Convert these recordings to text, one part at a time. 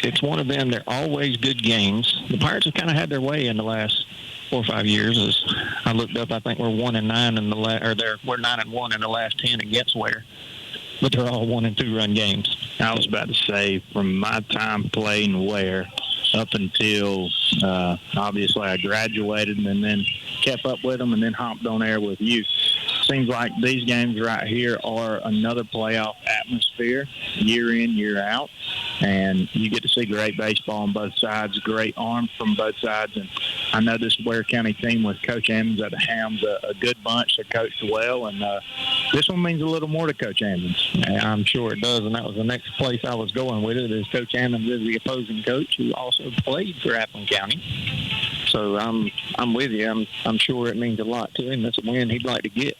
it's one of them. They're always good games. The Pirates have kind of had their way in the last 4 or 5 years. As I looked up, I think we're 1-9 in the we're 9-1 in the last 10 against Ware, but they're all 1 and 2 run games. I was about to say, from my time playing Ware up until obviously I graduated and then kept up with them and then hopped on air with you. Seems like these games right here are another playoff atmosphere year in, year out. And you get to see great baseball on both sides, great arms from both sides. And I know this Ware County team with Coach Ammons at the helm's a good bunch. They coached well. And this one means a little more to Coach Ammons. Yeah, I'm sure it does. And that was the next place I was going with it, is Coach Ammons is the opposing coach who also played for Appleton County. So I'm with you. I'm sure it means a lot to him. That's a win he'd like to get.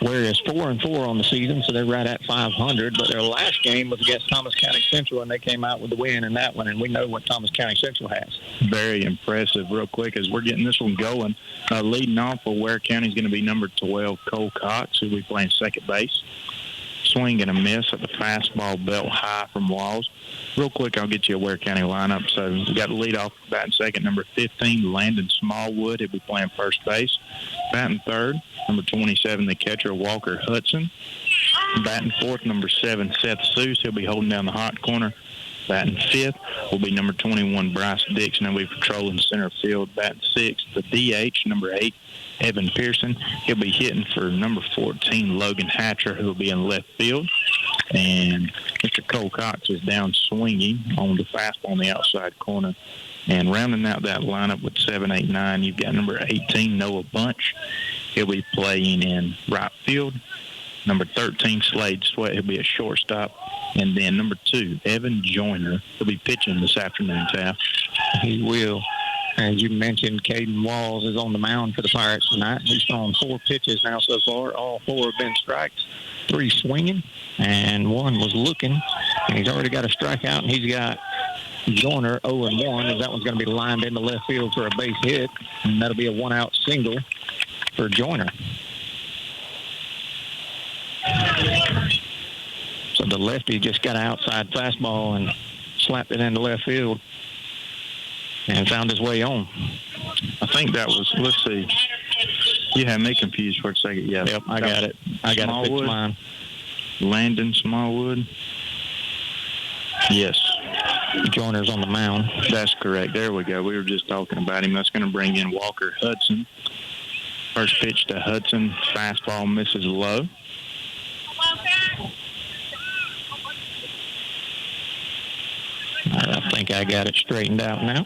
Ware is 4-4 on the season, so they're right at 500. But their last game was against Thomas County Central, and they came out with the win in that one. And we know what Thomas County Central has. Very impressive. Real quick, as we're getting this one going, leading off for Ware County is going to be number 12, Cole Cox, who will be playing second base. Swing and a miss at the fastball, belt high from Walls. Real quick, I'll get you a Ware County lineup. So we got to lead off batting second, number 15, Landon Smallwood. He'll be playing first base. Batting third, number 27, the catcher, Walker Hudson. Batting fourth, number 7, Seth Seuss. He'll be holding down the hot corner. Batting fifth will be number 21, Bryce Dixon. He'll be patrolling center field. Batting sixth, the DH, number 8, Evan Pearson. He'll be hitting for number 14, Logan Hatcher, who will be in left field. And Mr. Cole Cox is down swinging on the fastball on the outside corner. And rounding out that lineup with 7, 8, 9, you've got number 18, Noah Bunch. He'll be playing in right field. Number 13, Slade Sweat. He'll be a shortstop. And then number 2, Evan Joyner. He'll be pitching this afternoon, Taft. He will. As you mentioned, Caden Walls is on the mound for the Pirates tonight. He's thrown 4 pitches now so far. All 4 have been strikes, 3 swinging, and 1 was looking. And he's already got a strikeout, and he's got Joyner 0-1, as that one's going to be lined into left field for a base hit. And that'll be a 1-out single for Joyner. So the lefty just got an outside fastball and slapped it into left field and found his way on. I think that was, let's see. You had me confused for a second. Yeah. Yep, I got it. I got to fix mine. Landon Smallwood. Yes. Joyner's on the mound. That's correct. There we go. We were just talking about him. That's going to bring in Walker Hudson. First pitch to Hudson. Fastball misses low. I think I got it straightened out now.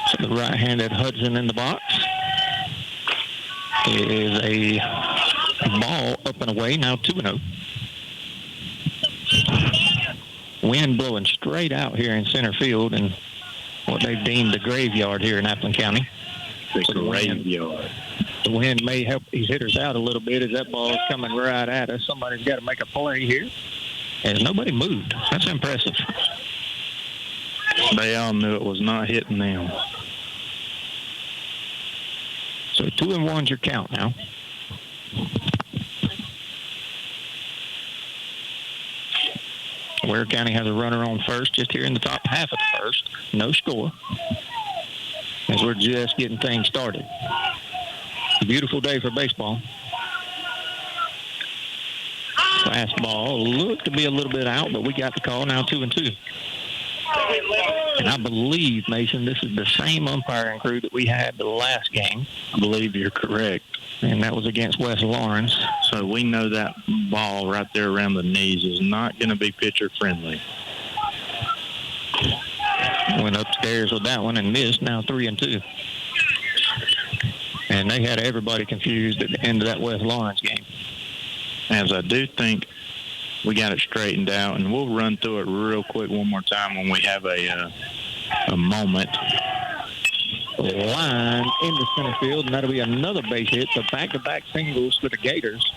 So the right-handed Hudson in the box is a ball up and away, now 2-0. Wind blowing straight out here in center field in what they've deemed the graveyard here in Appleton County. The graveyard. The wind may help these hitters out a little bit as that ball is coming right at us. Somebody's got to make a play here. And nobody moved. That's impressive. They all knew it was not hitting them. So 2-1's your count now. Ware County has a runner on first just here in the top half of the first. No score. As we're just getting things started. A beautiful day for baseball. Fastball looked to be a little bit out, but we got the call now 2-2. And I believe, Mason, this is the same umpiring crew that we had the last game. I believe you're correct. And that was against West Lawrence. So we know that ball right there around the knees is not going to be pitcher friendly. Went upstairs with that one and missed, now 3-2. And they had everybody confused at the end of that West Lawrence game. As I do think we got it straightened out, and we'll run through it real quick one more time when we have a moment. Line into center field, and that'll be another base hit. So back-to-back singles for the Gators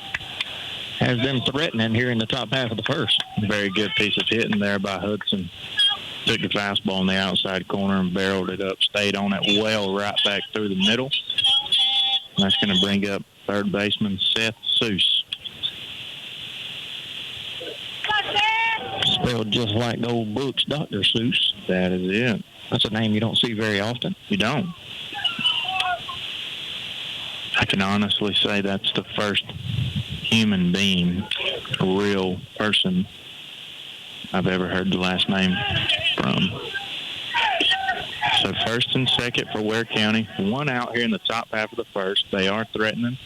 has them threatening here in the top half of the first. Very good piece of hitting there by Hudson. Took the fastball in the outside corner and barreled it up, stayed on it well right back through the middle. And that's going to bring up third baseman Seth Seuss. Spelled just like the old books, Dr. Seuss. That is it. That's a name you don't see very often. You don't. I can honestly say that's the first human being, a real person, I've ever heard the last name from. So first and second for Ware County. One out here in the top half of the first. They are threatening.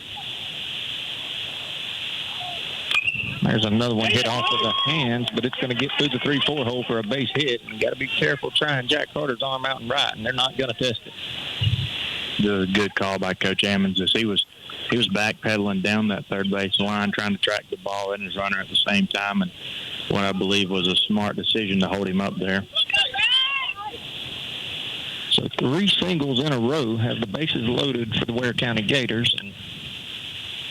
There's another one hit off of the hands, but it's going to get through the 3-4 hole for a base hit. You got to be careful trying Jack Carter's arm out and right, and they're not going to test it. The good call by Coach Ammons is he was backpedaling down that third base line, trying to track the ball and his runner at the same time, and what I believe was a smart decision to hold him up there. So 3 singles in a row have the bases loaded for the Ware County Gators, and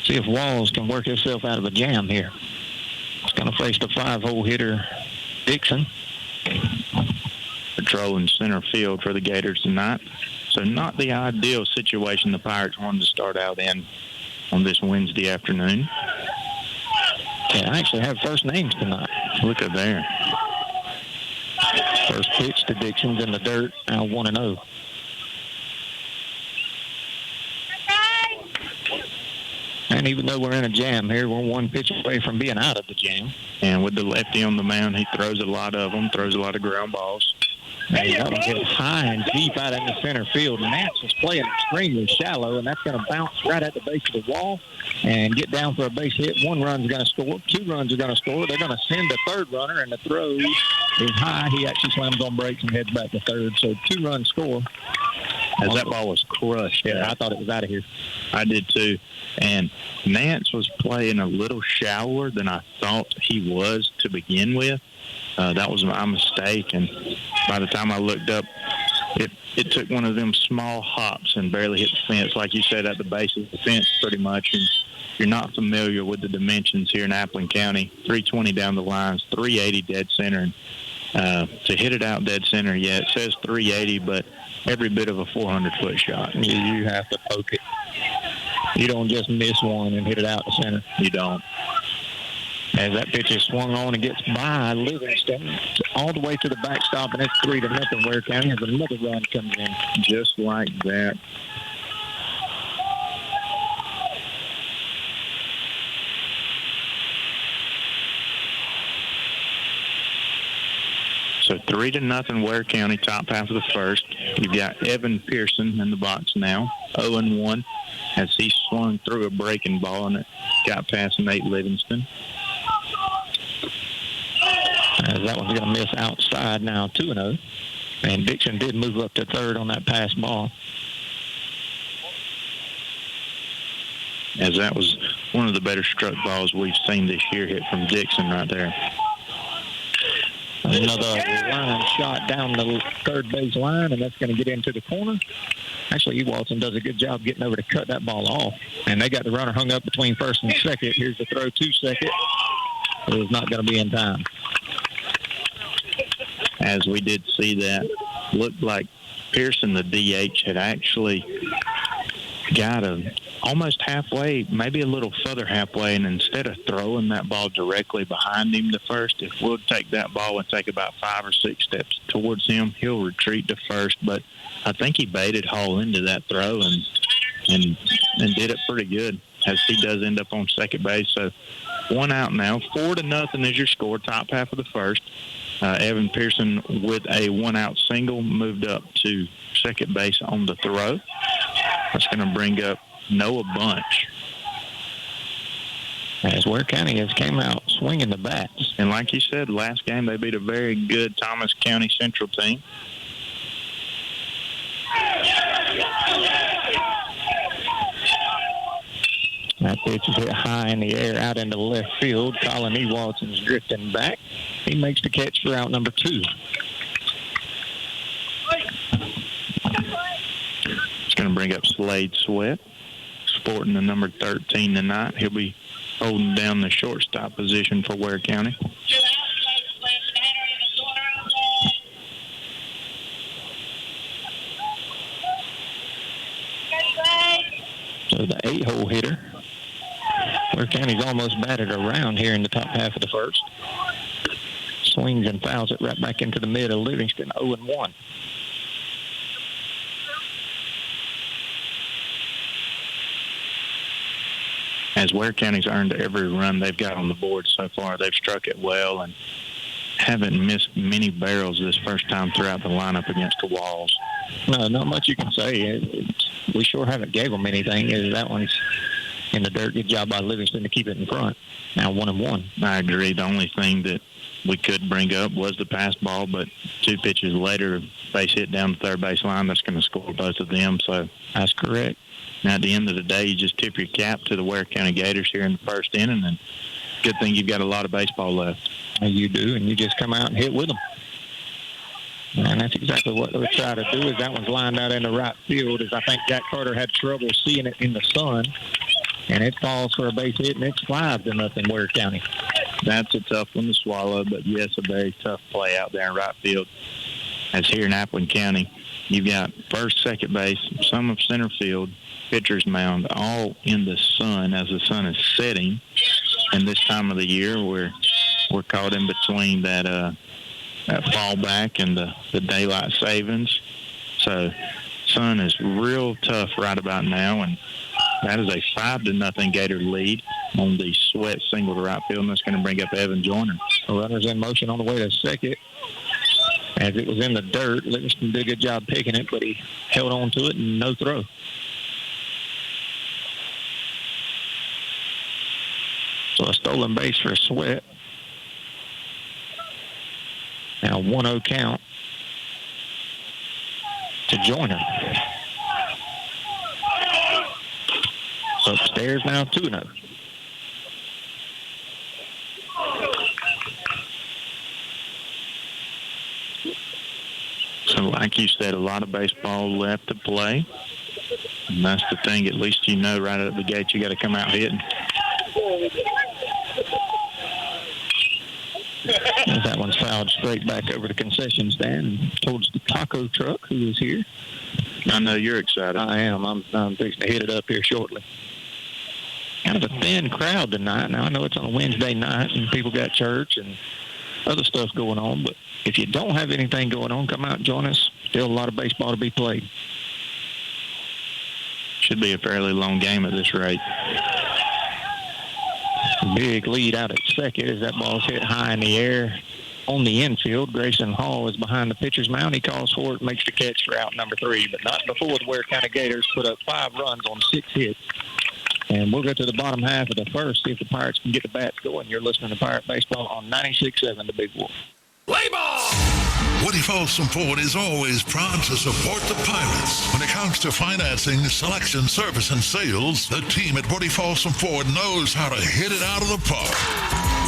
see if Walls can work himself out of a jam here. It's going to face the 5-hole hitter, Dixon. Patrolling center field for the Gators tonight. So not the ideal situation the Pirates wanted to start out in on this Wednesday afternoon. Yeah, I actually have first names tonight. Look at there. First pitch to Dixon's in the dirt, now 1-0. And even though we're in a jam here, we're 1 pitch away from being out of the jam. And with the lefty on the mound, he throws a lot of them, throws a lot of ground balls. And that one hit high and deep out in the center field. Nance is playing extremely shallow, and that's going to bounce right at the base of the wall and get down for a base hit. 1 run's going to score. 2 runs are going to score. They're going to send the 3rd runner, and the throw is high. He actually slams on brakes and heads back to 3rd. So 2-run score. As that ball was crushed. Yeah, I thought it was out of here. I did too. And Nance was playing a little shallower than I thought he was to begin with. That was my mistake. And by the time I looked up, it took one of them small hops and barely hit the fence, like you said, at the base of the fence pretty much. And if you're not familiar with the dimensions here in Appleton County, 320 down the lines, 380 dead center. And to hit it out dead center, yeah, it says 380, but every bit of a 400-foot shot. You have to poke it. You don't just miss one and hit it out the center. You don't. As that pitch is swung on and gets by Livingston all the way to the backstop, and it's 3-0 Ware County as another run comes in. Just like that. So 3-0 Ware County, top half of the first. You've got Evan Pearson in the box now, 0-1, as he swung through a breaking ball and it got past Nate Livingston. As that one's going to miss outside now, 2-0. And Dixon did move up to 3rd on that pass ball. As that was one of the better struck balls we've seen this year hit from Dixon right there. Another line shot down the 3rd base line, and that's going to get into the corner. Actually, E. Walton does a good job getting over to cut that ball off. And they got the runner hung up between 1st and 2nd. Here's the throw to 2nd. It was not going to be in time. As we did see that, looked like Pearson, the DH, had actually got almost halfway, maybe a little further halfway, and instead of throwing that ball directly behind him to first, if we'll take that ball and take about 5 or 6 steps towards him, he'll retreat to first. But I think he baited Hall into that throw and did it pretty good, as he does end up on second base. So 1 out now, 4-0 is your score, top half of the first. Evan Pearson with a 1-out single moved up to second base on the throw. That's going to bring up Noah Bunch. As Ware County has came out swinging the bats. And like you said, last game they beat a very good Thomas County Central team. That pitch is hit high in the air out into left field. Colin E. Walton's drifting back. He makes the catch for out number 2. It's going to bring up Slade Sweat, sporting the number 13 tonight. He'll be holding down the shortstop position for Ware County. So the 8-hole hitter. Ware County's almost batted around here in the top half of the first. swings and fouls it right back into the mid of Livingston, 0-1. As Ware County's earned every run they've got on the board so far, they've struck it well and haven't missed many barrels this first time throughout the lineup against the Walls. No, not much you can say. We sure haven't gave them anything. That one's in the dirt. Good job by Livingston to keep it in front. Now 1-1. I agree. The only thing that we could bring up was the pass ball, but 2 pitches later, base hit down the third base line. That's going to score both of them. So that's correct. Now, at the end of the day, you just tip your cap to the Ware County Gators here in the first inning, and good thing you've got a lot of baseball left. You do, and you just come out and hit with them. And that's exactly what we try to do. Is that one's lined out in the right field. As I think Jack Carter had trouble seeing it in the sun, and it falls for a base hit, and it's 5-0 Ware County. That's a tough one to swallow, but yes, a very tough play out there in right field. As here in Appleton County, you've got first, second base, some of center field, pitcher's mound, all in the sun as the sun is setting. And this time of the year, we're caught in between that fallback and the daylight savings. So sun is real tough right about now, and that is a 5-0 Gator lead on the Sweat single to right field, and that's going to bring up Evan Joyner. The runner's in motion on the way to second. As it was in the dirt, Livingston did a good job picking it, but he held on to it and no throw. So a stolen base for Sweat. Now 1-0 count to Joyner. Upstairs now 2-0. So like you said, a lot of baseball left to play. And that's the thing, at least you know right out of the gate you got to come out hitting. That one's fouled straight back over the concession stand towards the taco truck who is here. I know you're excited. I am. I'm fixing to hit it up here shortly. Kind of a thin crowd tonight. Now, I know it's on a Wednesday night and people got church and other stuff going on, but if you don't have anything going on, come out and join us. Still a lot of baseball to be played. Should be a fairly long game at this rate. Big lead out at second as that ball's hit high in the air on the infield. Grayson Hall is behind the pitcher's mound. He calls for it, makes the catch for out number 3, but not before the Ware County Gators put up 5 runs on 6 hits. And we'll go to the bottom half of the first, see if the Pirates can get the bats going. You're listening to Pirate Baseball on 96.7 The Big Wolf. Play ball! Woody Folsom Ford is always proud to support the Pirates. When it comes to financing, selection, service, and sales, the team at Woody Folsom Ford knows how to hit it out of the park.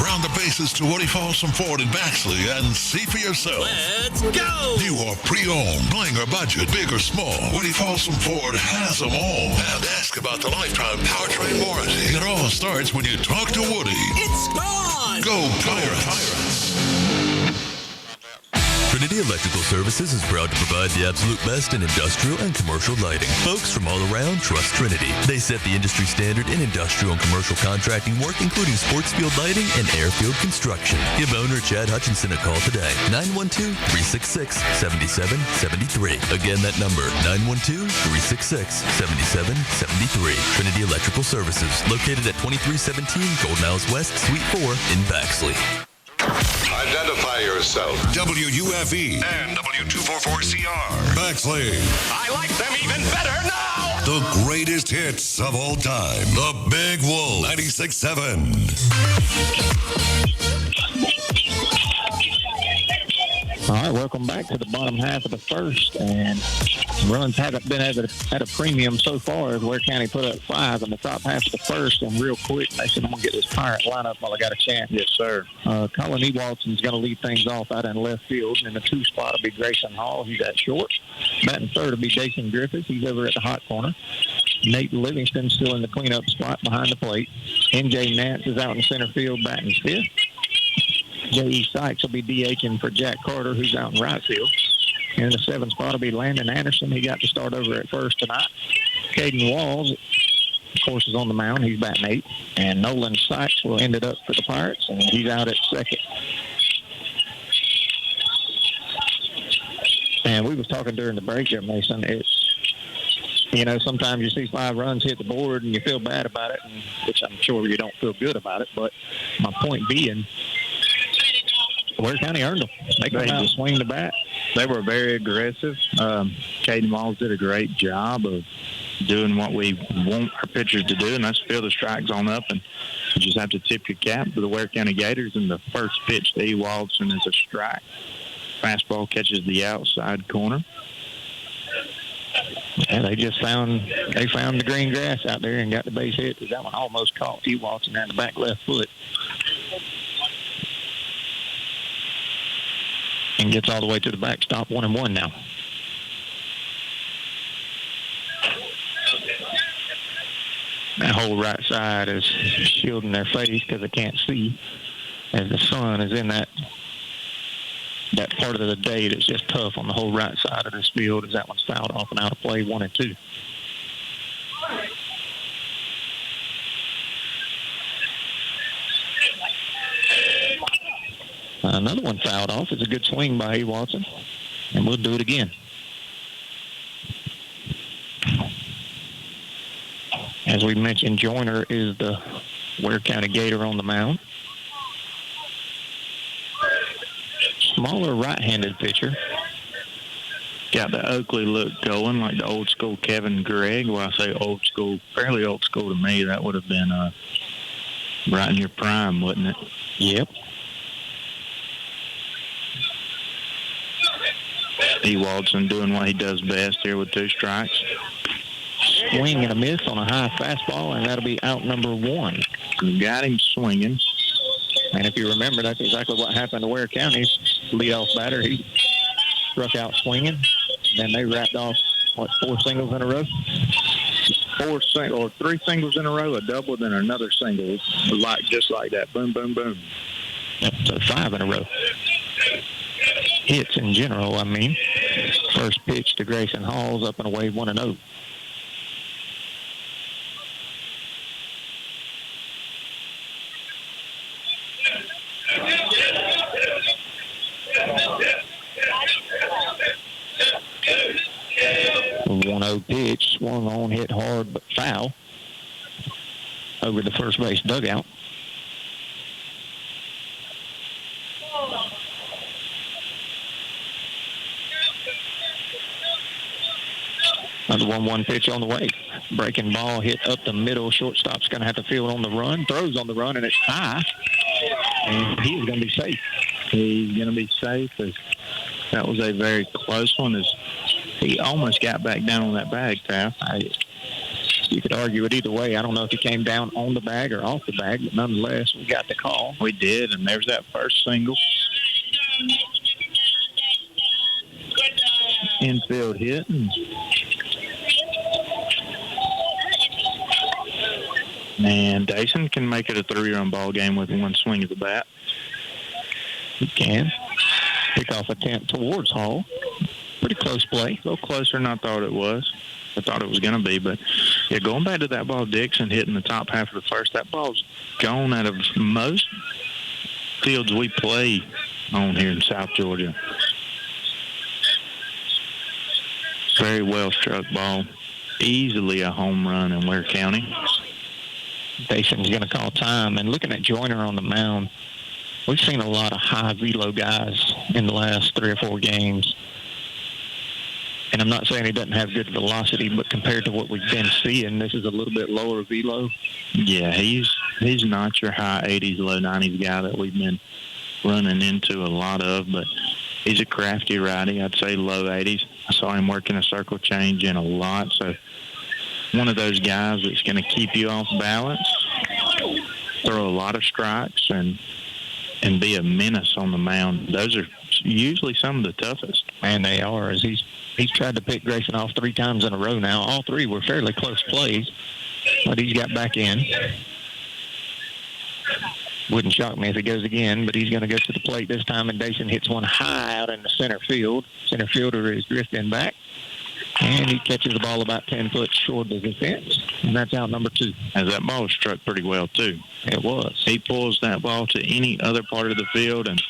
Round the bases to Woody Folsom Ford in Baxley and see for yourself. Let's go! New or pre-owned, bling or budget, big or small, Woody Folsom Ford has them all. And ask about the lifetime powertrain warranty. It all starts when you talk to Woody. It's gone! Go Pirates! Trinity Electrical Services is proud to provide the absolute best in industrial and commercial lighting. Folks from all around trust Trinity. They set the industry standard in industrial and commercial contracting work, including sports field lighting and airfield construction. Give owner Chad Hutchinson a call today. 912-366-7773. Again, that number, 912-366-7773. Trinity Electrical Services, located at 2317 Gold Miles West, Suite 4 in Baxley. Identify yourself. WUFE and W244CR. Baxley. I like them even better now! The greatest hits of all time. The Big Wolf 96.7. All right, welcome back to the bottom half of the first, and runs haven't been at a premium so far as Ware County put up 5 in the top half of the first. And real quick, Mason, I'm going to get this Pirate lineup while I got a chance. Yes, sir. Colin Ewaldson's going to lead things off out in left field. In the 2 spot will be Grayson Hall. He's at short. Batting third will be Jason Griffith. He's over at the hot corner. Nate Livingston still in the cleanup spot behind the plate. NJ Nance is out in center field batting fifth. J.E. Sykes will be DHing for Jack Carter, who's out in right field. In the 7th spot will be Landon Anderson. He got to start over at first tonight. Caden Walls, of course, is on the mound. He's batting 8th. And Nolan Sykes will end it up for the Pirates, and he's out at second. And we was talking during the break there, Mason. It's, you know, sometimes you see 5 runs hit the board and you feel bad about it, which I'm sure you don't feel good about it. But my point being, Ware County earned them. They come out and swing the bat. They were very aggressive. Caden Walls did a great job of doing what we want our pitchers to do, and that's fill the strike zone up. And you just have to tip your cap to the Ware County Gators. And the first pitch to E. Walton is a strike. Fastball catches the outside corner. And they found the green grass out there and got the base hit. That one almost caught E. Walton on the back left foot. And gets all the way to the backstop, 1-1 now. That whole right side is shielding their face because they can't see, as the sun is in that part of the day that's just tough on the whole right side of this field, as that one's fouled off and out of play, 1-2. Another one fouled off. It's a good swing by E. Watson, and we'll do it again. As we mentioned, Joyner is the Ware County Gator on the mound. Smaller right-handed pitcher. Got the Oakley look going, like the old school Kevin Gregg. Well, I say old school, fairly old school to me. That would have been right in your prime, wouldn't it? Yep. E. Watson doing what he does best here with 2 strikes. Swing and a miss on a high fastball, and that'll be out number 1. Got him swinging. And if you remember, that's exactly what happened to Ware County's leadoff batter. He struck out swinging. Then they wrapped off, 4 singles in a row? 3 singles in a row, a double, then another single, just like that. Boom, boom, boom. Yep, so 5 in a row. Hits in general, I mean. First pitch to Grayson Halls, up and away, 1-0. Pitch, swung on, hit hard, but foul over the first base dugout. Another 1-1 pitch on the way. Breaking ball hit up the middle. Shortstop's going to have to field on the run. Throws on the run, and it's high. And he's going to be safe. He's going to be safe. That was a very close one. He almost got back down on that bag, Taff. You could argue it either way. I don't know if he came down on the bag or off the bag, but nonetheless, we got the call. We did, and there's that first single. Infield hit. And Dyson can make it a 3-run ball game with 1 swing of the bat. He can. Pick off attempt towards Hall. Pretty close play. A little closer than I thought it was. I thought it was going to be. But, yeah, going back to that ball Dixon hitting the top half of the first, that ball's gone out of most fields we play on here in South Georgia. Very well-struck ball. Easily a home run in Ware County. Dyson's going to call time. And looking at Joyner on the mound, we've seen a lot of high velo guys in the last 3 or 4 games. And I'm not saying he doesn't have good velocity, but compared to what we've been seeing, this is a little bit lower velo. Yeah, he's not your high 80s, low 90s guy that we've been running into a lot of, but he's a crafty righty. I'd say low 80s. I saw him working a circle change in a lot, so one of those guys that's going to keep you off balance, throw a lot of strikes, and be a menace on the mound. Those are usually some of the toughest. And they are, as he's tried to pick Grayson off 3 times in a row now. All 3 were fairly close plays, but he's got back in. Wouldn't shock me if he goes again, but he's going to go to the plate this time, and Dyson hits one high out in the center field. Center fielder is drifting back, and he catches the ball about 10 foot short of the fence, and that's out number 2. As that ball was struck pretty well, too. It was. He pulls that ball to any other part of the field, and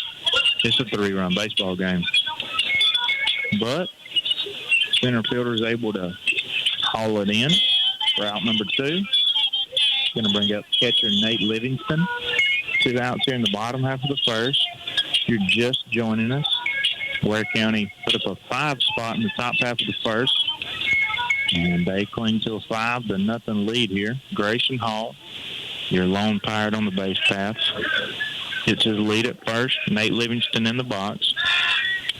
it's a 3-run baseball game. But center fielder is able to haul it in for out number 2. Going to bring up catcher Nate Livingston. 2 outs here in the bottom half of the first. If you're just joining us, Ware County put up a 5 spot in the top half of the first. And they cling to a 5-0 lead here. Grayson Hall, your lone Pirate on the base paths, gets his lead at first. Nate Livingston in the box.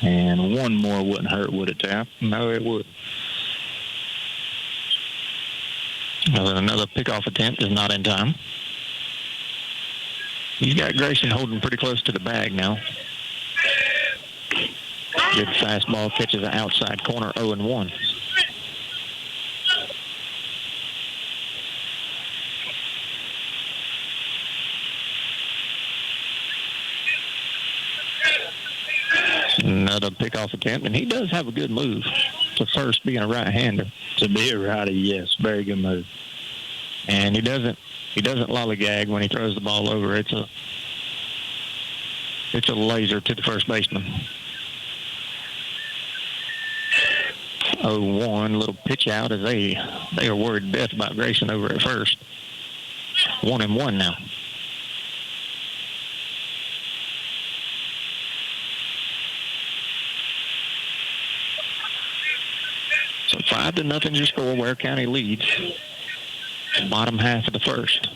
And one more wouldn't hurt, would it, Taff? No, it would. Another pickoff attempt is not in time. He's got Grayson holding pretty close to the bag now. Good fastball, catches the outside corner, 0-1. Another pickoff attempt, and he does have a good move to first, being a right-hander. To be a righty, yes, very good move. And he doesn't lollygag when he throws the ball over. It's a laser to the first baseman. 0-1, little pitch out as they are worried to death about Grayson over at first. 1-1 now. So 5-0 your score. Ware County leads. Bottom half of the first.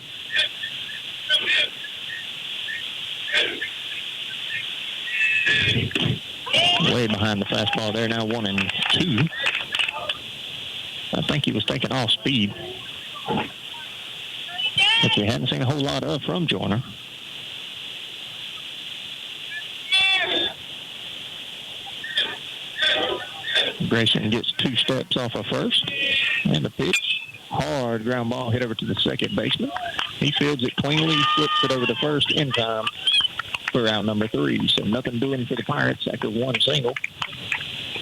Way behind the fastball there, now 1-2. I think he was taking off speed, which we hadn't seen a whole lot of from Joyner. Grayson gets 2 steps off of first, and the pitch. Hard ground ball hit over to the second baseman. He fields it cleanly, flips it over to first in time for out number 3. So nothing doing for the Pirates after one single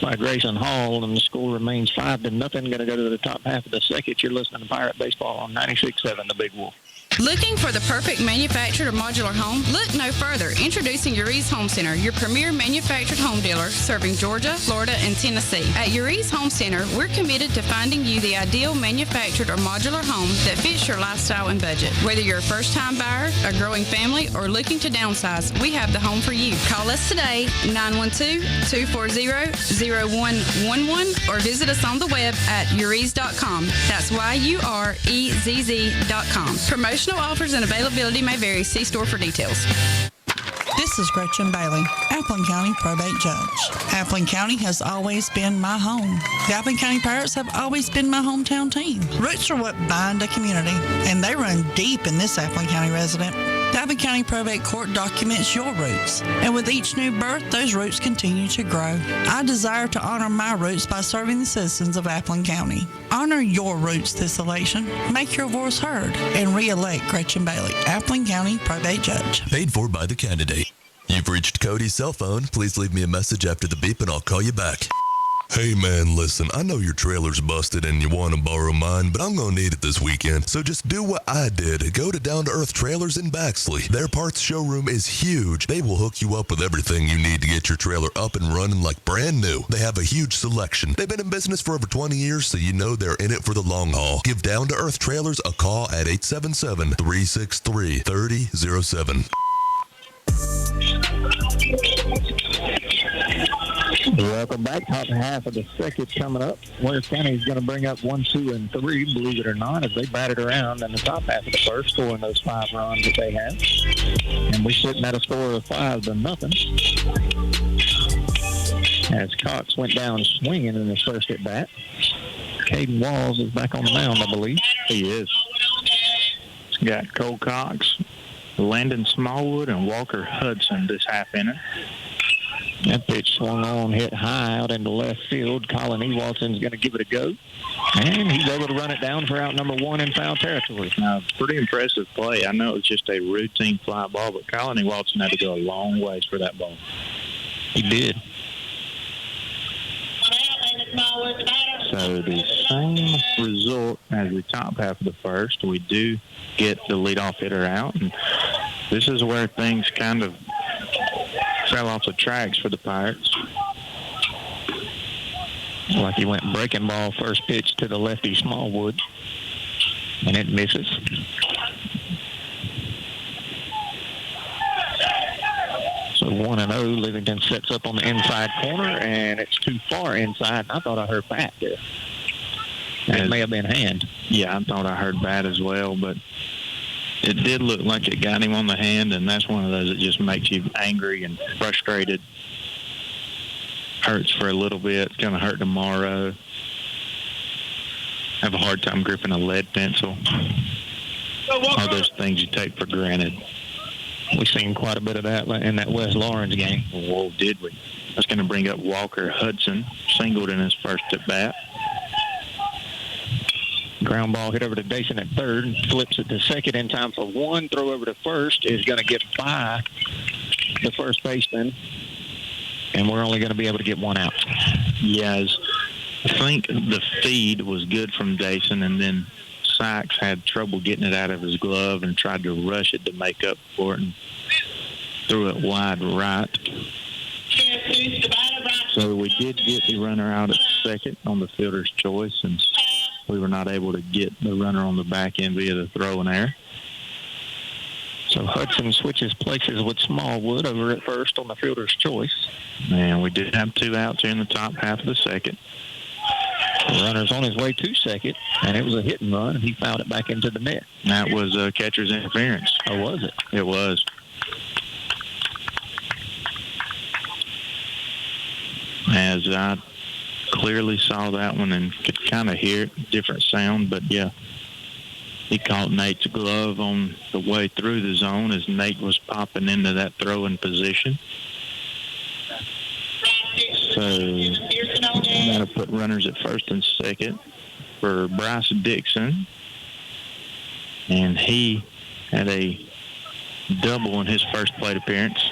by Grayson Hall, and the score remains 5-0. Going to go to the top half of the second. You're listening to Pirate Baseball on 96.7 The Big Wolf. Looking for the perfect manufactured or modular home? Look no further. Introducing Uri's Home Center, your premier manufactured home dealer serving Georgia, Florida, and Tennessee. At Uri's Home Center, we're committed to finding you the ideal manufactured or modular home that fits your lifestyle and budget. Whether you're a first-time buyer, a growing family, or looking to downsize, we have the home for you. Call us today, 912-240-0111, or visit us on the web at uris.com. That's YUREZZ.com. Promotional offers and availability may vary. See store for details. This is Gretchen Bailey, Appleton County Probate Judge. Appleton County has always been my home. The Appleton County Pirates have always been my hometown team. Roots are what bind a community, and they run deep in this Appleton County resident. The Appleton County Probate Court documents your roots, and with each new birth, those roots continue to grow. I desire to honor my roots by serving the citizens of Appleton County. Honor your roots this election. Make your voice heard, and re-elect Gretchen Bailey, Appleton County Probate Judge. Paid for by the candidate. You've reached Cody's cell phone. Please leave me a message after the beep and I'll call you back. Hey man, listen, I know your trailer's busted and you want to borrow mine, but I'm going to need it this weekend. So just do what I did. Go to Down to Earth Trailers in Baxley. Their parts showroom is huge. They will hook you up with everything you need to get your trailer up and running like brand new. They have a huge selection. They've been in business for over 20 years, so you know they're in it for the long haul. Give Down to Earth Trailers a call at 877-363-3007. Welcome back. Top half of the second coming up. Ware County is going to bring up 1, 2, and 3, believe it or not, as they batted around in the top half of the first, scoring those 5 runs that they have. And we're sitting at a score of 5-0. As Cox went down swinging in his first at bat. Caden Walls is back on the mound, I believe. He is. He's got Cole Cox, Landon Smallwood, and Walker Hudson this half inning. That pitch swung on, hit high out into left field. Colin Ewaldson's going to give it a go. And he's able to run it down for out number 1 in foul territory. Pretty impressive play. I know it was just a routine fly ball, but Colin Ewaldson had to go a long ways for that ball. He did. So the same result as the top half of the first. We do get the leadoff hitter out. And this is where things kind of fell off the tracks for the Pirates. Like he went breaking ball, first pitch to the lefty Smallwood, and it misses. So 1-0, Livingston sets up on the inside corner, and it's too far inside. I thought I heard bat there. It may have been hand. Yeah, I thought I heard bat as well, but it did look like it got him on the hand, and that's one of those that just makes you angry and frustrated. Hurts for a little bit. It's going to hurt tomorrow. Have a hard time gripping a lead pencil. All those things you take for granted. We've seen quite a bit of that in that West Lawrence game. Whoa, did we? That's going to bring up Walker Hudson. Singled in his first at bat. Ground ball hit over to Dason at third. Flips it to second in time for one. Throw over to first is going to get by the first baseman. And we're only going to be able to get one out. Yes. I think the feed was good from Dason, and then Sykes had trouble getting it out of his glove and tried to rush it to make up for it and threw it wide right. So we did get the runner out at second on the fielder's choice, and we were not able to get the runner on the back end via the throw and error. So Hudson switches places with Smallwood over at first on the fielder's choice. And we did have two outs here in the top half of the second. The runner's on his way to second, and it was a hit and run, and he fouled it back into the net. That was catcher's interference. Oh, was it? It was. As I clearly saw that one and could kind of hear it, different sound, but yeah. He caught Nate's glove on the way through the zone as Nate was popping into that throwing position. So we're going to put runners at first and second for Bryce Dixon. And he had a double in his first plate appearance.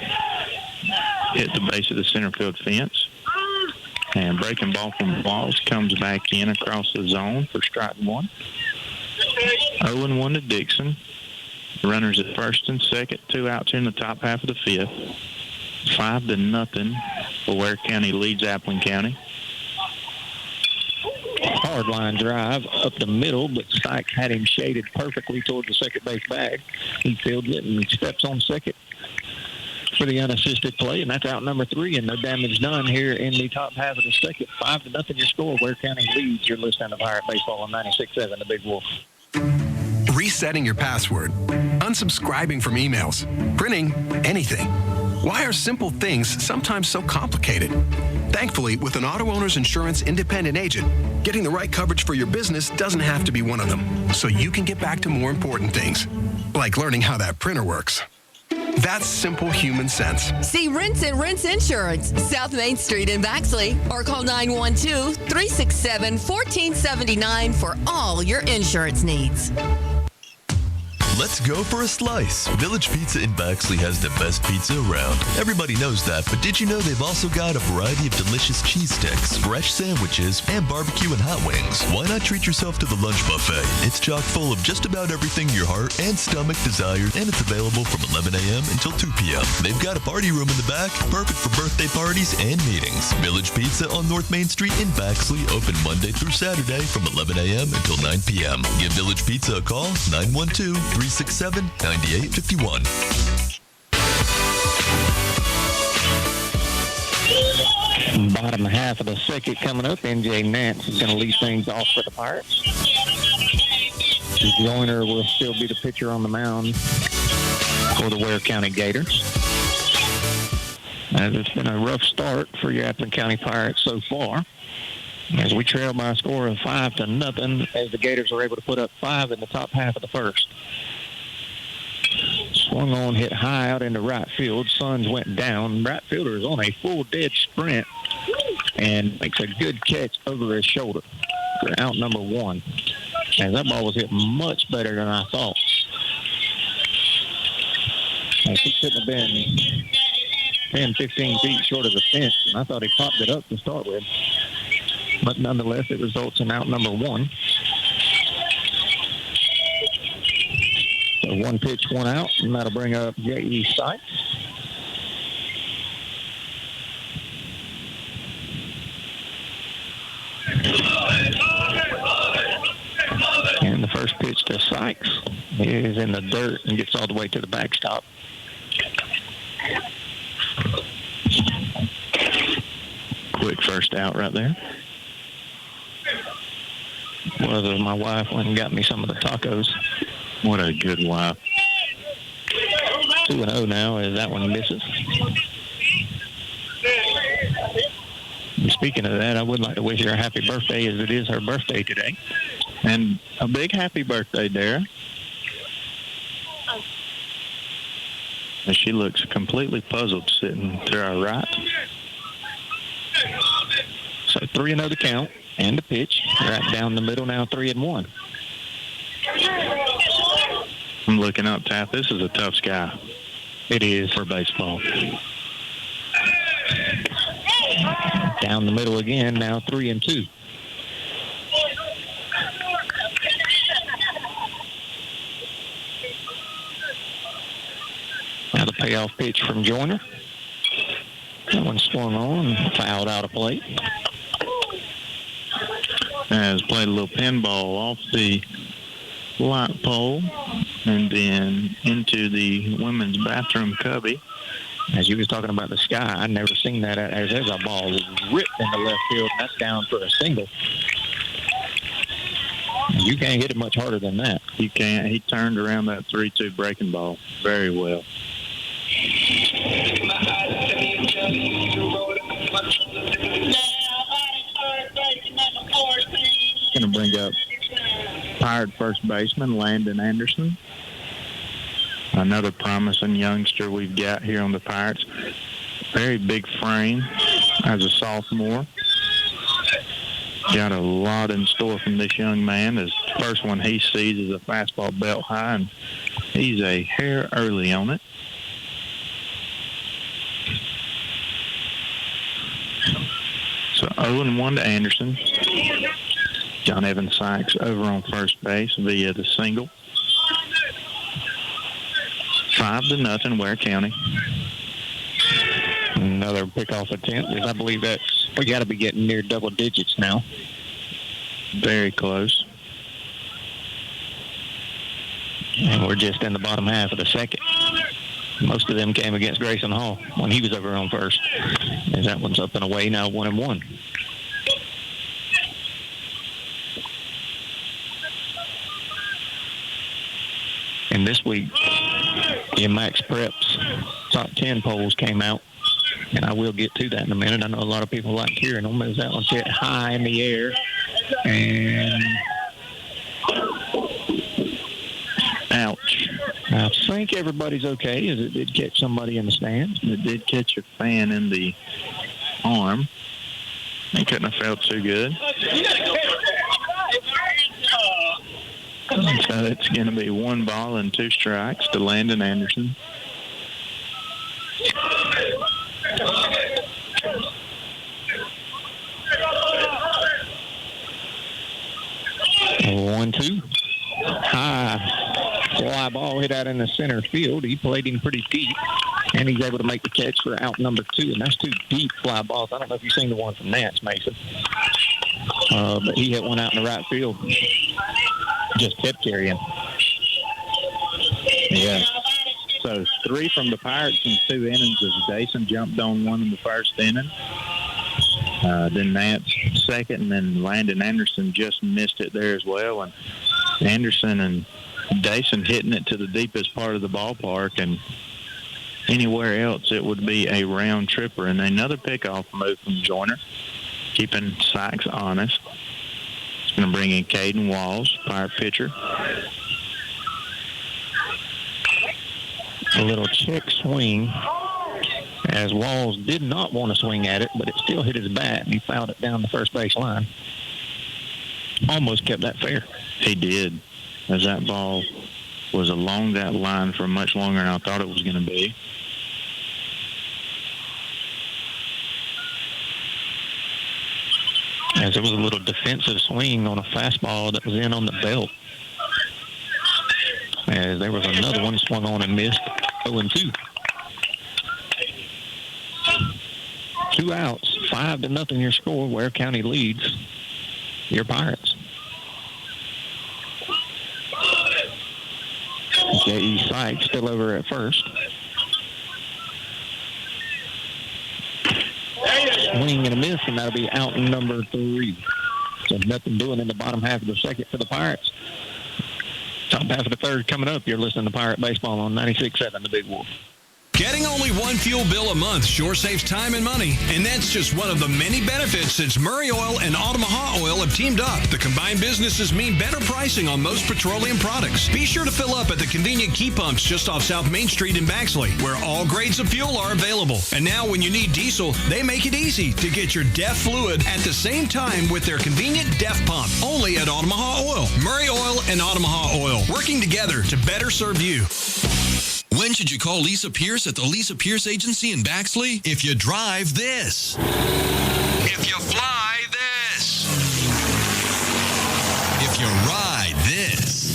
Hit the base of the center field fence. And breaking ball from Walls comes back in across the zone for strike one. 0-1 to Dixon. Runners at first and second, two outs here in the top half of the fifth. 5-0. Ware County leads Appling County. Hard line drive up the middle, but Sykes had him shaded perfectly towards the second base bag. He fields it and steps on second for the unassisted play, and that's out number 3, and no damage done here in the top half of the second. 5-0 your score. Ware County leads. You're listening to Pirate Baseball on 96.7, The Big Wolf. Resetting your password, unsubscribing from emails, printing anything. Why are simple things sometimes so complicated? Thankfully, with an auto owner's insurance independent agent, getting the right coverage for your business doesn't have to be one of them, so you can get back to more important things, like learning how that printer works. That's simple human sense. See Rinse and Rinse Insurance, South Main Street in Baxley, or call 912-367-1479 for all your insurance needs. Let's go for a slice. Village Pizza in Baxley has the best pizza around. Everybody knows that, but did you know they've also got a variety of delicious cheese sticks, fresh sandwiches, and barbecue and hot wings? Why not treat yourself to the lunch buffet? It's chock full of just about everything your heart and stomach desires, and it's available from 11 a.m. until 2 p.m. They've got a party room in the back, perfect for birthday parties and meetings. Village Pizza on North Main Street in Baxley, open Monday through Saturday from 11 a.m. until 9 p.m. Give Village Pizza a call, 912-367-9851. Bottom half of the second coming up. NJ Nance is going to lead things off for the Pirates. Joyner will still be the pitcher on the mound for the Ware County Gators. It's been a rough start for your Appling County Pirates so far, as we trail by a score of 5-0, as the Gators are able to put up 5 in the top half of the first. Swung on, hit high out into right field. Suns went down. Right fielder is on a full dead sprint and makes a good catch over his shoulder for out number 1. And that ball was hit much better than I thought. He couldn't have been 10, 15 feet short of the fence, and I thought he popped it up to start with. But nonetheless, it results in out number 1. So 1 pitch, 1 out, and that'll bring up J.E. Sykes. And the first pitch to Sykes is in the dirt and gets all the way to the backstop. Quick first out right there. Well, my wife went and got me some of the tacos. What a good wife. 2-0 now as that one misses. And speaking of that, I would like to wish her a happy birthday as it is her birthday today. And a big happy birthday, Dara. And she looks completely puzzled sitting to our right. So 3-0 the count and the pitch. Right down the middle now, 3-1. I'm looking up, Taff. This is a tough sky. It is. For baseball. Down the middle again, now 3-2. Now the payoff pitch from Joyner. That one swung on and fouled out of play. Has played a little pinball off the light pole and then into the women's bathroom cubby. As you was talking about the sky, I'd never seen that. As there's a ball ripped into left field, and that's down for a single. You can't hit it much harder than that. You can't. He turned around that 3-2 breaking ball very well. Going to bring up Pirate first baseman Landon Anderson. Another promising youngster we've got here on the Pirates. Very big frame as a sophomore. Got a lot in store from this young man. His first one he sees is a fastball belt high, and he's a hair early on it. So 0-1 to Anderson. John Evan Sykes over on first base via the single. 5-0 Ware County. Another pickoff attempt. I believe we got to be getting near double digits now. Very close. And we're just in the bottom half of the second. Most of them came against Grayson Hall when he was over on first. As that one's up and away now, 1-1. And this week, the Max Prep's top 10 polls came out, and I will get to that in a minute. I know a lot of people like hearing them as that one's hit high in the air. And ouch. I think everybody's okay as it did catch somebody in the stands. It did catch a fan in the arm. He couldn't have felt too good. So it's going to be 1 ball and 2 strikes to Landon Anderson. One, 2. High fly ball hit out in the center field. He played him pretty deep, and he's able to make the catch for out number 2, and that's 2 deep fly balls. I don't know if you've seen the one from Nance Mason, but he hit one out in the right field. Just tip carrying. Yeah. So 3 from the Pirates in 2 innings as Dason jumped on one in the first inning. Then Nance second, and then Landon Anderson just missed it there as well. And Anderson and Dason hitting it to the deepest part of the ballpark, and anywhere else it would be a round tripper. And another pickoff move from Joyner, keeping Sykes honest. Going to bring in Caden Walls, Pirate pitcher. A little check swing as Walls did not want to swing at it, but it still hit his bat, and he fouled it down the first base line. Almost kept that fair. He did, as that ball was along that line for much longer than I thought it was going to be. As it was a little defensive swing on a fastball that was in on the belt. As there was another one swung on and missed, 0-2. 2 outs, 5-0 your score. Ware County leads. your Pirates. J.E. Sykes still over at first. Swing and a miss, and that'll be out in number 3. So nothing doing in the bottom half of the second for the Pirates. Top half of the third coming up. You're listening to Pirate Baseball on 96.7 The Big Wolf. Getting only one fuel bill a month sure saves time and money, and that's just one of the many benefits since Murray Oil and Omaha Oil have teamed up. The combined businesses mean better pricing on most petroleum products. Be sure to fill up at the convenient key pumps just off South Main Street in Baxley, where all grades of fuel are available. And now when you need diesel, they make it easy to get your DEF fluid at the same time with their convenient DEF pump, only at Omaha Oil. Murray Oil and Omaha Oil, working together to better serve you. When should you call Lisa Pierce at the Lisa Pierce Agency in Baxley? If you drive this. If you fly this. If you ride this.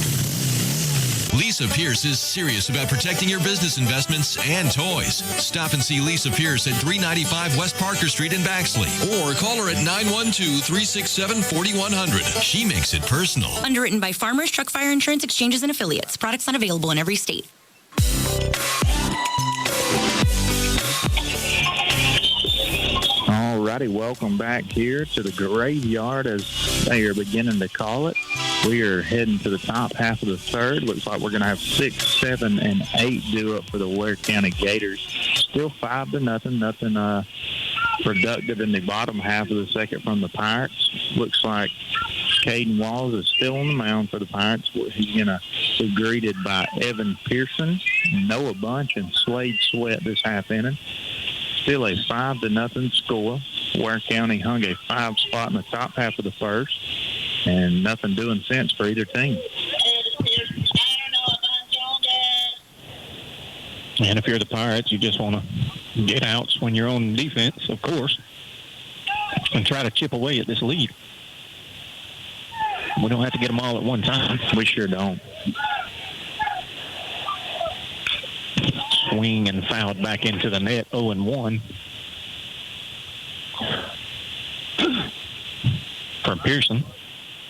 Lisa Pierce is serious about protecting your business investments and toys. Stop and see Lisa Pierce at 395 West Parker Street in Baxley. Or call her at 912-367-4100. She makes it personal. Underwritten by Farmers Truck Fire Insurance Exchanges and Affiliates. Products not available in every state. All righty, welcome back here to the graveyard, as they are beginning to call it. We are heading to the top half of the third. Looks like we're going to have 6, 7, and 8 due up for the Ware County Gators. Still 5-0. Nothing productive in the bottom half of the second from the Pirates. Looks like Caden Walls is still on the mound for the Pirates. He's going to be greeted by Evan Pearson, Noah Bunch, and Slade Sweat this half inning. Still a 5-0 score. Ware County hung a 5 spot in the top half of the first, and nothing doing since for either team. And if you're the Pirates, you just want to get outs when you're on defense, of course, and try to chip away at this lead. We don't have to get them all at one time. We sure don't. Swing and fouled back into the net, 0-1 for Pearson.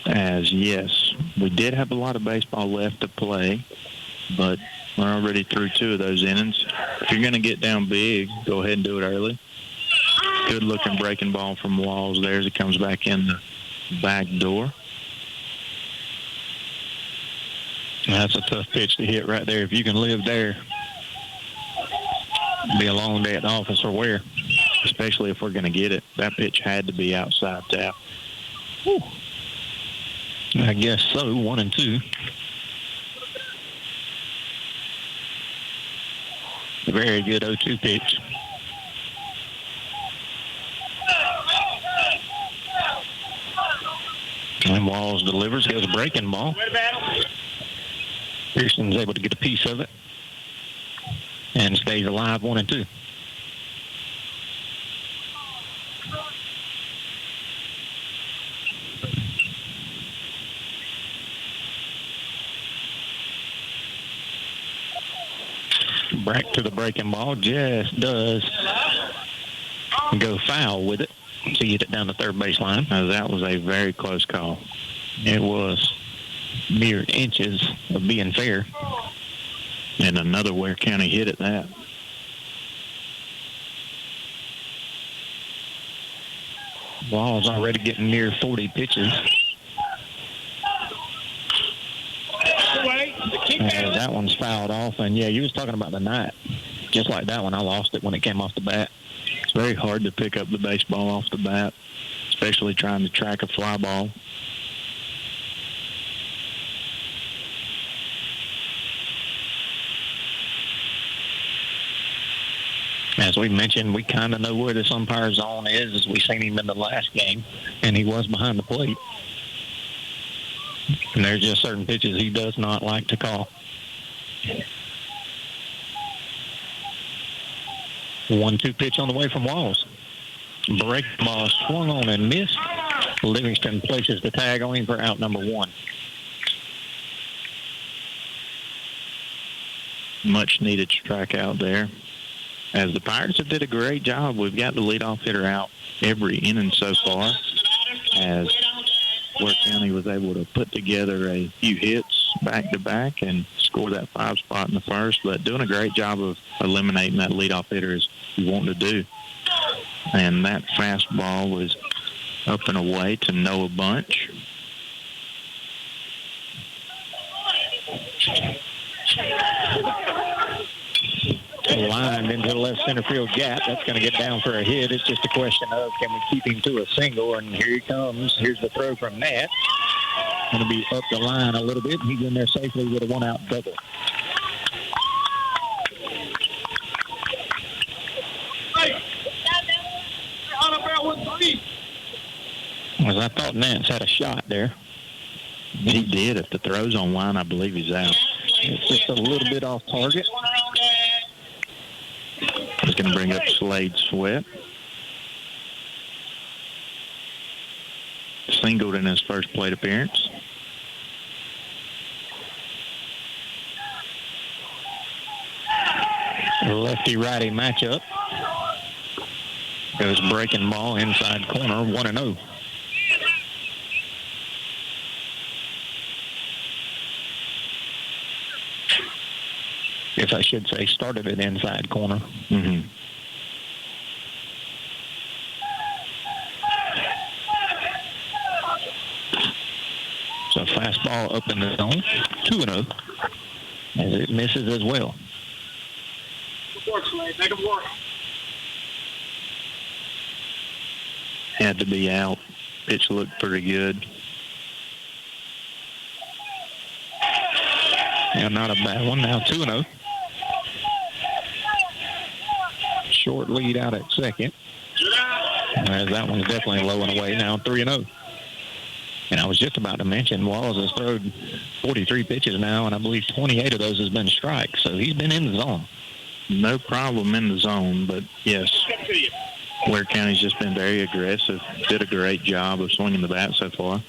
As yes, we did have a lot of baseball left to play, but we're already through 2 of those innings. If you're going to get down big, go ahead and do it early. Good looking breaking ball from Walls there as he comes back in the back door. That's a tough pitch to hit right there. If you can live there, it'll be a long day at the office for Ware. Especially if we're going to get it. That pitch had to be outside tap. Whew. I guess so, 1-2. Very good 0-2 pitch. And Walls delivers, goes a breaking ball. Pearson's able to get a piece of it and stays alive, 1-2. Back to the breaking ball, just does go foul with it to get it down the third baseline. That was a very close call. It was mere inches of being fair. And another Ware County hit at that. Ball's already getting near 40 pitches. That one's fouled off, and yeah, you was talking about the night. Just like that one, I lost it when it came off the bat. It's very hard to pick up the baseball off the bat, especially trying to track a fly ball. As we mentioned, we kind of know where this umpire zone is, as we seen him in the last game, and he was behind the plate. And there's just certain pitches he does not like to call. 1-2 pitch on the way from Walls. Break ball swung on and missed. Livingston places the tag on him for out number 1. Much needed strikeout there. As the Pirates have did a great job, we've got the leadoff hitter out every inning so far. As Ware County was able to put together a few hits back-to-back and score that 5 spot in the first, but doing a great job of eliminating that leadoff hitter as you want to do. And that fastball was up and away to Noah Bunch. Lined into the left center field gap. That's going to get down for a hit. It's just a question of, can we keep him to a single? And here he comes. Here's the throw from Nat. Going to be up the line a little bit. He's in there safely with a 1-out double. As I thought Nance had a shot there. He did. If the throw's on line, I believe he's out. It's just a little bit off target. He's going to bring up Slade Sweat. Singled in his first plate appearance. Lefty-righty matchup. Goes breaking ball inside corner, 1-0. If I should say, started it inside corner. Mm-hmm. So fastball up in the zone, 2-0, as it misses as well. Make him work. Had to be out. Pitch looked pretty good. Yeah, not a bad one. Now 2-0. Short lead out at second. As that one's definitely low and away. Now 3-0. And I was just about to mention, Walls has thrown 43 pitches now, and I believe 28 of those has been strikes. So he's been in the zone. No problem in the zone, but yes, Ware County's just been very aggressive. Did a great job of swinging the bat so far.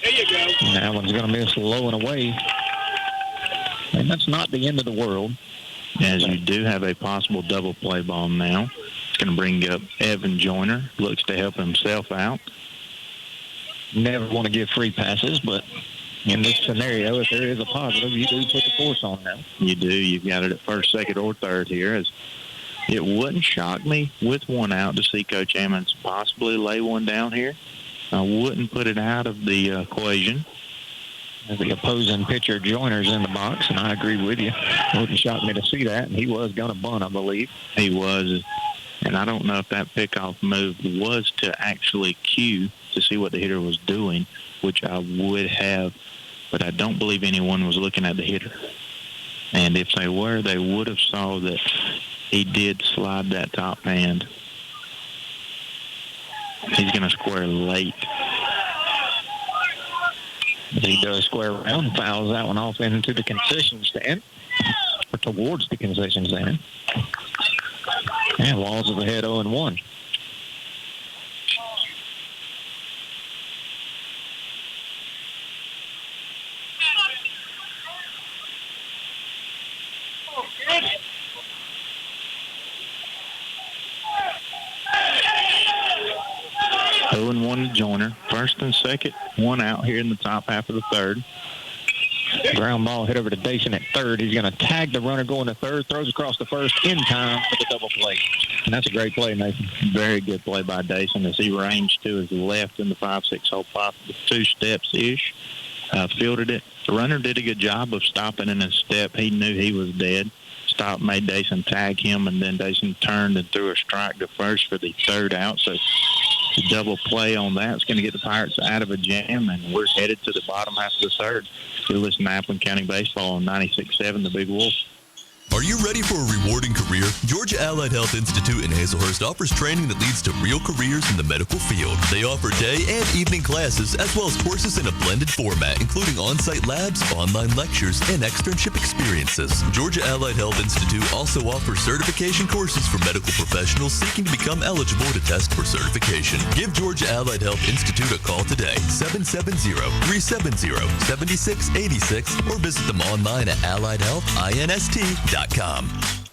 There you go. And that one's going to miss low and away. And that's not the end of the world. As you do have a possible double play ball now. It's going to bring up Evan Joyner. Looks to help himself out. Never want to give free passes, but in this scenario, if there is a positive, you do put the force on now. You do. You've got it at first, second, or third here. As it wouldn't shock me with 1 out to see Coach Ammons possibly lay one down here. I wouldn't put it out of the equation. The opposing pitcher Joyner's in the box, and I agree with you. It wouldn't shock me to see that, and he was going to bunt, I believe. He was, and I don't know if that pickoff move was to actually cue to see what the hitter was doing, which I would have, but I don't believe anyone was looking at the hitter. And if they were, they would have saw that he did slide that top hand. He's going to square late. He does square around, fouls that one off into the concession stand, or towards the concession stand. And Walls is ahead 0-1. Joyner, first and second, 1 out here in the top half of the third. Ground ball hit over to Dason at third. He's going to tag the runner going to third, throws across the first in time for the double play. And that's a great play, Nathan. Very good play by Dason as he ranged to his left in the 5-6 hole pop with 2 steps-ish. Fielded it. The runner did a good job of stopping in his step. He knew he was dead. Stopped, made Dason tag him, and then Dason turned and threw a strike to first for the 3rd out. So the double play on that is going to get the Pirates out of a jam, and we're headed to the bottom half of the 3rd. You're listening to Appleton County Baseball on 96.7 The Big Wolf. Are you ready for a rewarding career? Georgia Allied Health Institute in Hazelhurst offers training that leads to real careers in the medical field. They offer day and evening classes as well as courses in a blended format, including on-site labs, online lectures, and externship experiences. Georgia Allied Health Institute also offers certification courses for medical professionals seeking to become eligible to test for certification. Give Georgia Allied Health Institute a call today, 770-370-7686, or visit them online at alliedhealthinst.com.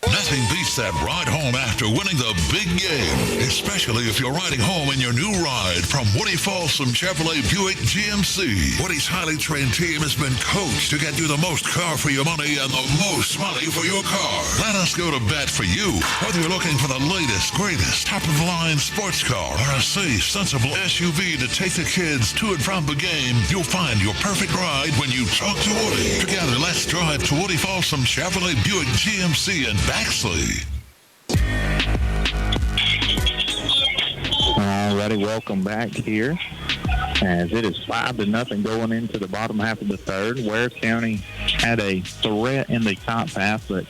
Nothing beats that ride home after winning the big game, especially if you're riding home in your new ride from Woody Folsom Chevrolet Buick GMC. Woody's highly trained team has been coached to get you the most car for your money and the most money for your car. Let us go to bat for you. Whether you're looking for the latest, greatest, top-of-the-line sports car or a safe, sensible SUV to take the kids to and from the game, you'll find your perfect ride when you talk to Woody. Together, let's drive to Woody Folsom Chevrolet Buick GMC in Baxley. Alrighty, welcome back here. As it is 5-0 going into the bottom half of the third. Ware County had a threat in the top half, but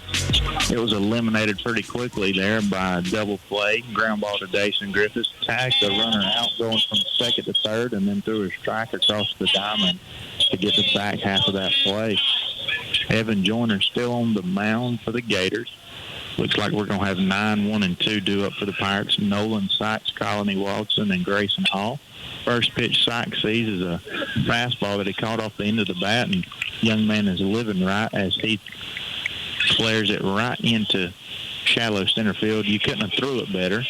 it was eliminated pretty quickly there by a double play. Ground ball to Dason Griffiths. Tagged the runner out going from second to third, and then threw a strike across the diamond to get the back half of that play. Evan Joyner still on the mound for the Gators. Looks like we're going to have 9-1-2 due up for the Pirates. Nolan Sykes, Colony Watson, and Grayson Hall. First pitch Sykes sees is a fastball that he caught off the end of the bat, and young man is living right as he flares it right into shallow center field. You couldn't have threw it better.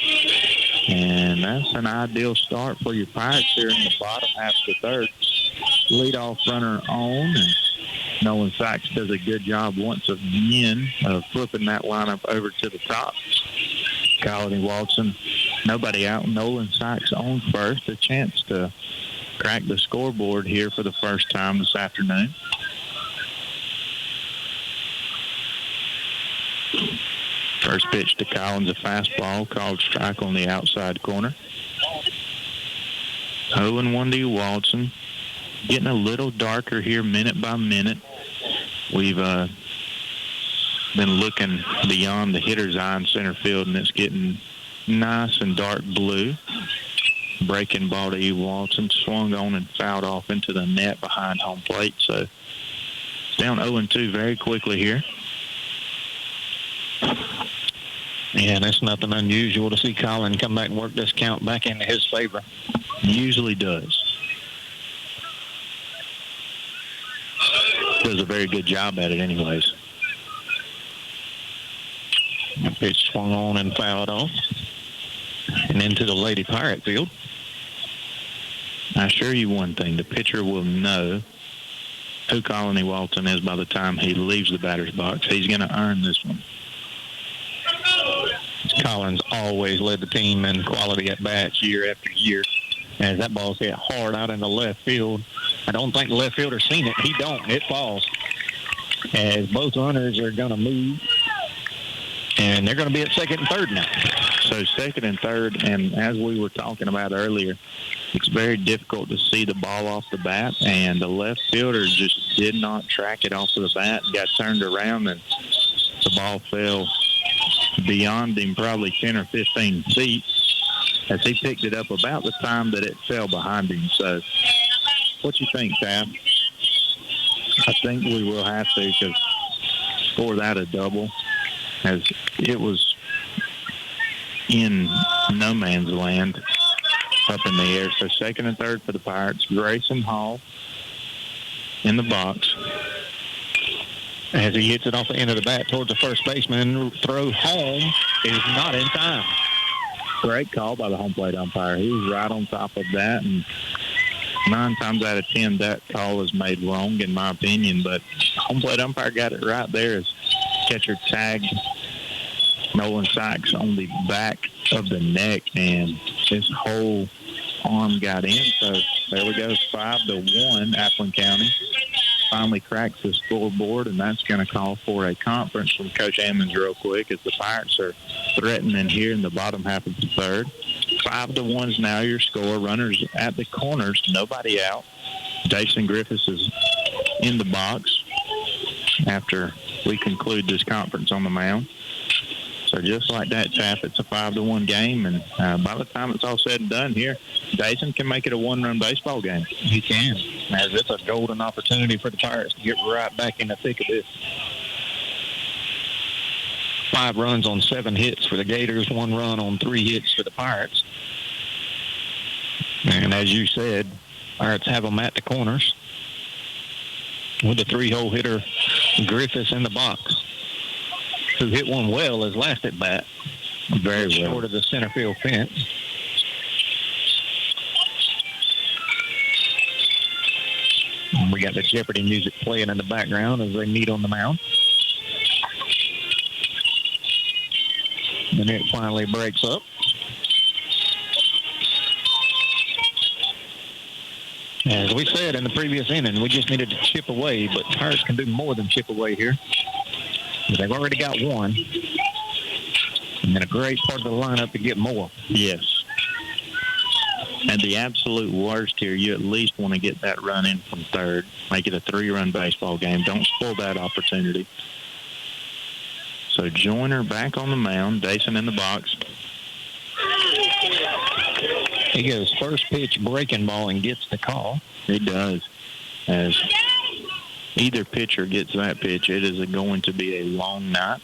And that's an ideal start for your Pirates here in the bottom half of the third. Leadoff runner on, and Nolan Sykes does a good job once again of flipping that lineup over to the top. Colony Watson, nobody out. Nolan Sykes on first. A chance to crack the scoreboard here for the first time this afternoon. First pitch to Collins, a fastball called strike on the outside corner. 0-1 to Watson. Getting a little darker here minute by minute. We've been looking beyond the hitter's eye in center field, and it's getting nice and dark blue. Breaking ball to E. Watson, swung on and fouled off into the net behind home plate. So down 0-2 very quickly here. Yeah, that's nothing unusual to see Colin come back and work this count back into his favor. Usually does. Does a very good job at it anyways. The pitch swung on and fouled off. And into the Lady Pirate field. I assure you one thing, the pitcher will know who Colony Watson is by the time he leaves the batter's box. He's going to earn this one. Collins always led the team in quality at bats year after year. As that ball's hit hard out in the left field. I don't think the left fielder's seen it. He don't. It falls. As both runners are going to move. And they're going to be at second and third now. So second and third, and as we were talking about earlier, it's very difficult to see the ball off the bat, and the left fielder just did not track it off of the bat, got turned around, and the ball fell beyond him probably 10 or 15 feet as he picked it up about the time that it fell behind him. So what you think, Tab? I think we will have to, because score that a double, as it was in no man's land up in the air. So second and third for the Pirates. Grayson Hall in the box. As he hits it off the end of the bat towards the first baseman, throw home is not in time. Great call by the home plate umpire. He was right on top of that, and 9 times out of 10 that call is made wrong in my opinion, but home plate umpire got it right there as catcher tagged Nolan Sykes on the back of the neck, and his whole arm got in. So there we go, 5-1. Appleton County finally cracks the scoreboard, and that's going to call for a conference from Coach Ammons real quick as the Pirates are threatening here in the bottom half of the third. 5-1 is now your score. Runners at the corners, nobody out. Dason Griffiths is in the box after we conclude this conference on the mound. So just like that, Taff, it's a 5-1 game, and by the time it's all said and done here, Dason can make it a one-run baseball game. He can, as it's a golden opportunity for the Pirates to get right back in the thick of this. 5 runs on 7 hits for the Gators, 1 run on 3 hits for the Pirates. And as you said, Pirates have them at the corners with the 3-hole hitter Griffiths in the box. who hit one well his last at bat. Very well. Short of the center field fence. And we got the Jeopardy music playing in the background as they meet on the mound. And it finally breaks up. As we said in the previous inning, we just needed to chip away, but Pirates can do more than chip away here. They've already got one. And then a great part of the lineup to get more. Yes. And the absolute worst here, you at least want to get that run in from third. Make it a 3-run baseball game. Don't spoil that opportunity. So Joyner back on the mound. Dason in the box. He goes first pitch breaking ball and gets the call. He does. As either pitcher gets that pitch, it is going to be a long night.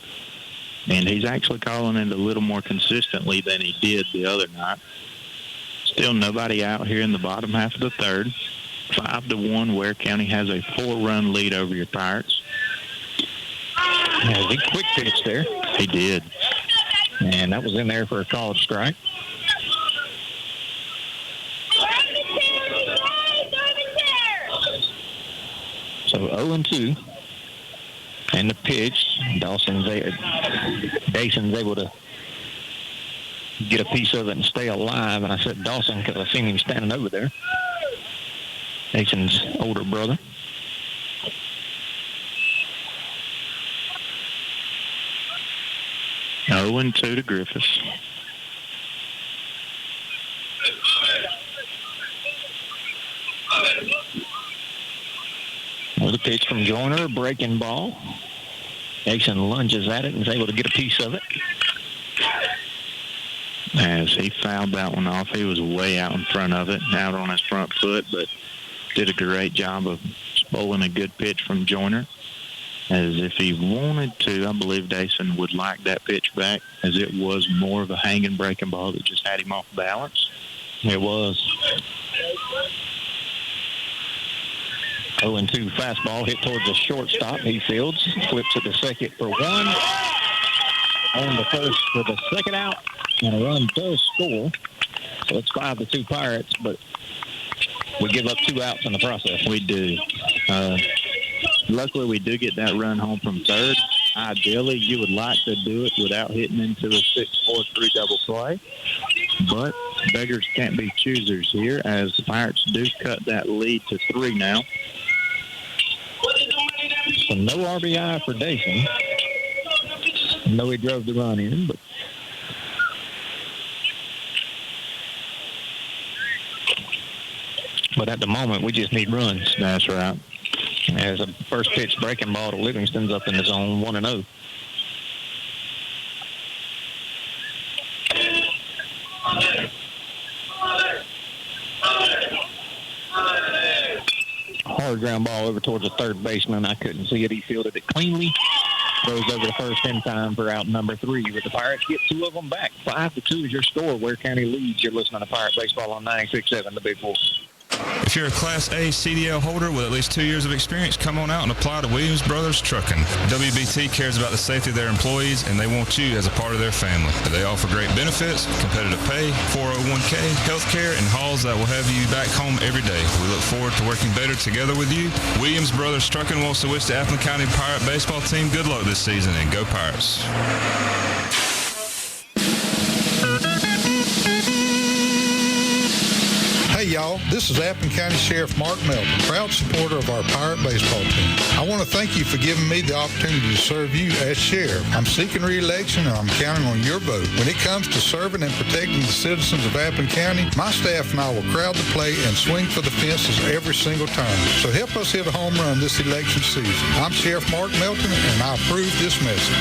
And he's actually calling it a little more consistently than he did the other night. Still nobody out here in the bottom half of the third. 5-1, Ware County has a 4-run lead over your Pirates. Yeah, he quick pitch there. He did. And that was in there for a called strike. So 0-2. And the pitch, Dason's able to get a piece of it and stay alive. And I said Dawson because I seen him standing over there. Dason's older brother. Oh, and 2 to Griffiths. Well, the pitch from Joyner, breaking ball. Jason lunges at it and is able to get a piece of it. As he fouled that one off, he was way out in front of it, out on his front foot, but did a great job of bowling a good pitch from Joyner. As if he wanted to, I believe Dason would like that pitch back, as it was more of a hanging breaking ball that just had him off balance. It was. 0-2 fastball hit towards the shortstop. He fields, flips it to second for one. On the first for the second out. And a run does score. So it's 5-2 Pirates, but we give up 2 outs in the process. We do. Luckily, we do get that run home from third. Ideally, you would like to do it without hitting into a 6-4-3 double play. But beggars can't be choosers here, as the Pirates do cut that lead to 3 now. So no RBI for Dason. I know he drove the run in, but at the moment, we just need runs. That's right. As a first pitch breaking ball to Livingston's up in the zone, 1-0. Hard ground ball over towards the third baseman. I couldn't see it. He fielded it cleanly. Throws over the first in time for out number 3. But the Pirates get 2 of them back. 5-2 is your score. Ware County leads. You're listening to Pirate Baseball on 96.7, The Big Wolf. If you're a Class A CDL holder with at least 2 years of experience, come on out and apply to Williams Brothers Trucking. WBT cares about the safety of their employees, and they want you as a part of their family. They offer great benefits, competitive pay, 401k, health care, and hauls that will have you back home every day. We look forward to working better together with you. Williams Brothers Trucking wants to wish the Appleton County Pirate baseball team good luck this season, and go Pirates. Hey y'all, this is Appleton County Sheriff Mark Melton, proud supporter of our Pirate baseball team. I want to thank you for giving me the opportunity to serve you as sheriff. I'm seeking re-election and I'm counting on your vote. When it comes to serving and protecting the citizens of Appleton County, my staff and I will crowd the plate and swing for the fences every single time. So help us hit a home run this election season. I'm Sheriff Mark Melton and I approve this message.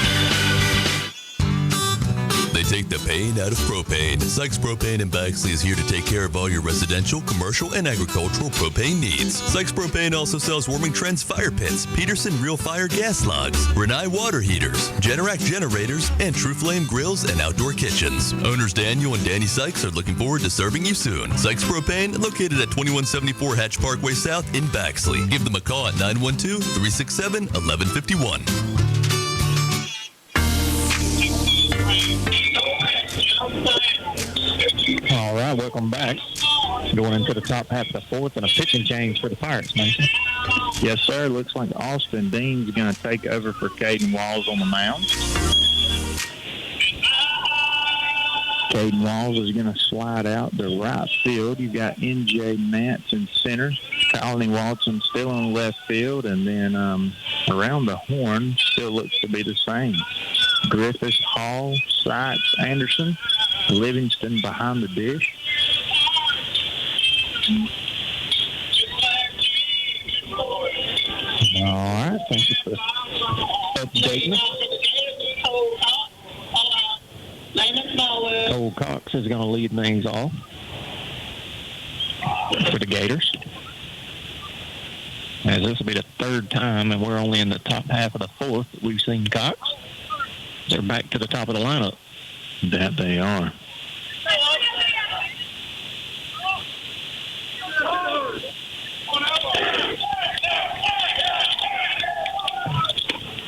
They take the pain out of propane. Sykes Propane in Baxley is here to take care of all your residential, commercial, and agricultural propane needs. Sykes Propane also sells Warming Trends fire pits, Peterson Real Fire gas logs, Renai water heaters, Generac generators, and True Flame grills and outdoor kitchens. Owners Daniel and Danny Sykes are looking forward to serving you soon. Sykes Propane, located at 2174 Hatch Parkway South in Baxley. Give them a call at 912-367-1151. All right, welcome back. Going into the top half of the fourth and a pitching change for the Pirates, Mason. Yes, sir. Looks like Austin Dean's going to take over for Caden Walls on the mound. Caden Walls is going to slide out to right field. You've got N.J. Nance in center. Colony Watson still on left field. And then around the horn still looks to be the same. Griffiths, Hall, Sykes, Anderson, Livingston behind the dish. All right, thank you for updating. Cole Cox is going to lead things off for the Gators. As this will be the third time, and we're only in the top half of the fourth that we've seen Cox. They're back to the top of the lineup. That they are.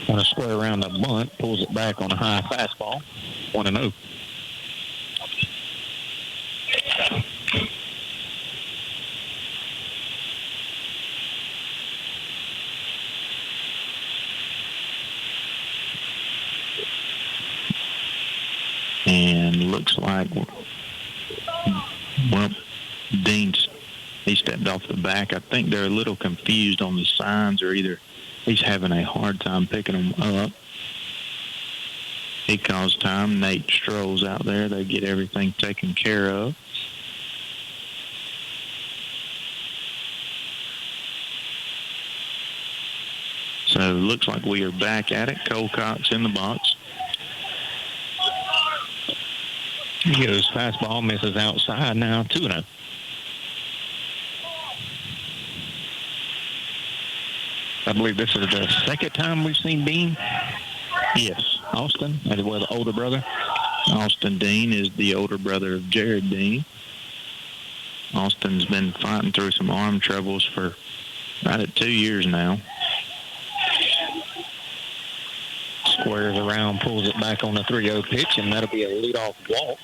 Going to square around the bunt, pulls it back on a high fastball. 1-0. And looks like, well, he stepped off the back. I think they're a little confused on the signs, or either he's having a hard time picking them up. He calls time. Nate strolls out there. They get everything taken care of. So it looks like we are back at it. Cole Cox in the box. He goes fastball, misses outside. Now 2-0. I believe this is the second time we've seen Dean. Yes. Austin, as well, the older brother. Austin Dean is the older brother of Jared Dean. Austin's been fighting through some arm troubles for right at 2 years now. Squares around, pulls it back on the 3-0 pitch, and that'll be a leadoff walk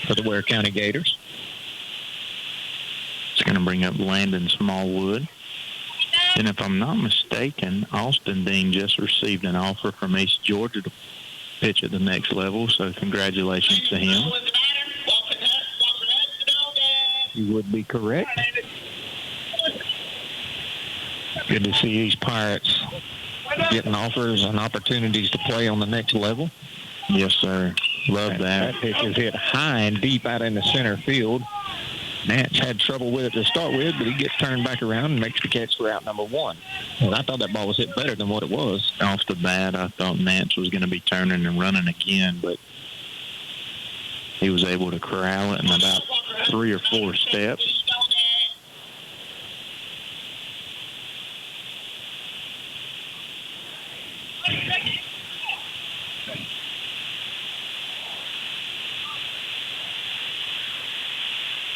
for the Ware County Gators. It's going to bring up Landon Smallwood. And if I'm not mistaken, Austin Dean just received an offer from East Georgia to pitch at the next level, so congratulations to him. You would be correct. Good to see these Pirates getting offers and opportunities to play on the next level. Yes, sir. Love that. That pitch is hit high and deep out in the center field. Nance had trouble with it to start with, but he gets turned back around and makes the catch for out number 1. And I thought that ball was hit better than what it was. Off the bat, I thought Nance was going to be turning and running again, but he was able to corral it in about 3 or 4 steps.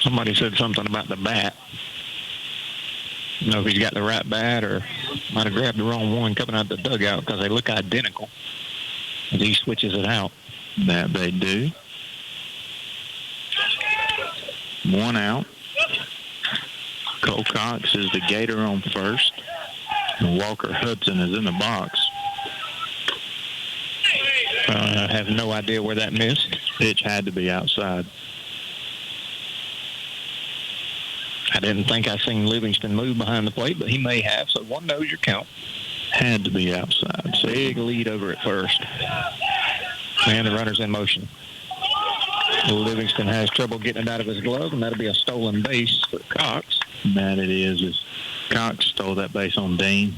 Somebody said something about the bat. I don't know if he's got the right bat or might have grabbed the wrong one coming out of the dugout because they look identical as he switches it out. That they do. 1 out. Cole Cox is the Gator on first. And Walker Hudson is in the box. I have no idea where that missed. Pitch had to be outside. I didn't think I seen Livingston move behind the plate, but he may have, so 1 knows your count. Had to be outside. So big lead over at first. And the runner's in motion. Livingston has trouble getting it out of his glove, and that'll be a stolen base for Cox. That it is Cox stole that base on Dean.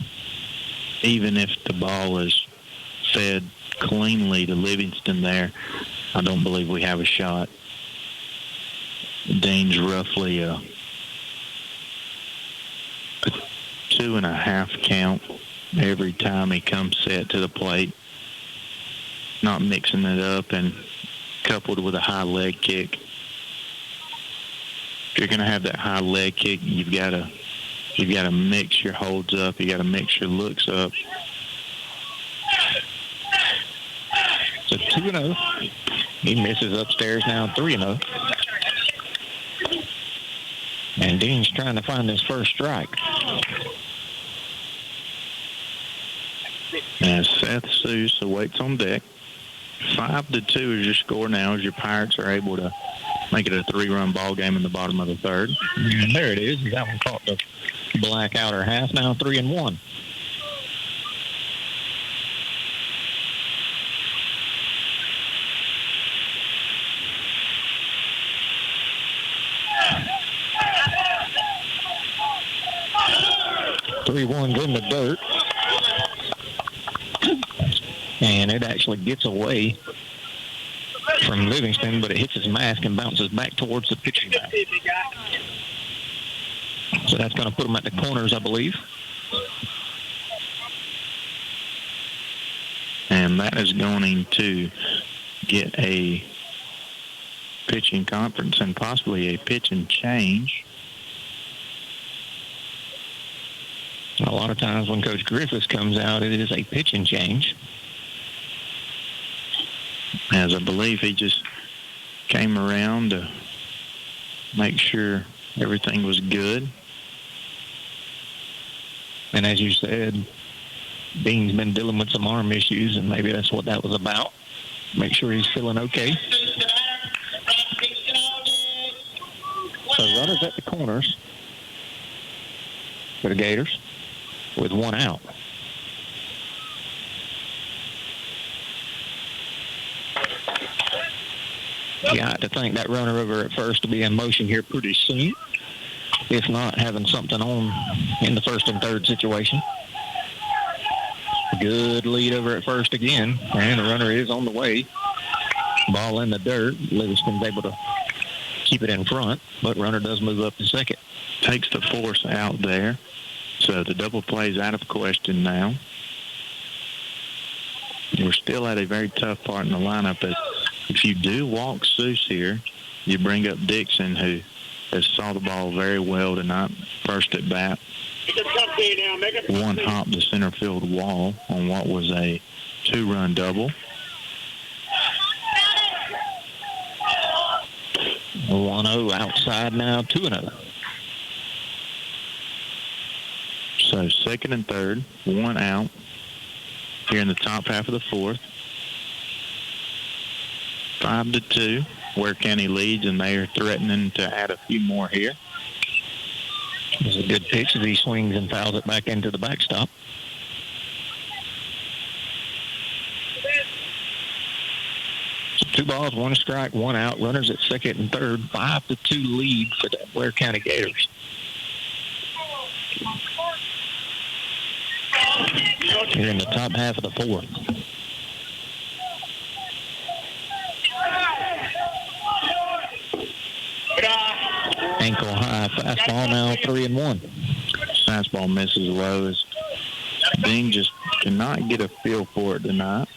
Even if the ball is fed cleanly to Livingston there, I don't believe we have a shot. Dean's roughly a 2.5 count every time he comes set to the plate. Not mixing it up, and coupled with a high leg kick. If you're going to have that high leg kick, you've got to mix your holds up. You got to mix your looks up. So 2-0. He misses upstairs now, 3-0. And Dean's trying to find his first strike. And Seth Seuss awaits on deck. 5-2 is your score now as your Pirates are able to make it a 3-run ball game in the bottom of the third. And there it is. That one caught the black outer half. Now 3-1. One's in the dirt, and it actually gets away from Livingston, but it hits his mask and bounces back towards the pitching mound. So that's going to put him at the corners, I believe. And that is going to get a pitching conference and possibly a pitching change. A lot of times when Coach Griffiths comes out, it is a pitching change. As I believe he just came around to make sure everything was good. And as you said, Dean's been dealing with some arm issues, and maybe that's what that was about. Make sure he's feeling okay. So runners at the corners for the Gators with one out. You got to think that runner over at first will be in motion here pretty soon. If not, having something on in the first and third situation. Good lead over at first again, and the runner is on the way. Ball in the dirt. Livingston's able to keep it in front, but runner does move up to second. Takes the force out there. So the double play is out of the question now. We're still at a very tough part in the lineup. If you do walk Seuss here, you bring up Dixon, who has saw the ball very well tonight. First at bat, one hop the center field wall on what was a 2-run double. 1-0 outside now, 2-0. So second and third, one out here in the top half of the fourth. 5-2, Ware County leads, and they are threatening to add a few more here. It's a good pitch as he swings and fouls it back into the backstop. So 2 balls, 1 strike, 1 out. Runners at second and third. 5-2 lead for the Ware County Gators. Here in the top half of the fourth. Ankle high fastball now, 3-1. Fastball misses low as Dean just cannot get a feel for it tonight.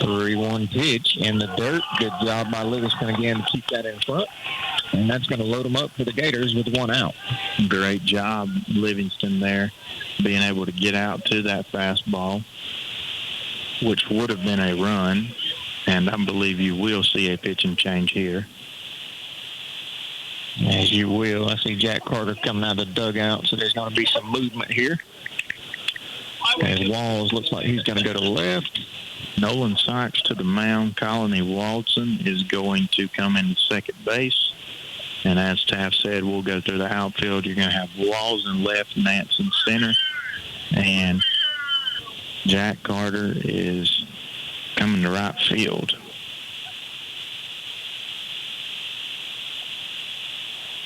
Three-one pitch in the dirt. Good job by Livingston again to keep that in front. And that's going to load them up for the Gators with 1 out. Great job, Livingston, there, being able to get out to that fastball, which would have been a run. And I believe you will see a pitching change here. As you will. I see Jack Carter coming out of the dugout, so there's going to be some movement here. As Walls looks like he's going to go to the left. Nolan Sykes to the mound. Colony Walton is going to come into second base. And as Taft said, we'll go through the outfield. You're going to have Walls in left, Nance in center. And Jack Carter is coming to right field.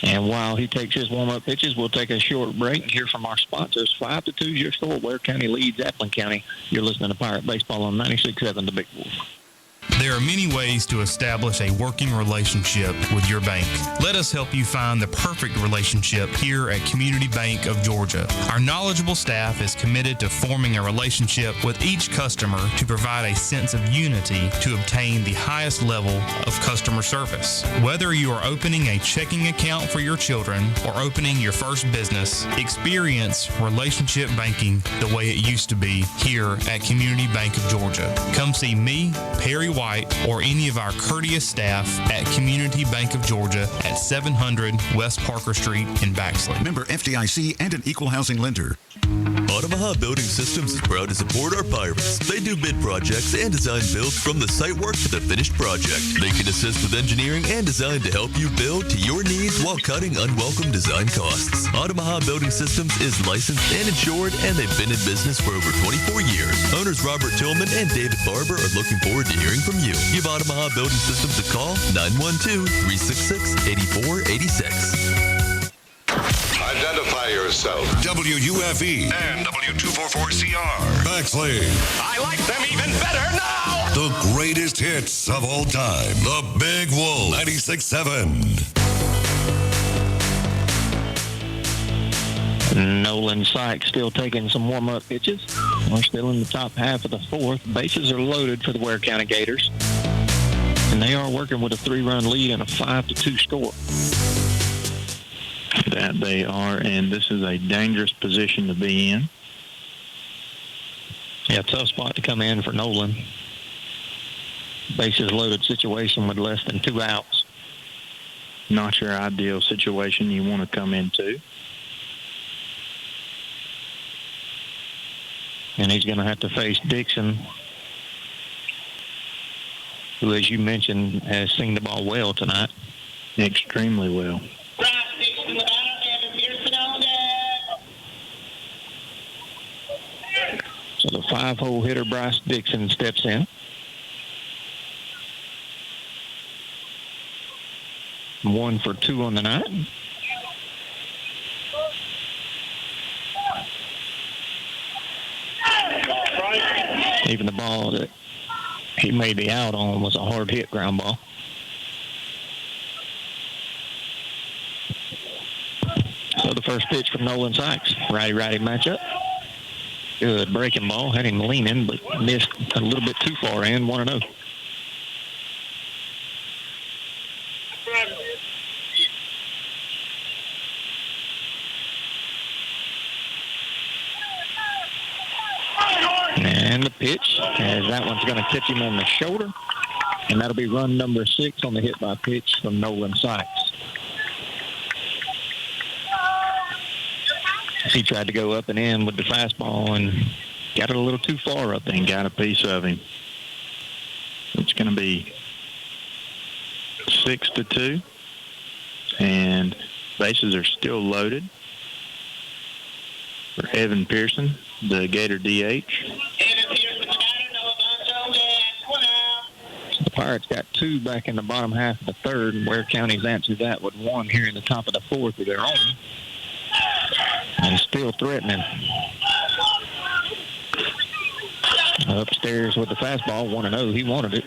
And while he takes his warm-up pitches, we'll take a short break and hear from our sponsors. 5-2 is your score. Ware County leads Appleton County. You're listening to Pirate Baseball on 96.7 The Big Wolf. There are many ways to establish a working relationship with your bank. Let us help you find the perfect relationship here at Community Bank of Georgia. Our knowledgeable staff is committed to forming a relationship with each customer to provide a sense of unity to obtain the highest level of customer service. Whether you are opening a checking account for your children or opening your first business, experience relationship banking the way it used to be here at Community Bank of Georgia. Come see me, Perry White, or any of our courteous staff at Community Bank of Georgia at 700 West Parker Street in Baxley. Member FDIC and an equal housing lender. Omaha Building Systems is proud to support our Pirates. They do bid projects and design builds from the site work to the finished project. They can assist with engineering and design to help you build to your needs while cutting unwelcome design costs. Omaha Building Systems is licensed and insured, and they've been in business for over 24 years. Owners Robert Tillman and David Barber are looking forward to hearing from you. Give Omaha Building Systems a call, 912-366-8486. Identify yourself. WUFE and W244CR. Baxley. I like them even better now. The greatest hits of all time. The Big Wolf 96.7. Nolan Sykes still taking some warm-up pitches. We're still in the top half of the fourth. Bases are loaded for the Ware County Gators. And they are working with a 3-run lead and a 5-2 score. That they are, and this is a dangerous position to be in. Yeah, tough spot to come in for Nolan. Bases loaded situation with less than 2 outs. Not your ideal situation you want to come into. And he's going to have to face Dixon, who, as you mentioned, has seen the ball well tonight. Extremely well. So the 5-hole hitter, Bryce Dixon, steps in. One for 2 on the night. Even the ball that he made the out on was a hard hit ground ball. So the first pitch from Nolan Sykes, righty-righty matchup. Good breaking ball, had him leaning, but missed a little bit too far in, 1-0. And the pitch, as that one's going to catch him on the shoulder, and that'll be run number 6 on the hit by pitch from Nolan Sykes. He tried to go up and in with the fastball and got it a little too far up and got a piece of him. It's going to be 6-2, and bases are still loaded for Evan Pearson, the Gator DH. The Pirates got 2 back in the bottom half of the third, and Ware County's answered that with 1 here in the top of the fourth of their own. And still threatening. Upstairs with the fastball, 1-0. He wanted it.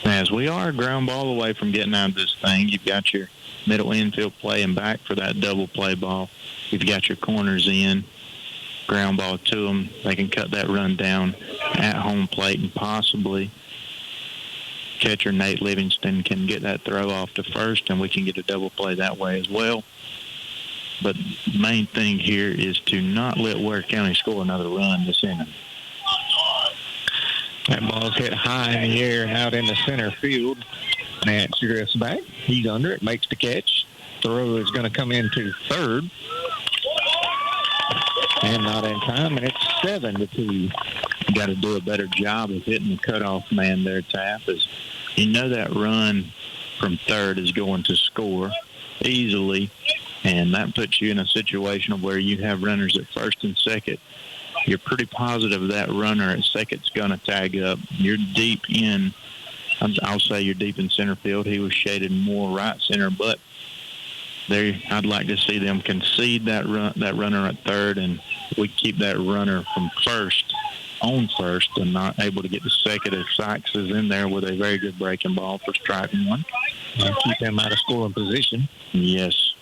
As we are a ground ball away from getting out of this thing, you've got your middle infield play and back for that double play ball. You've got your corners in, ground ball to them. They can cut that run down at home plate, and possibly catcher Nate Livingston can get that throw off to first, and we can get a double play that way as well. But the main thing here is to not let Ware County score another run this inning. That ball's hit high in the air out in the center field. Nance drifts back. He's under it, makes the catch. Throw is going to come into third. And not in time, and it's 7-2. You got to do a better job of hitting the cutoff man there, Tapp. As you know that run from third is going to score easily. And that puts you in a situation of where you have runners at first and second. You're pretty positive that runner at second's going to tag up. You're deep in, I'll say you're deep in center field. He was shaded more right center, but there, I'd like to see them concede that runner at third, and we keep that runner from first on first and not able to get the second as Sykes is in there with a very good breaking ball for strike one. And keep him out of scoring position. Yes.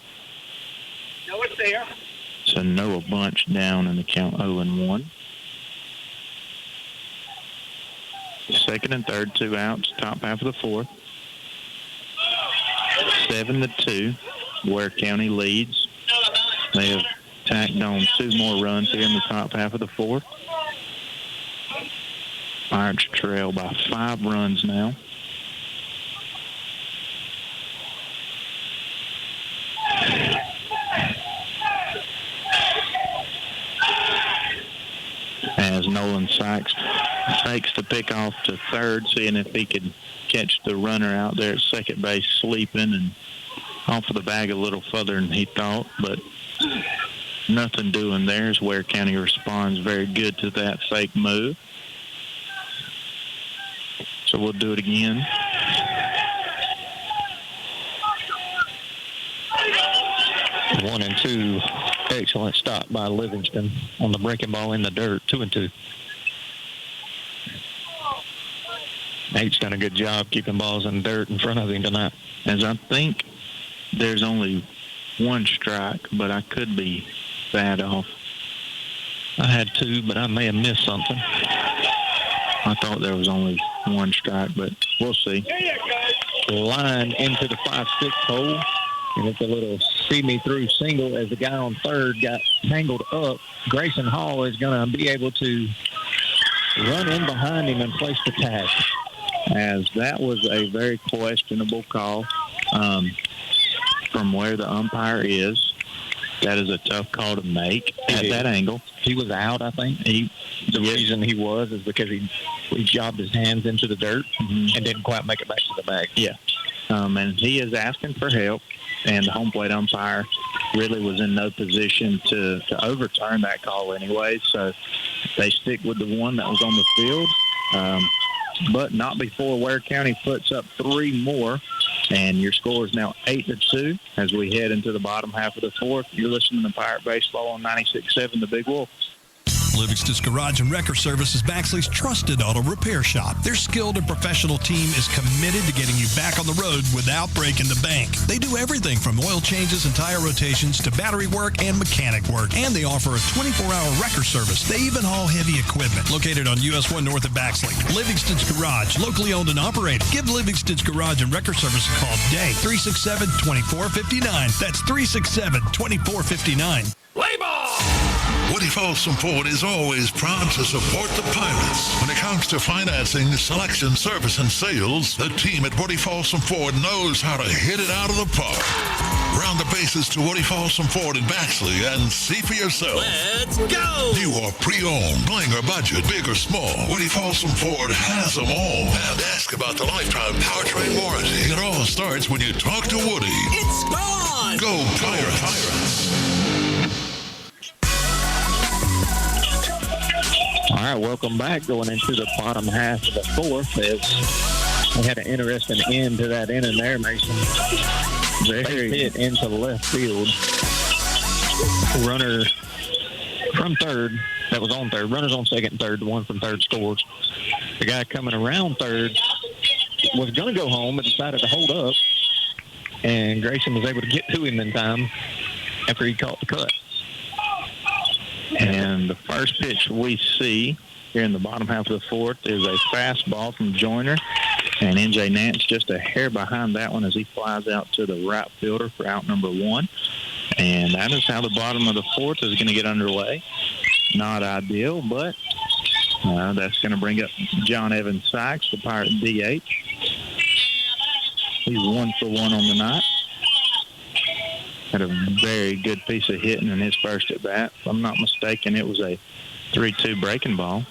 No, it's there. So Noah Bunch down in the count 0-1. Second and third, 2 outs, top half of the fourth. 7-2, Ware County leads. They have tacked on 2 more runs here in the top half of the fourth. Pirates trail by 5 runs now. As Nolan Sykes takes the pick off to third, seeing if he can catch the runner out there at second base sleeping and off of the bag a little further than he thought, but nothing doing there as Ware County responds very good to that fake move. So we'll do it again. One and two. Excellent stop by Livingston on the breaking ball in the dirt. 2-2. Nate's done a good job keeping balls in the dirt in front of him tonight. As I think there's only 1 strike, but I could be bad off. I had 2, but I may have missed something. I thought there was only 1 strike, but we'll see. Line into the 5-6 hole, and it's a little see-me-through single as the guy on third got tangled up. Grayson Hall is going to be able to run in behind him and place the tag. As that was a very questionable call from where the umpire is. That is a tough call to make at that angle. He was out, I think. The reason he was is because he jobbed his hands into the dirt and didn't quite make it back to the bag. Yeah. And he is asking for help, and the home plate umpire really was in no position to overturn that call anyway. So they stick with the one that was on the field, but not before Ware County puts up 3 more. And your score is now 8-2 as we head into the bottom half of the fourth. You're listening to Pirate Baseball on 96.7 The Big Wolf. Livingston's Garage and Wrecker Service is Baxley's trusted auto repair shop. Their skilled and professional team is committed to getting you back on the road without breaking the bank. They do everything from oil changes and tire rotations to battery work and mechanic work, and they offer a 24-hour wrecker service. They even haul heavy equipment. Located on US 1 north of Baxley, Livingston's Garage, locally owned and operated. Give Livingston's Garage and Wrecker Service a call today, 367-2459. That's 367-2459. Play ball! Woody Folsom Ford is always proud to support the Pirates. When it comes to financing, selection, service, and sales, the team at Woody Folsom Ford knows how to hit it out of the park. Round the bases to Woody Folsom Ford in Baxley and see for yourself. Let's go! New or pre-owned, bling or budget, big or small, Woody Folsom Ford has them all. And ask about the lifetime powertrain warranty. It all starts when you talk to Woody. It's gone! Go Pirates! All right, welcome back. Going into the bottom half of the fourth. We had an interesting end to that inning there, Mason. Very hit into left field. Runner from third, that was on third. Runners on second and third. The one from third scores. The guy coming around third was going to go home but decided to hold up. And Grayson was able to get to him in time after he caught the cut. And the first pitch we see here in the bottom half of the fourth is a fastball from Joyner. And NJ Nance just a hair behind that one as he flies out to the right fielder for out number 1. And that is how the bottom of the fourth is going to get underway. Not ideal, but that's going to bring up John Evan Sykes, the Pirate DH. He's 1 for 1 on the night. Had a very good piece of hitting in his first at bat. If I'm not mistaken, it was a 3-2 breaking ball.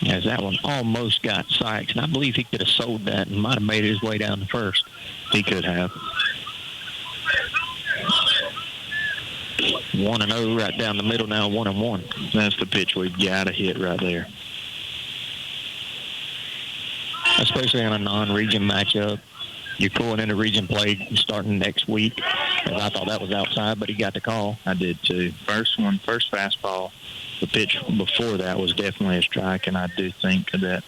As that one almost got Sykes, and I believe he could have sold that and might have made his way down to first. He could have. 1-0 right down the middle now, 1-1. That's the pitch we've got to hit right there. Especially on a non-region matchup. You're going into region play starting next week. I thought that was outside, but he got the call. I did too. First fastball The pitch before that was definitely a strike, and I do think that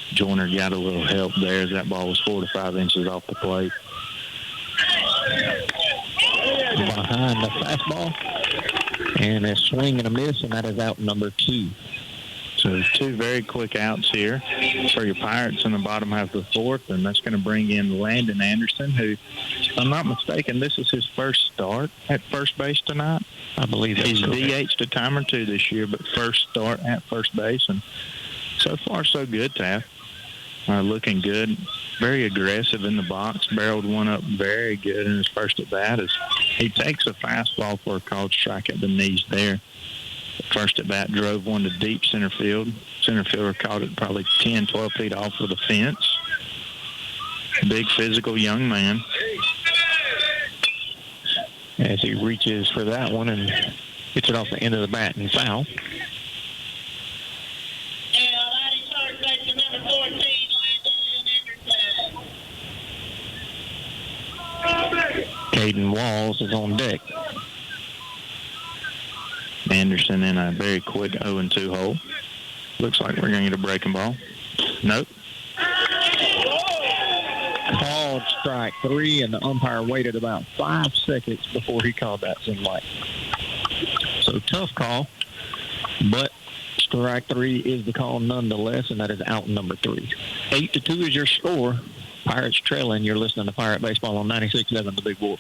Joyner got a little help there as that ball was 4 to 5 inches off the plate. Behind the fastball, and a swing and a miss, and that is out number 2. So 2 very quick outs here for your Pirates in the bottom half of the 4th, and that's going to bring in Landon Anderson, who, if I'm not mistaken, this is his first start at first base tonight. I believe he's DH'd a time or 2 this year, but first start at first base, and so far so good, Taft. Looking good, very aggressive in the box, barreled one up very good in his first at bat as he takes a fastball for a called strike at the knees there. First at bat drove one to deep center field. Center fielder caught it probably 10, 12 feet off of the fence. Big physical young man. As he reaches for that one and gets it off the end of the bat and foul. Caden Walls is on deck. Anderson in a very quick 0-2 hole. Looks like we're going to get a breaking ball. Nope. Called strike 3, and the umpire waited about 5 seconds before he called that, seemed like. So tough call, but strike 3 is the call nonetheless, and that is out number 3. 8-2 is your score. Pirates trailing. You're listening to Pirate Baseball on 96.7 The Big Wolf.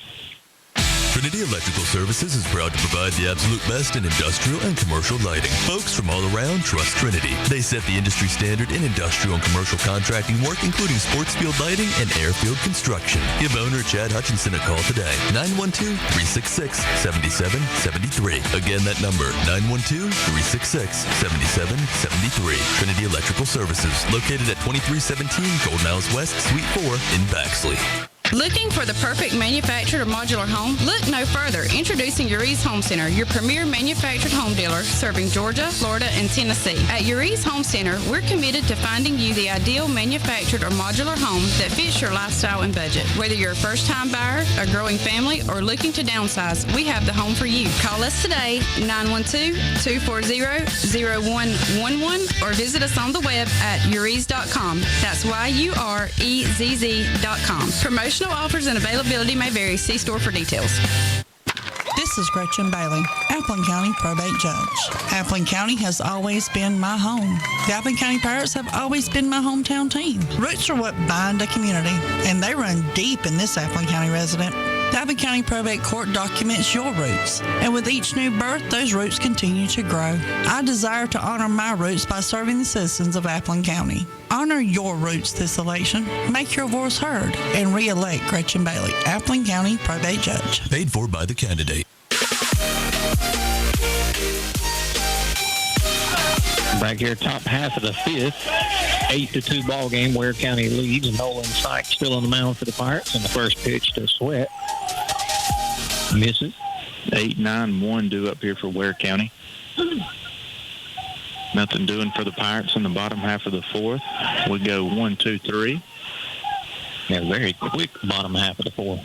Trinity Electrical Services is proud to provide the absolute best in industrial and commercial lighting. Folks from all around trust Trinity. They set the industry standard in industrial and commercial contracting work, including sports field lighting and airfield construction. Give owner Chad Hutchinson a call today. 912-366-7773. Again, that number, 912-366-7773. Trinity Electrical Services, located at 2317 Golden House West, Suite 4 in Baxley. Looking for the perfect manufactured or modular home? Look no further. Introducing Uri's Home Center, your premier manufactured home dealer serving Georgia, Florida, and Tennessee. At Uri's Home Center, we're committed to finding you the ideal manufactured or modular home that fits your lifestyle and budget. Whether you're a first-time buyer, a growing family, or looking to downsize, we have the home for you. Call us today, 912-240-0111, or visit us on the web at uris.com. That's YUREZZ.com. Promotional offers and availability may vary. See store for details. This is Gretchen Bailey, Appleton County Probate Judge. Appleton County has always been my home. The Appleton County Pirates have always been my hometown team. Roots are what bind a community, and they run deep in this Appleton County resident. The Appleton County Probate Court documents your roots, and with each new birth, those roots continue to grow. I desire to honor my roots by serving the citizens of Appleton County. Honor your roots this election. Make your voice heard, and re-elect Gretchen Bailey, Appleton County Probate Judge. Paid for by the candidate. Back here, top half of the 5th, 8-2 ball game. Ware County leads. Nolan Sykes still on the mound for the Pirates, and the first pitch to Sweat misses. 8-9-1 due up here for Ware County. Nothing doing for the Pirates in the bottom half of the 4th. We go 1-2-3. Yeah, very quick bottom half of the 4th.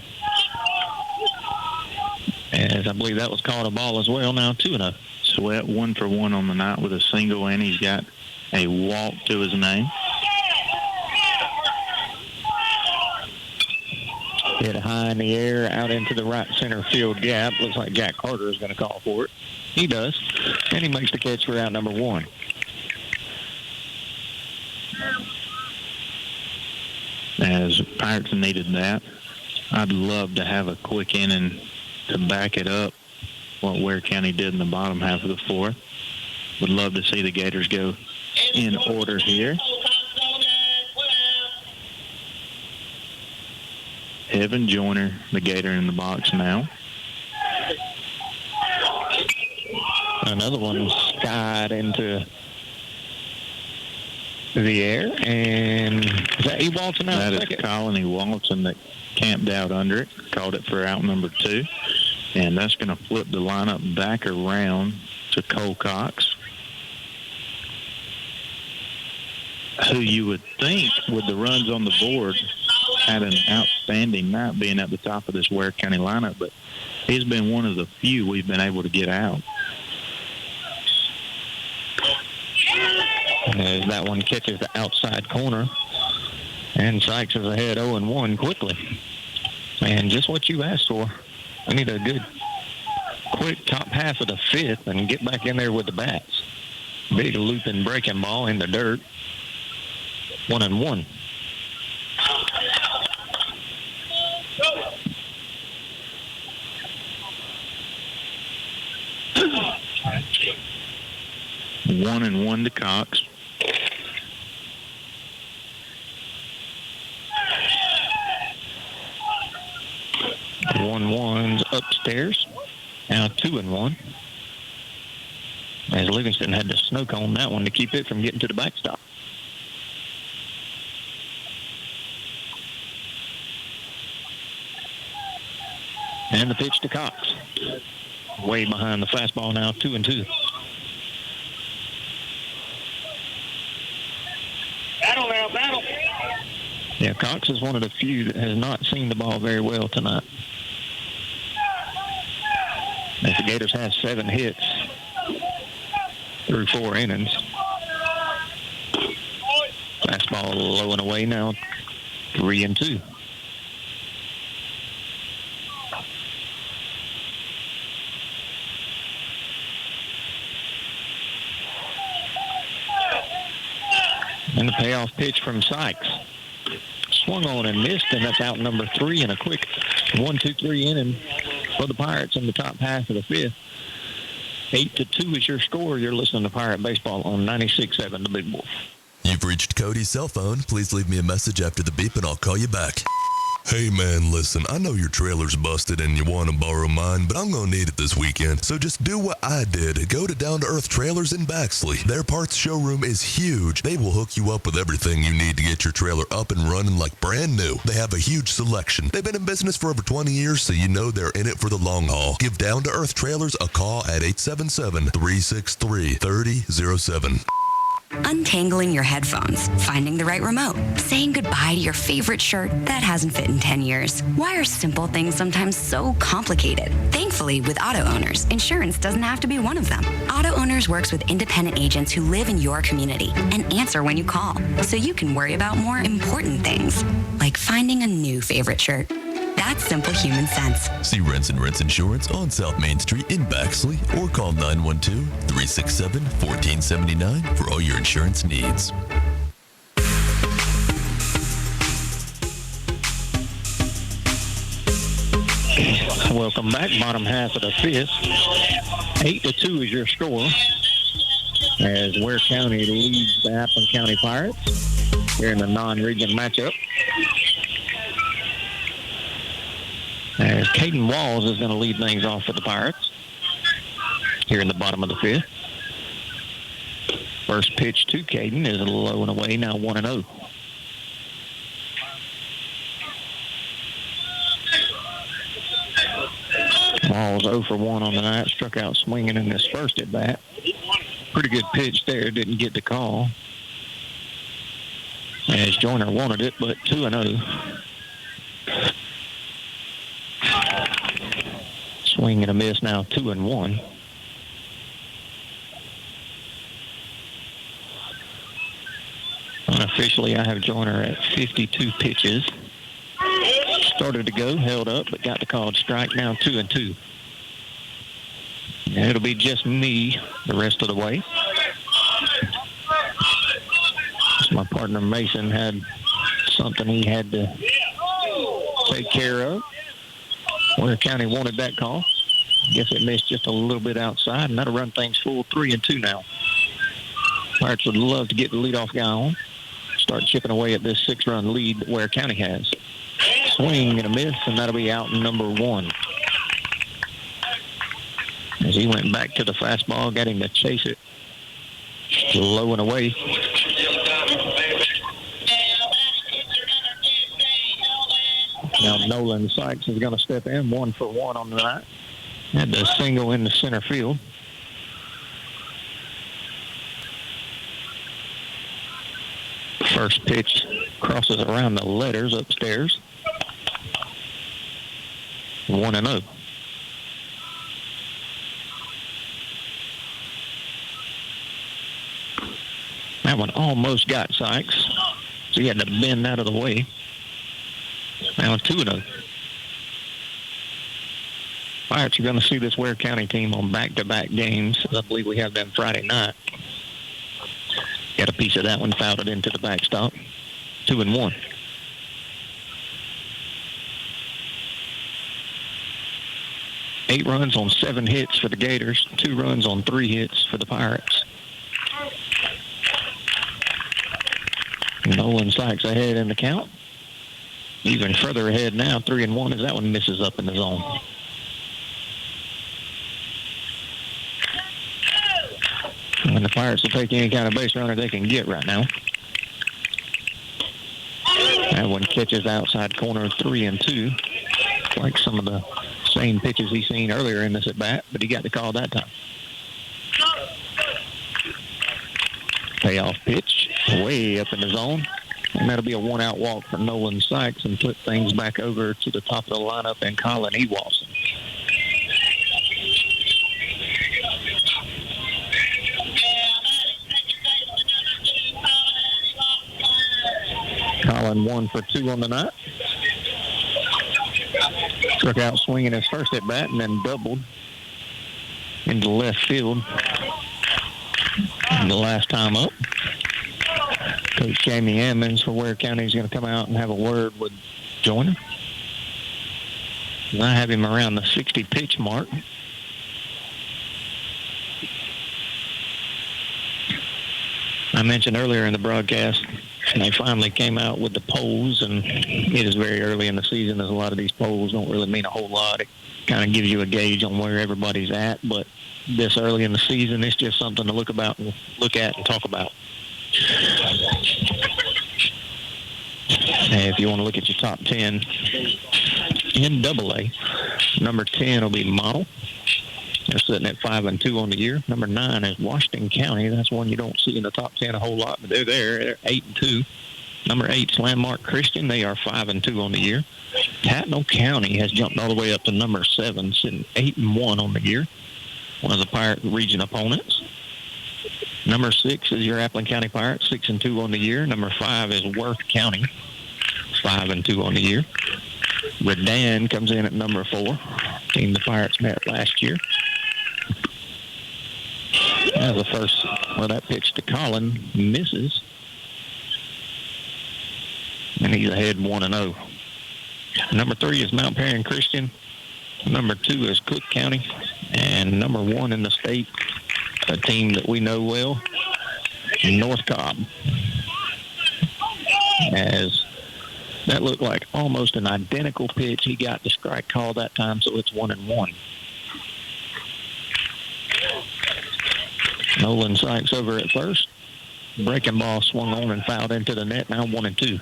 As I believe that was called a ball as well. Now 2-0. Sweat 1 for 1 on the night with a single, and he's got a walk to his name. Hit high in the air out into the right center field gap. Looks like Jack Carter is going to call for it. He does, and he makes the catch for out number 1. As Pirates needed that, I'd love to have a quick inning to back it up, what Ware County did in the bottom half of the 4th. Would love to see the Gators go in order here. Evan Joyner, the Gator in the box now. Another one skied into the air, and is that E. Walton out That second? is Colin E. Walton that camped out under it, called it for out number 2. And that's going to flip the lineup back around to Cole Cox, who you would think, with the runs on the board, had an outstanding night being at the top of this Ware County lineup, but he's been one of the few we've been able to get out. as that one catches the outside corner. And Sykes is ahead 0-1 quickly. And just what you asked for. I need a good, quick top half of the fifth and get back in there with the bats. Big looping breaking ball in the dirt. 1-1. One and one to Cox. One's upstairs. Now 2-1. As Livingston had to snow cone that one to keep it from getting to the backstop. And the pitch to Cox. Way behind the fastball now, 2-2. Battle now, battle. Yeah, Cox is one of the few that has not seen the ball very well tonight. As the Gators have 7 hits through 4 innings. Fastball low and away now, 3-2. And the payoff pitch from Sykes. Swung on and missed, and that's out number 3 in a quick 1-2-3 inning for the Pirates in the top half of the fifth. 8-2 is your score. You're listening to Pirate Baseball on 96.7 The Big Wolf. You've reached Cody's cell phone. Please leave me a message after the beep and I'll call you back. Hey man, listen, I know your trailer's busted and you want to borrow mine, but I'm going to need it this weekend. So just do what I did. Go to Down to Earth Trailers in Baxley. Their parts showroom is huge. They will hook you up with everything you need to get your trailer up and running like brand new. They have a huge selection. They've been in business for over 20 years, so you know they're in it for the long haul. Give Down to Earth Trailers a call at 877-363-3007. Untangling your headphones, finding the right remote, saying goodbye to your favorite shirt that hasn't fit in 10 years. Why are simple things sometimes so complicated? Thankfully, with Auto Owners, insurance doesn't have to be one of them. Auto Owners works with independent agents who live in your community and answer when you call, so you can worry about more important things, like finding a new favorite shirt. That's simple human sense. See Rents and Rents Insurance on South Main Street in Baxley or call 912-367-1479 for all your insurance needs. Welcome back. Bottom half of the fifth. 8-2 is your score as Ware County leads the Appleton County Pirates here in the non-region matchup. As Caden Walls is going to lead things off for the Pirates here in the bottom of the fifth. First pitch to Caden is low and away, now 1-0. Walls 0 for 1 on the night, struck out swinging in his first at bat. Pretty good pitch there, didn't get the call. As Joyner wanted it, but 2-0. Swing and a miss now, 2-1. Unofficially, I have Joyner at 52 pitches. Started to go, held up, but got the called strike, now 2-2. And it'll be just me the rest of the way. My partner Mason had something he had to take care of. Ware County wanted that call. Guess it missed just a little bit outside, and that'll run things full 3-2 now. Pirates would love to get the leadoff guy on, start chipping away at this 6-run lead that Ware County has. Swing and a miss, and that'll be out number 1. As he went back to the fastball, got him to chase it low and away. Now Nolan Sykes is going to step in, 1 for 1 on the night. Had the single in the center field. First pitch crosses around the letters upstairs. 1-0. That one almost got Sykes, so he had to bend out of the way. Now 2-0. Pirates are going to see this Ware County team on back-to-back games. I believe we have them Friday night. Got a piece of that one, fouled it into the backstop. 2-1. Eight runs on 7 hits for the Gators, 2 runs on 3 hits for the Pirates. Nolan Sykes ahead in the count. Even further ahead now, 3-1, as that one misses up in the zone. And the Pirates will take any kind of base runner they can get right now. That one catches outside corner 3-2. Like some of the same pitches he's seen earlier in this at bat, but he got the call that time. Payoff pitch way up in the zone. And that'll be a 1-out walk for Nolan Sykes and put things back over to the top of the lineup and Colin Ewalson. Colin 1 for 2 on the night. Struck out swinging his first at bat and then doubled into left field. And the last time up, Coach Jamie Emmons for Ware County is going to come out and have a word with Joyner. And I have him around the 60 pitch mark. I mentioned earlier in the broadcast, they finally came out with the polls, and it is very early in the season, as a lot of these polls don't really mean a whole lot. It kind of gives you a gauge on where everybody's at, but this early in the season, it's just something to look at and talk about. And if you want to look at your top 10 in AA, number 10 will be Model. They're sitting at 5-2 on the year. Number 9 is Washington County. That's one you don't see in the top 10 a whole lot, but they're there. They're 8-2. Number 8 is Landmark Christian. They are 5-2 on the year. Tatnall County has jumped all the way up to number 7, sitting 8-1 on the year. One of the Pirate region opponents. Number 6 is your Appleton County Pirates, 6-2 on the year. Number 5 is Worth County, 5-2 on the year. Redan comes in at number 4, team the Pirates met last year. Now the first, that pitch to Colin misses. And he's ahead 1-0. Number 3 is Mount Perrin Christian. Number 2 is Cook County. And number 1 in the state, a team that we know well, North Cobb. As that looked like almost an identical pitch, he got the strike call that time, so it's 1-1. Nolan Sykes over at first. Breaking ball swung on and fouled into the net, now 1-2.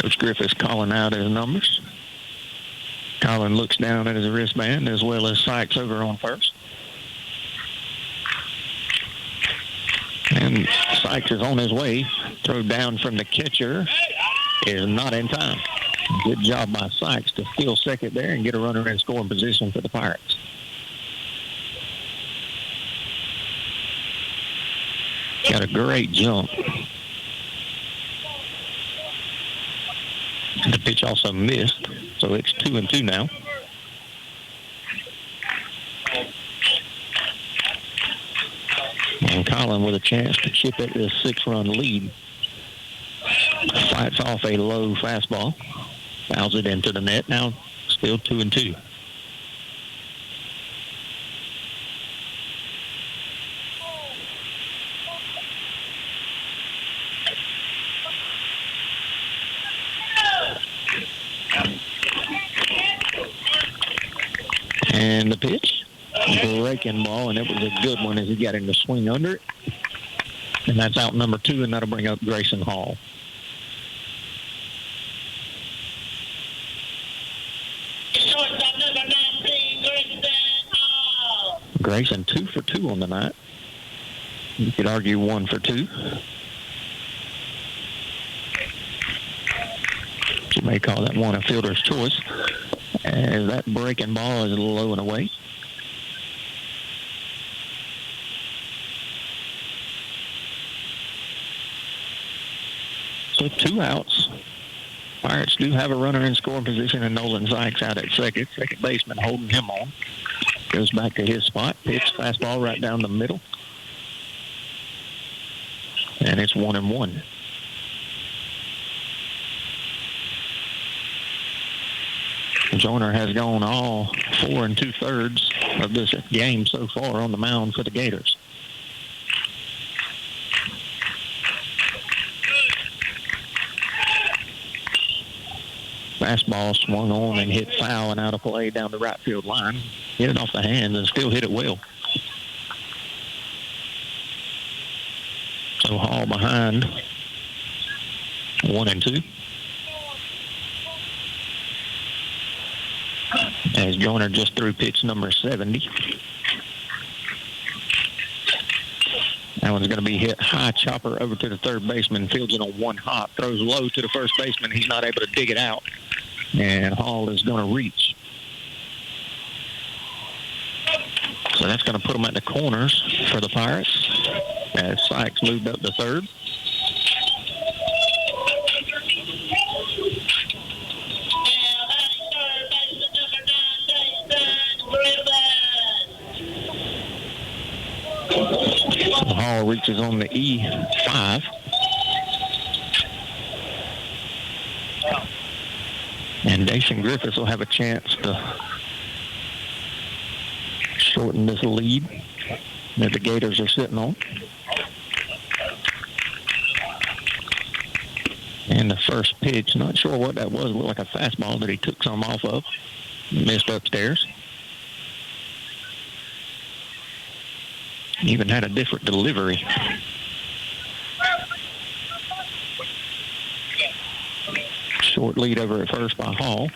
Coach Griffith's calling out his numbers. Colin looks down at his wristband, as well as Sykes over on first. And Sykes is on his way. Throw down from the catcher is not in time. Good job by Sykes to steal second there and get a runner in scoring position for the Pirates. Got a great jump. The pitch also missed, so it's 2-2 now. And Colin with a chance to chip at this 6-run lead. Fights off a low fastball. Fouls it into the net. Now still 2-2. And the pitch, breaking ball, and it was a good one as he got him to swing under it. And that's out number 2, and that'll bring up Grayson Hall. Grayson 2 for 2 on the night. You could argue 1 for 2. You may call that one a fielder's choice. as that breaking ball is low and away. So 2 outs. Pirates do have a runner in scoring position, and Nolan Sykes out at second. Second baseman holding him on. Goes back to his spot. Pitch, fastball right down the middle. And it's 1-1. Joyner has gone all 4 2/3 of this game so far on the mound for the Gators. Fastball swung on and hit foul and out of play down the right field line. Hit it off the hands and still hit it well. So Hall behind 1-2. As Joyner just threw pitch number 70. That one's going to be hit high, chopper over to the third baseman. Fields it on one hop. Throws low to the first baseman. He's not able to dig it out. And Hall is going to reach. So that's going to put them at the corners for the Pirates as Sykes moved up to third. So Hall reaches on the E5. And Dacian Griffiths will have a chance to shorten this lead that the Gators are sitting on. And the first pitch, not sure what that was, looked like a fastball that he took some off of. Missed upstairs. Even had a different delivery. Short lead over at first by Hall.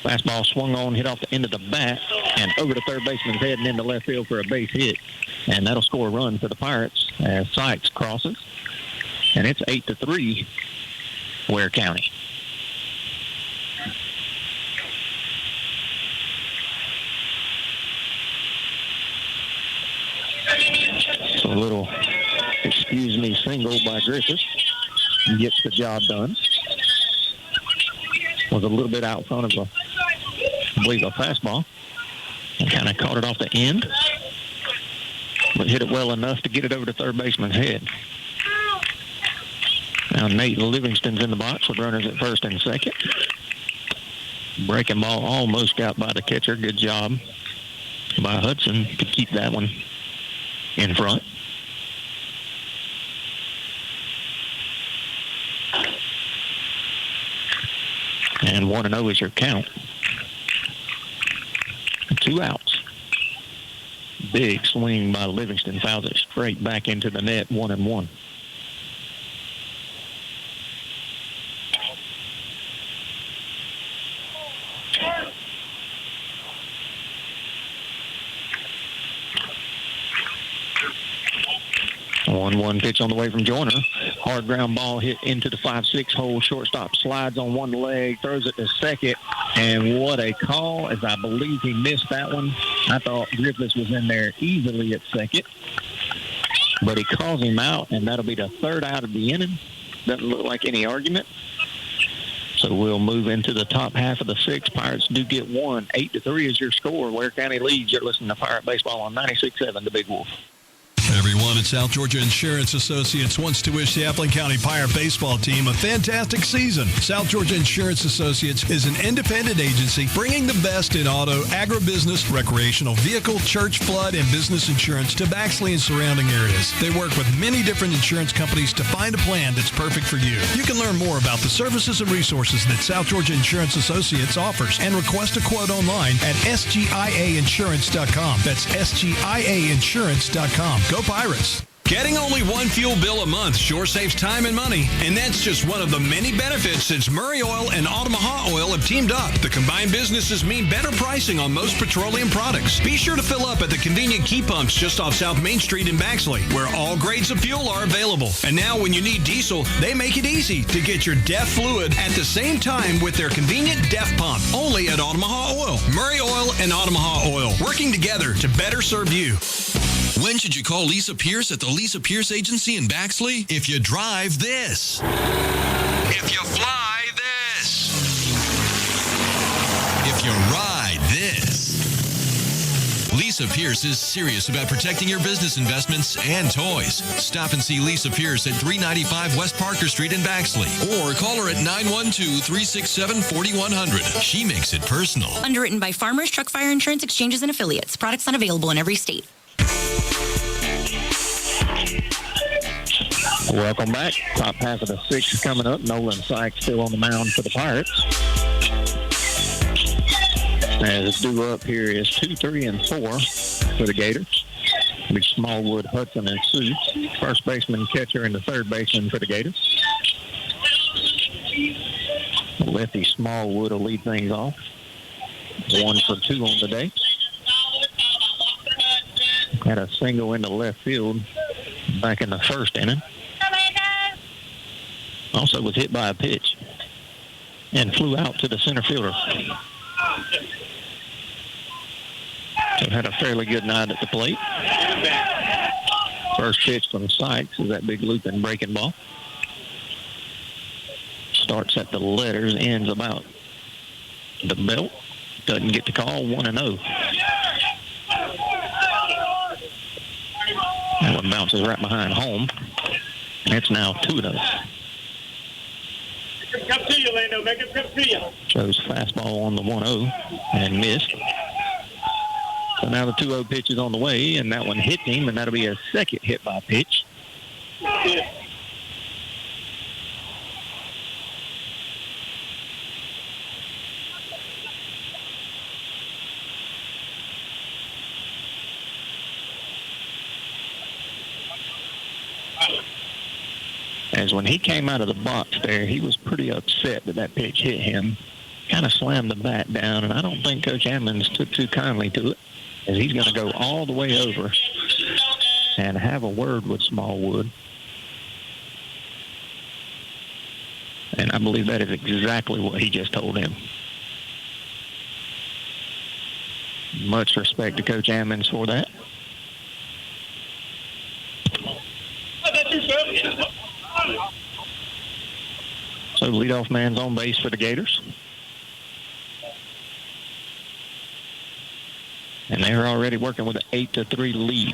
Fastball swung on, hit off the end of the bat, and over the third baseman's head and into left field for a base hit. And that'll score a run for the Pirates as Sykes crosses. And it's 8-3, Ware County. So a little, excuse me, single by Griffiths. Gets the job done. Was a little bit out front of I believe a fastball. And kind of caught it off the end. But hit it well enough to get it over to third baseman's head. Now Nate Livingston's in the box with runners at first and second. Breaking ball almost got by the catcher. Good job by Hudson to keep that one in front. And 1-0 is your count. 2 outs. Big swing by Livingston. Fouls it straight back into the net, 1-1. One pitch on the way from Joyner. Hard ground ball hit into the 5-6 hole. Shortstop slides on one leg, throws it to second. And what a call, as I believe he missed that one. I thought Griffiths was in there easily at second. But he calls him out, and that'll be the third out of the inning. Doesn't look like any argument. So we'll move into the top half of the sixth. Pirates do get one. 8-3 is your score. Ware County leads. You're listening to Pirate Baseball on 96.7 The Big Wolf. Everyone at South Georgia Insurance Associates wants to wish the Appling County Pirate baseball team a fantastic season. South Georgia Insurance Associates is an independent agency bringing the best in auto, agribusiness, recreational vehicle, church, flood, and business insurance to Baxley and surrounding areas. They work with many different insurance companies to find a plan that's perfect for you. You can learn more about the services and resources that South Georgia Insurance Associates offers and request a quote online at sgiainsurance.com. That's sgiainsurance.com. Go Pirates. Getting only one fuel bill a month sure saves time and money, and that's just one of the many benefits since Murray Oil and Omaha Oil have teamed up. The combined businesses mean better pricing on most petroleum products. Be sure to fill up at the convenient key pumps just off South Main Street in Baxley, where all grades of fuel are available. And now when you need diesel, they make it easy to get your DEF fluid at the same time with their convenient DEF pump, only at Omaha Oil. Murray Oil and Omaha Oil, working together to better serve you. When should you call Lisa Pierce at the Lisa Pierce Agency in Baxley? If you drive this. If you fly this. If you ride this. Lisa Pierce is serious about protecting your business investments and toys. Stop and see Lisa Pierce at 395 West Parker Street in Baxley. Or call her at 912-367-4100. She makes it personal. Underwritten by Farmers Truck Fire Insurance Exchanges and Affiliates. Products not available in every state. Welcome back. Top half of the sixth coming up. Nolan Sykes still on the mound for the Pirates. As due up here is 2, 3, and 4 for the Gators. With Smallwood, Hudson, and Sue. First baseman, catcher, and the third baseman for the Gators. Lefty Smallwood will lead things off. 1 for 2 on the day. Had a single into left field back in the first inning. Also was hit by a pitch and flew out to the center fielder. So had a fairly good night at the plate. First pitch from Sykes is that big looping breaking ball. Starts at the letters, ends about the belt. Doesn't get the call, 1-0. That one bounces right behind home. It's now 2-0. Come to you, Lando. Make it come to you. Shows fastball on the 1-0 and missed. So now the 2-0 pitch is on the way, and that one hit him, and that'll be a second hit by pitch. Yeah. As when he came out of the box there, he was pretty upset that that pitch hit him. Kind of slammed the bat down, and I don't think Coach Ammons took too kindly to it, as he's going to go all the way over and have a word with Smallwood. And I believe that is exactly what he just told him. Much respect to Coach Ammons for that. So leadoff man's on base for the Gators. And they're already working with an 8-3 lead.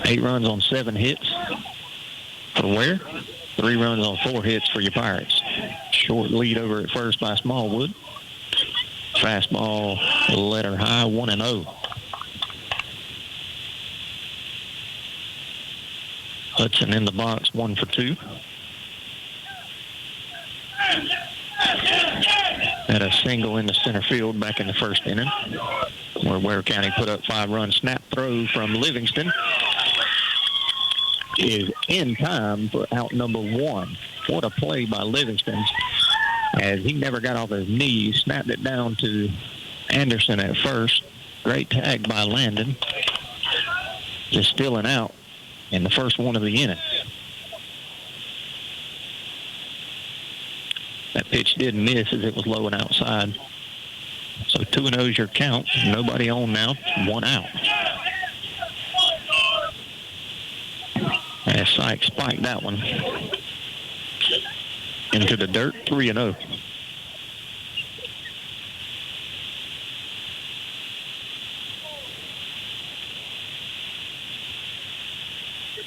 8 runs on 7 hits for Ware. 3 runs on 4 hits for your Pirates. Short lead over at first by Smallwood. Fastball, letter high, 1-0. Hudson in the box, 1 for 2. Had a single in the center field back in the first inning, where Ware County put up 5-run snap throw from Livingston. Is in time for out number 1. What a play by Livingston, as he never got off his knees, snapped it down to Anderson at first. Great tag by Landon. Just stealing out in the first one of the inning. That pitch did miss as it was low and outside. So 2-0 is your count. Nobody on now. 1 out. As Sykes spiked that one into the dirt. 3-0.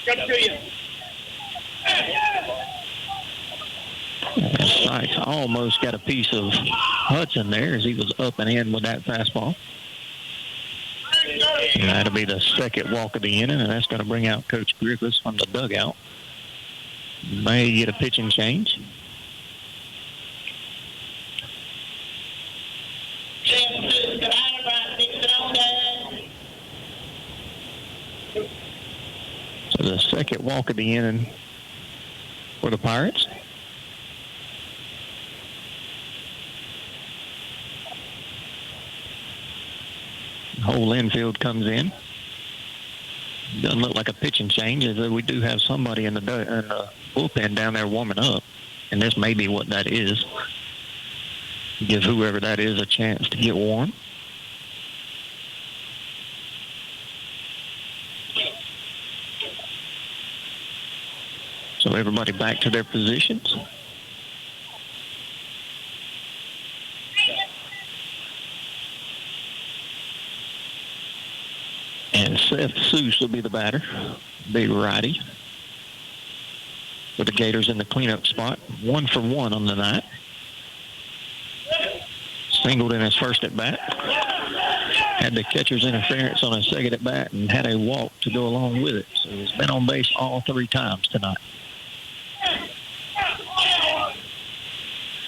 Come to you. And Sykes almost got a piece of Hudson there as he was up and in with that fastball. And that'll be the second walk of the inning, and that's going to bring out Coach Griffiths from the dugout. May get a pitching change. second walk of the inning for the Pirates. Whole infield comes in. Doesn't look like a pitching change, as we do have somebody in the bullpen down there warming up, and this may be what that is. Give whoever that is a chance to get warm. So everybody back to their positions. And Seth Seuss will be the batter, big righty. With the Gators in the cleanup spot, 1 for 1 on the night. Singled in his first at bat. Had the catcher's interference on his second at bat and had a walk to go along with it. So he's been on base all 3 times tonight.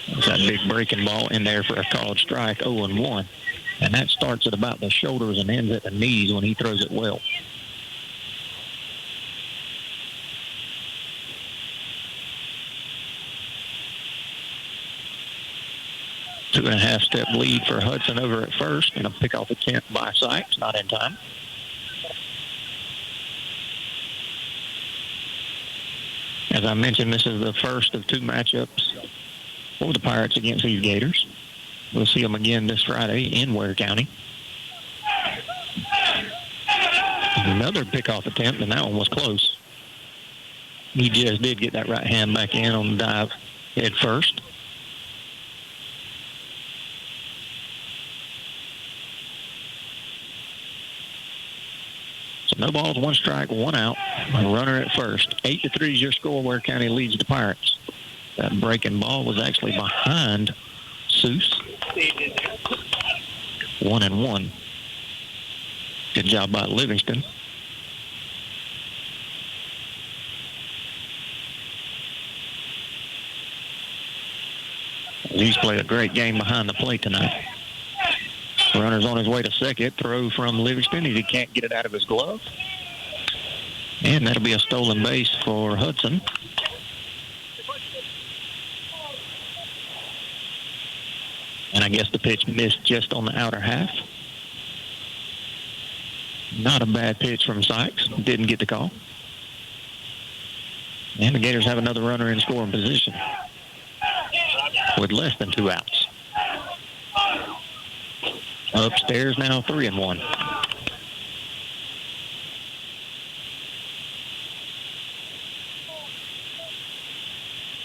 There's that big breaking ball in there for a called strike, 0-1. And that starts at about the shoulders and ends at the knees when he throws it well. Two and a half step lead for Hudson over at first, and a pickoff attempt by Sykes, not in time. As I mentioned, this is the first of 2 matchups for the Pirates against these Gators. We'll see them again this Friday in Ware County. Another pickoff attempt, and that one was close. He just did get that right hand back in on the dive head first. So no balls, 1 strike, 1 out. A runner at first. 8-3 is your score. Ware County leads the Pirates. That breaking ball was actually behind Seuss. 1-1. Good job by Livingston. He's played a great game behind the plate tonight. Runner's on his way to second. Throw from Livingston. He can't get it out of his glove. And that'll be a stolen base for Hudson. And I guess the pitch missed just on the outer half. Not a bad pitch from Sykes. Didn't get the call. And the Gators have another runner in scoring position with less than 2 outs. Upstairs now 3-1.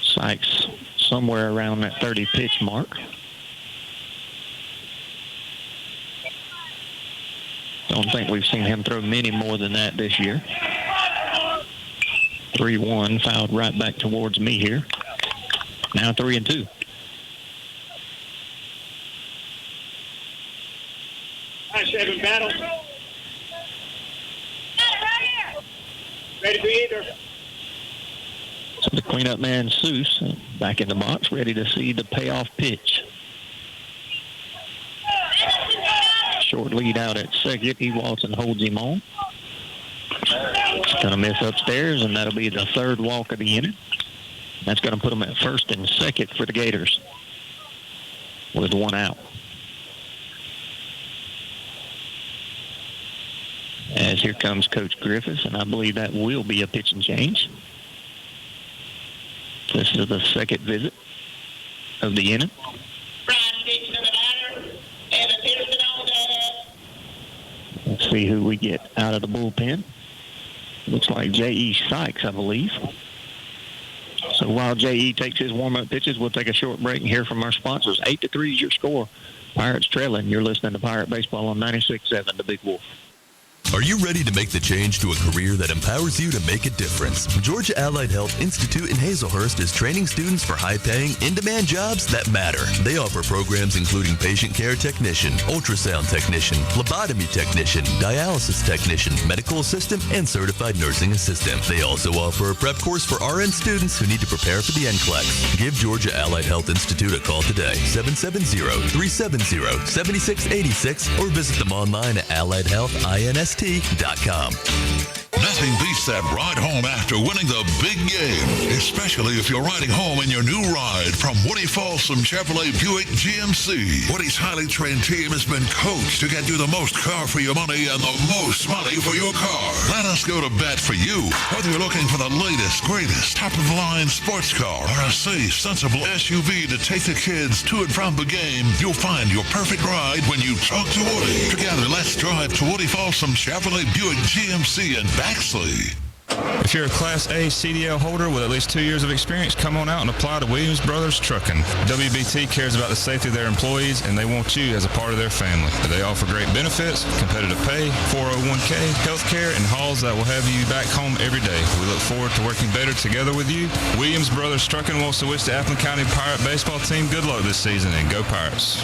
Sykes somewhere around that 30 pitch mark. Don't think we've seen him throw many more than that this year. 3-1, fouled right back towards me here. Now 3-2. Hi, 7 battle. Ready for either. So the cleanup man, Seuss, back in the box, ready to see the payoff pitch. Short lead out at second. He walks and holds him on. It's going to miss upstairs, and that'll be the 3rd walk of the inning. That's going to put him at first and second for the Gators with 1 out. As here comes Coach Griffiths, and I believe that will be a pitching change. This is the 2nd visit of the inning. Let's see who we get out of the bullpen. Looks like J.E. Sykes, I believe. So while J.E. takes his warm-up pitches, we'll take a short break and hear from our sponsors. 8-3 is your score. Pirates trailing. You're listening to Pirate Baseball on 96.7, The Big Wolf. Are you ready to make the change to a career that empowers you to make a difference? Georgia Allied Health Institute in Hazelhurst is training students for high-paying, in-demand jobs that matter. They offer programs including patient care technician, ultrasound technician, phlebotomy technician, dialysis technician, medical assistant, and certified nursing assistant. They also offer a prep course for RN students who need to prepare for the NCLEX. Give Georgia Allied Health Institute a call today, 770-370-7686, or visit them online at alliedhealthinst.com. Nothing beats that ride home after winning the big game, especially if you're riding home in your new ride from Woody Folsom Chevrolet Buick GMC. Woody's highly trained team has been coached to get you the most car for your money and the most money for your car. Let us go to bat for you. Whether you're looking for the latest, greatest, top-of-the-line sports car or a safe, sensible SUV to take the kids to and from the game, you'll find your perfect ride when you talk to Woody. Together, let's drive to Woody Folsom Chevrolet Buick GMC in Baxley. If you're a Class A CDL holder with at least 2 years of experience, come on out and apply to Williams Brothers Trucking. WBT cares about the safety of their employees, and they want you as a part of their family. They offer great benefits, competitive pay, 401k, health care, and hauls that will have you back home every day. We look forward to working better together with you. Williams Brothers Trucking wants to wish the Appleton County Pirate baseball team good luck this season, and go Pirates.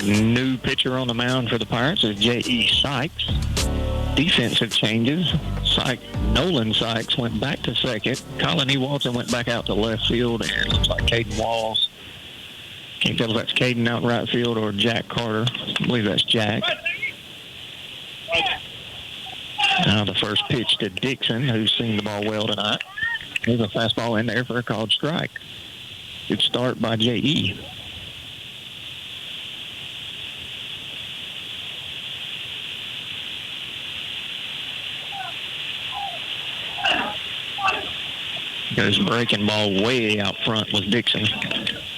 New pitcher on the mound for the Pirates is J.E. Sykes. Defensive changes. Nolan Sykes went back to second. Colin E. Walton went back out to left field, and it looks like Caden Walls. Can't tell if that's Caden out in right field or Jack Carter. I believe that's Jack. Now the first pitch to Dixon, who's seen the ball well tonight. There's a fastball in there for a called strike. Good start by J.E. Goes breaking ball way out front with Dixon,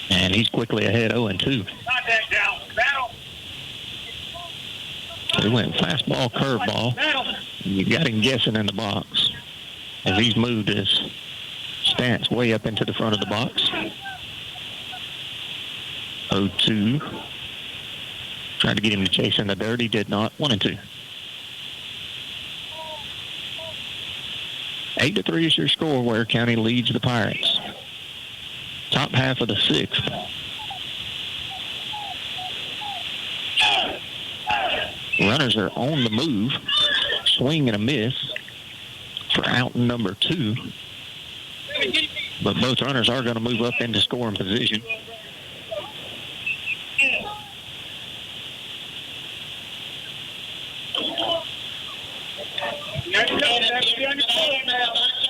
and he's quickly ahead 0-2. So he went fastball, curveball. You got him guessing in the box as he's moved his stance way up into the front of the box. 0-2. Tried to get him to chase in the dirt. He did not. 1-2. 8-3 is your score. Ware County leads the Pirates. Top half of the sixth. Runners are on the move. Swing and a miss for out number 2. But both runners are going to move up into scoring position.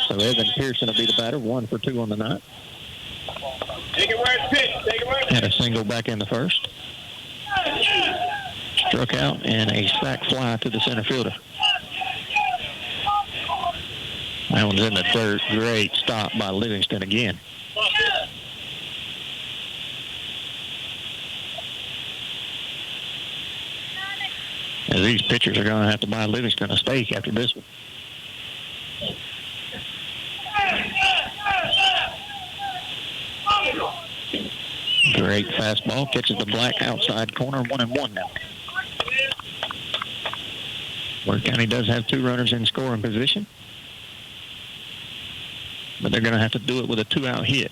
So Evan Pearson will be the batter, 1 for 2 on the night. Had a single back in the first. Struck out and a sac fly to the center fielder. That one's in the dirt. Great stop by Livingston again. As these pitchers are going to have to buy Livingston a steak after this one. Great fastball. Catches the black outside corner. 1-1 now. Ware County does have 2 runners in scoring position, but they're going to have to do it with a 2-out hit.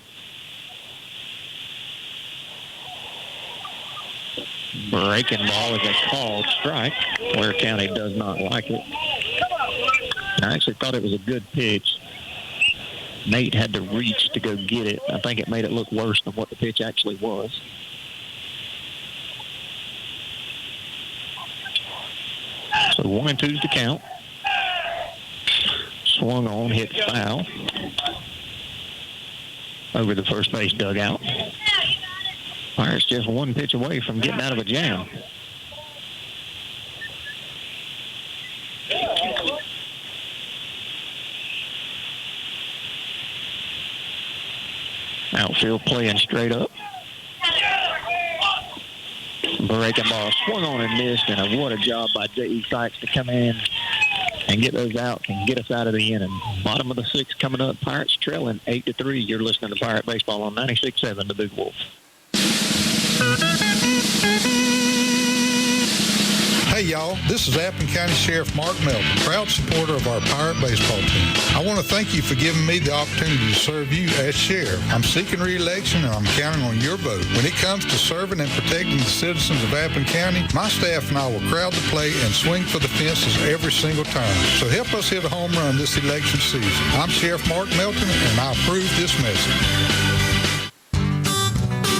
Breaking ball is a called strike. Ware County does not like it. I actually thought it was a good pitch. Nate had to reach to go get it. I think it made it look worse than what the pitch actually was. So 1-2 is the count. Swung on, hit foul over the first base dugout. Pirates just 1 pitch away from getting out of a jam. Outfield playing straight up. Breaking ball swung on and missed, and what a job by J.E. Sykes to come in and get those out and get us out of the inning. Bottom of the 6th coming up. Pirates trailing 8-3. You're listening to Pirate Baseball on 96.7 The Big Wolf. Hey y'all, this is Appleton County Sheriff Mark Melton, proud supporter of our Pirate baseball team. I want to thank you for giving me the opportunity to serve you as sheriff. I'm seeking re-election and I'm counting on your vote. When it comes to serving and protecting the citizens of Appleton County, my staff and I will crowd the plate and swing for the fences every single time. So help us hit a home run this election season. I'm Sheriff Mark Melton and I approve this message.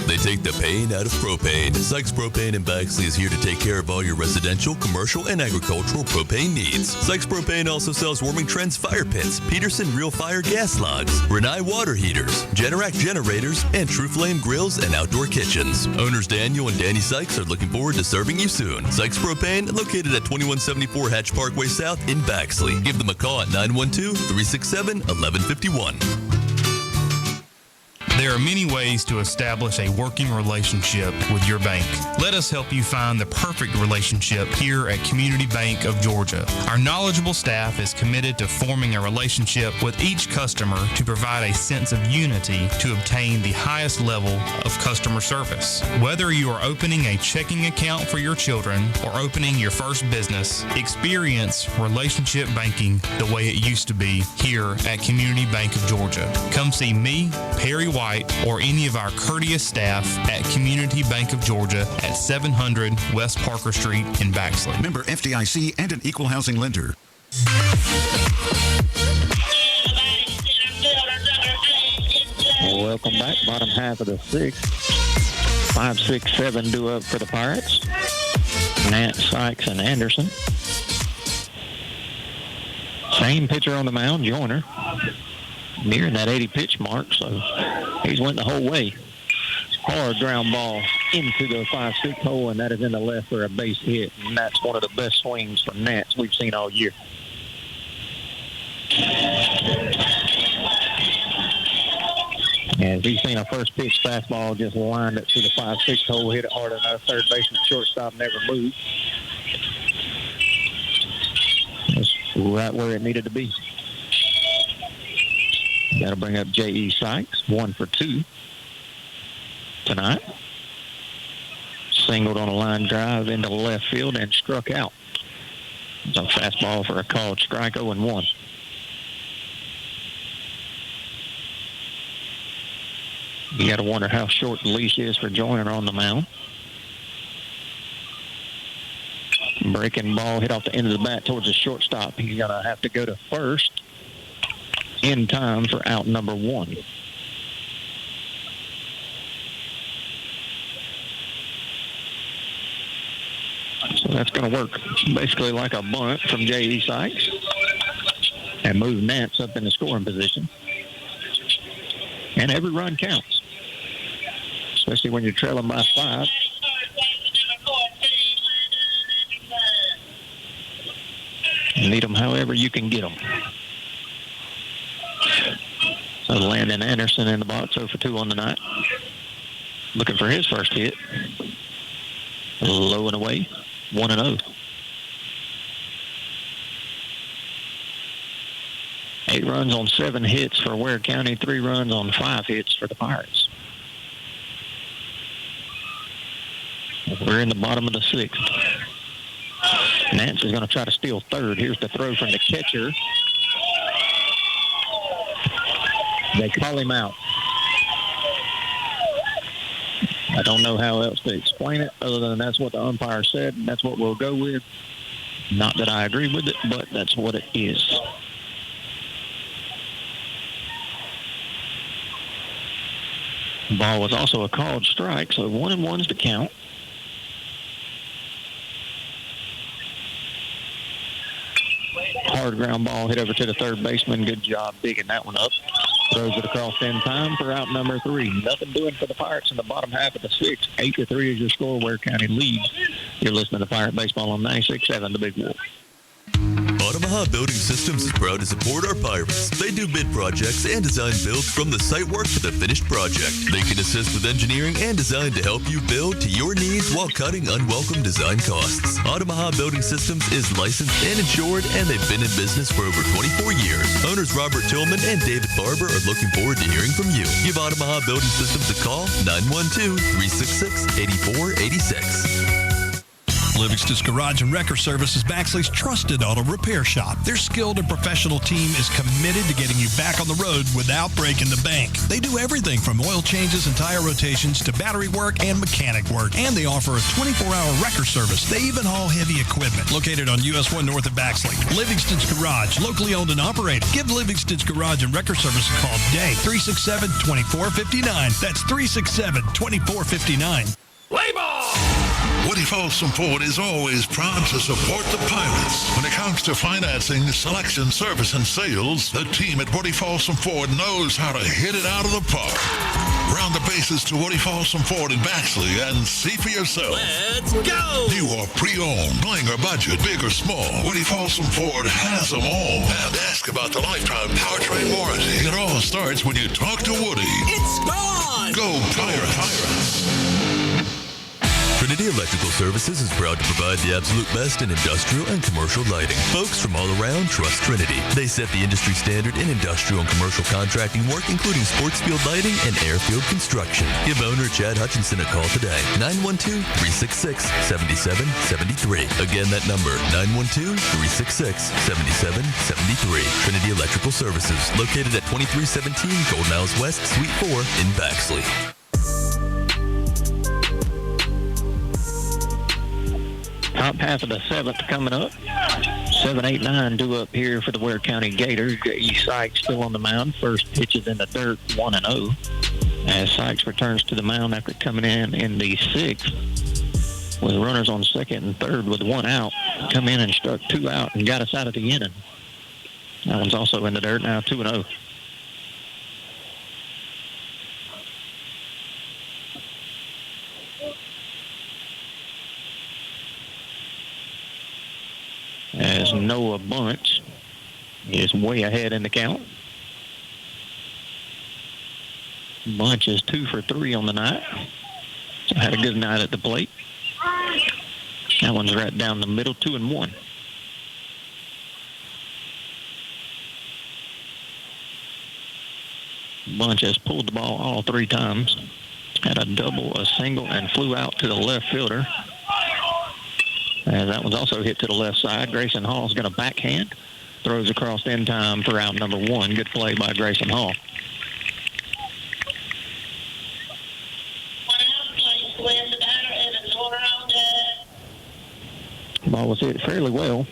They take the pain out of propane. Sykes Propane in Baxley is here to take care of all your residential, commercial, and agricultural propane needs. Sykes Propane also sells Warming Trends fire pits, Peterson Real Fire gas logs, Renai water heaters, Generac generators, and True Flame grills and outdoor kitchens. Owners Daniel and Danny Sykes are looking forward to serving you soon. Sykes Propane, located at 2174 Hatch Parkway South in Baxley. Give them a call at 912-367-1151. There are many ways to establish a working relationship with your bank. Let us help you find the perfect relationship here at Community Bank of Georgia. Our knowledgeable staff is committed to forming a relationship with each customer to provide a sense of unity to obtain the highest level of customer service. Whether you are opening a checking account for your children or opening your first business, experience relationship banking the way it used to be here at Community Bank of Georgia. Come see me, Perry White, or any of our courteous staff at Community Bank of Georgia at 700 West Parker Street in Baxley. Member FDIC and an equal housing lender. Welcome back. Bottom half of the sixth. 5, 6, 7 due up for the Pirates. Nance, Sykes, and Anderson. Same pitcher on the mound, Joyner. Nearing that 80 pitch mark, so he's went the whole way. Hard ground ball into the 5-6 hole, and that is in the left for a base hit. And that's one of the best swings from Nats we've seen all year. And he's seen a first pitch fastball just lined it to the 5-6 hole, hit it hard enough. Third baseman, shortstop never moved. That's right where it needed to be. That'll bring up J.E. Sykes, 1 for 2 tonight. Singled on a line drive into left field and struck out. It's a fastball for a called strike, 0-1. You got to wonder how short the leash is for Joyner on the mound. Breaking ball hit off the end of the bat towards the shortstop. He's going to have to go to first in time for out number 1. So that's going to work basically like a bunt from J.E. Sykes and move Nance up in the scoring position. And every run counts, especially when you're trailing by 5. You need them however you can get them. So Landon Anderson in the box, 0 for 2 on the night. Looking for his first hit. Low and away, 1-0. 8 runs on 7 hits for Ware County, 3 runs on 5 hits for the Pirates. We're in the bottom of the 6th. Nance is going to try to steal third. Here's the throw from the catcher. They call him out. I don't know how else to explain it other than that's what the umpire said, and that's what we'll go with. Not that I agree with it, but that's what it is. Ball was also a called strike, so 1-1's the count. Hard ground ball hit over to the third baseman. Good job digging that one up. Throws it across in time for out number 3. Nothing doing for the Pirates in the bottom half of the 6th. 8-3 is your score. Ware County leads. You're listening to Pirate Baseball on 96.7 The Big Wolf. Omaha Building Systems is proud to support our Pirates. They do bid projects and design builds from the site work to the finished project. They can assist with engineering and design to help you build to your needs while cutting unwelcome design costs. Omaha Building Systems is licensed and insured, and they've been in business for over 24 years. Owners Robert Tillman and David Barber are looking forward to hearing from you. Give Omaha Building Systems a call, 912-366-8486. Livingston's Garage and Wrecker Service is Baxley's trusted auto repair shop. Their skilled and professional team is committed to getting you back on the road without breaking the bank. They do everything from oil changes and tire rotations to battery work and mechanic work, and they offer a 24-hour wrecker service. They even haul heavy equipment. Located on US 1 north of Baxley. Livingston's Garage, locally owned and operated. Give Livingston's Garage and Wrecker Service a call today. 367-2459. That's 367-2459. Play ball! Woody Folsom Ford is always proud to support the Pirates. When it comes to financing, selection, service, and sales, the team at Woody Folsom Ford knows how to hit it out of the park. Round the bases to Woody Folsom Ford in Baxley and see for yourself. Let's go! New or pre-owned, bling or budget, big or small, Woody Folsom Ford has them all. And ask about the lifetime powertrain warranty. It all starts when you talk to Woody. It's gone! Go Pirates! Trinity Electrical Services is proud to provide the absolute best in industrial and commercial lighting. Folks from all around trust Trinity. They set the industry standard in industrial and commercial contracting work, including sports field lighting and airfield construction. Give owner Chad Hutchinson a call today. 912-366-7773. Again, that number, 912-366-7773. Trinity Electrical Services, located at 2317 Golden House West, Suite 4 in Baxley. Top half of the seventh coming up. 7, 8, 9 due up here for the Ware County Gators. E. Sykes still on the mound. First pitch is in the dirt, 1-0. As Sykes returns to the mound after coming in the sixth with runners on second and third with one out. Come in and struck 2 out and got us out of the inning. That one's also in the dirt now, 2-0. As Noah Bunch is way ahead in the count. Bunch is 2 for 3 on the night. So had a good night at the plate. That one's right down the middle, 2-1. Bunch has pulled the ball all 3 times. Had a double, a single, and flew out to the left fielder. And that one's also hit to the left side. Grayson Hall's got a backhand. Throws across in time for out number 1. Good play by Grayson Hall. Ball was hit fairly well.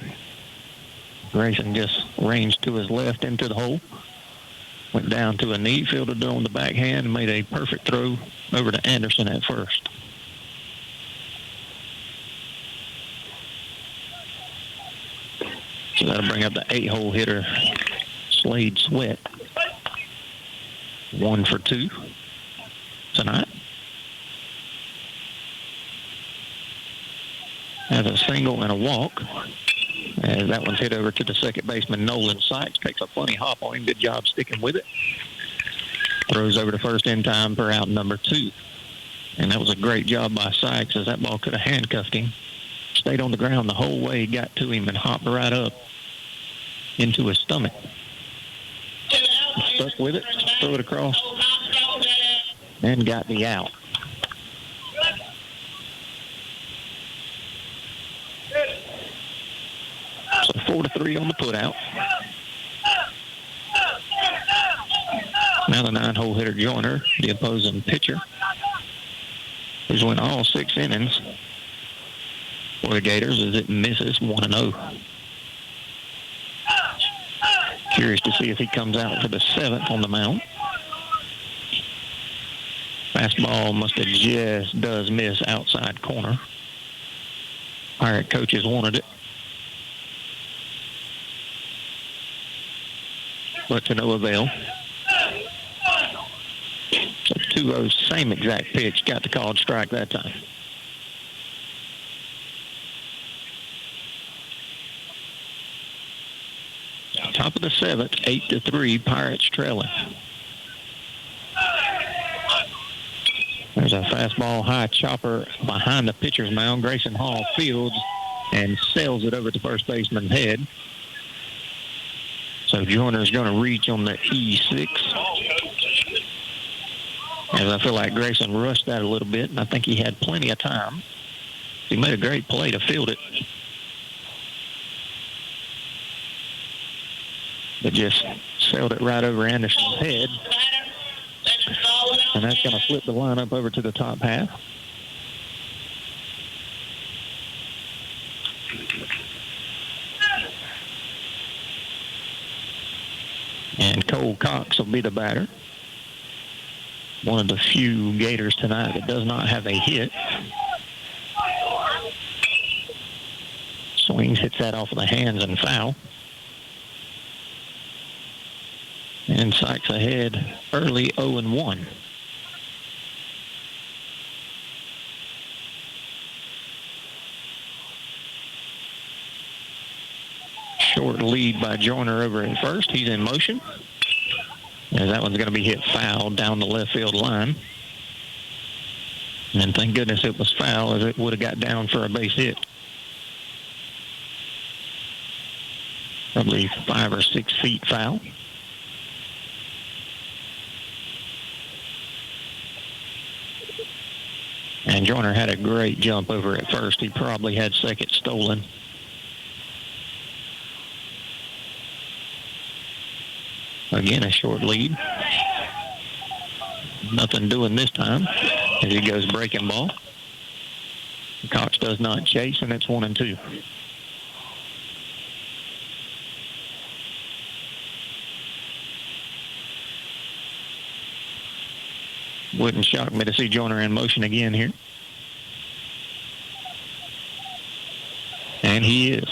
Grayson just ranged to his left into the hole. Went down to a knee, fielded on the backhand, and made a perfect throw over to Anderson at first. So that'll bring up the 8-hole hitter, Slade Sweat. 1 for 2 tonight. Has a single and a walk. And that one's hit over to the second baseman, Nolan Sykes. Takes a funny hop on him. Good job sticking with it. Throws over to first in time for out number 2. And that was a great job by Sykes, as that ball could have handcuffed him. Stayed on the ground the whole way, got to him, and hopped right up into his stomach. Stuck with it, threw it across, and got the out. So 4-3 on the putout. Now the 9-hole hitter Joyner, the opposing pitcher, who's won all 6 innings for the Gators as it misses 1-0. Curious to see if he comes out for the 7th on the mound. Fastball must have just does miss outside corner. Pirate coaches wanted it, but to no avail. So 2-0, same exact pitch, got the called strike that time. Top of the 7th, 8-3, Pirates trailing. There's a fastball high chopper behind the pitcher's mound. Grayson Hall fields and sails it over to first baseman's head. So Joyner's going to reach on the E6. As I feel like Grayson rushed that a little bit, and I think he had plenty of time. He made a great play to field it. But just sailed it right over Anderson's head. And that's going to flip the lineup over to the top half. And Cole Cox will be the batter. One of the few Gators tonight that does not have a hit. Swings, hits that off of the hands and foul. And Sykes ahead early 0-1. Short lead by Joyner over at first. He's in motion. And that one's going to be hit foul down the left field line. And thank goodness it was foul, as it would have got down for a base hit. Probably 5 or 6 feet foul. And Joyner had a great jump over at first. He probably had second stolen. Again, a short lead. Nothing doing this time as he goes breaking ball. Cox does not chase, and it's 1-2. Wouldn't shock me to see Joyner in motion again here. And he is.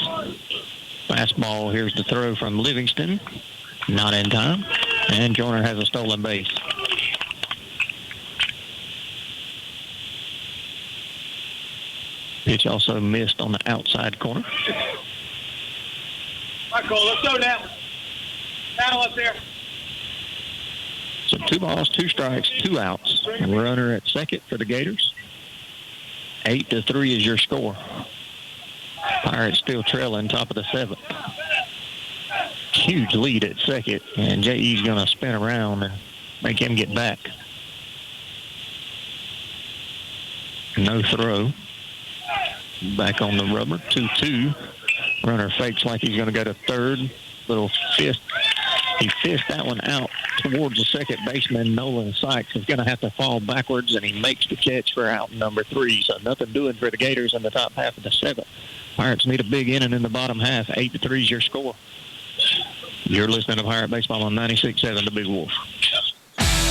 Fastball, here's the throw from Livingston. Not in time. And Joyner has a stolen base. Pitch also missed on the outside corner. All right, Cole, let's go now. Battle up there. So 2 balls, 2 strikes, 2 outs. Runner at second for the Gators. 8-3 is your score. Pirates still trailing top of the 7th. Huge lead at second, and J.E.'s going to spin around and make him get back. No throw. Back on the rubber, 2-2. Runner fakes like he's going to go to third. Little fist. He fished that one out towards the second baseman, Nolan Sykes. He's going to have to fall backwards, and he makes the catch for out number 3. So nothing doing for the Gators in the top half of the 7th. Pirates need a big inning in the bottom half. 8-3 is your score. You're listening to Pirate Baseball on 96.7 The Big Wolf.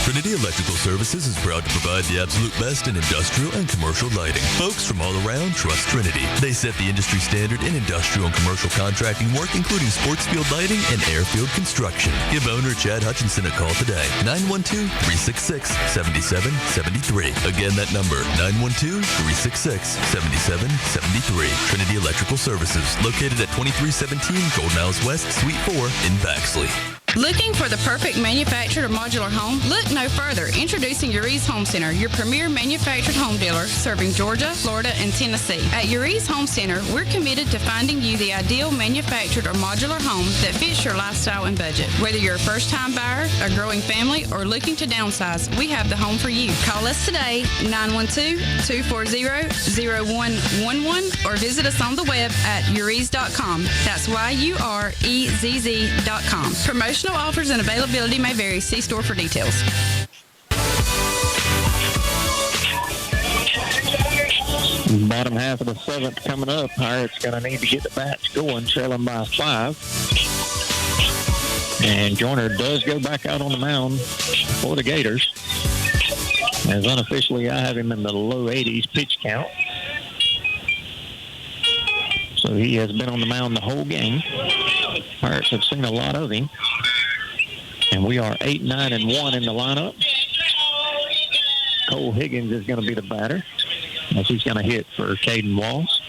Trinity Electrical Services is proud to provide the absolute best in industrial and commercial lighting. Folks from all around trust Trinity. They set the industry standard in industrial and commercial contracting work, including sports field lighting and airfield construction. Give owner Chad Hutchinson a call today. 912-366-7773. Again, that number, 912-366-7773. Trinity Electrical Services, located at 2317 Golden House West, Suite 4 in Baxley. Looking for the perfect manufactured or modular home? Look no further. Introducing Uri's Home Center, your premier manufactured home dealer serving Georgia, Florida, and Tennessee. At Uri's Home Center, we're committed to finding you the ideal manufactured or modular home that fits your lifestyle and budget. Whether you're a first-time buyer, a growing family, or looking to downsize, we have the home for you. Call us today, 912-240-0111, or visit us on the web at uris.com. That's YUREZZ.com. Promotional offers and availability may vary. See store for details. Bottom half of the 7th coming up. Pirates going to need to get the bats going, trailing by 5. And Joyner does go back out on the mound for the Gators. As unofficially, I have him in the low 80s pitch count. So he has been on the mound the whole game. Pirates have seen a lot of him. And we are 8-9-1 in the lineup. Cole Higgins is going to be the batter, as he's going to hit for Caden Walls.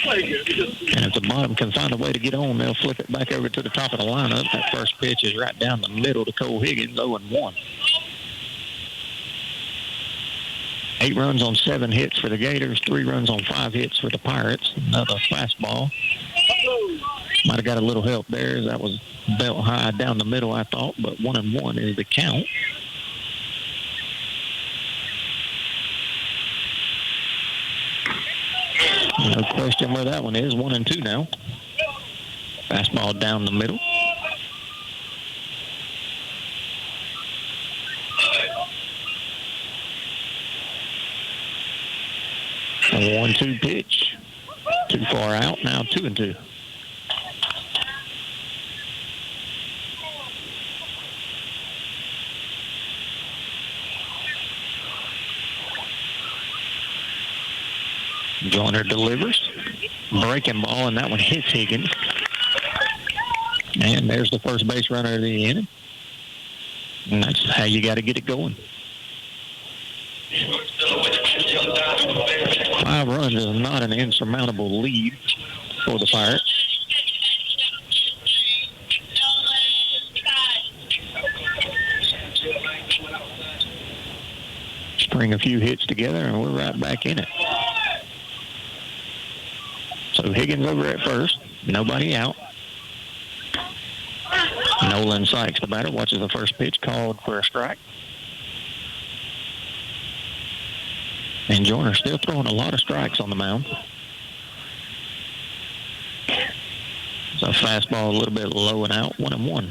And if the bottom can find a way to get on, they'll flip it back over to the top of the lineup. That first pitch is right down the middle to Cole Higgins, 0-1. 8 runs on 7 hits for the Gators, 3 runs on 5 hits for the Pirates. Another fastball. Might have got a little help there. That was belt high down the middle, I thought, but 1-1 is the count. No question where that one is. 1-2 now. Fastball down the middle. A 1-2 pitch. Too far out. Now 2-2. Joyner delivers. Breaking ball, and that one hits Higgins. And there's the first base runner of the inning. And that's how you got to get it going. 5 runs is not an insurmountable lead for the Pirates. String a few hits together, and we're right back in it. So Higgins over at first, nobody out. Nolan Sykes, the batter, watches the first pitch, called for a strike. And Joyner still throwing a lot of strikes on the mound. So fastball a little bit low and out, 1-1.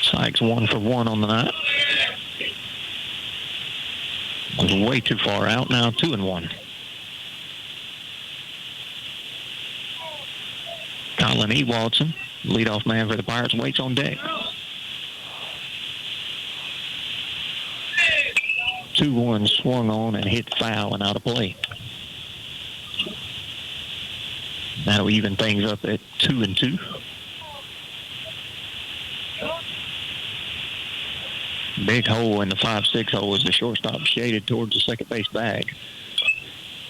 Sykes 1 for 1 on the night. Was way too far out, now 2-1. Colin E. Watson, leadoff man for the Pirates, waits on deck. 2-1 swung on and hit foul and out of play. That'll even things up at 2-2. Big hole in the 5-6 hole as the shortstop shaded towards the second base bag.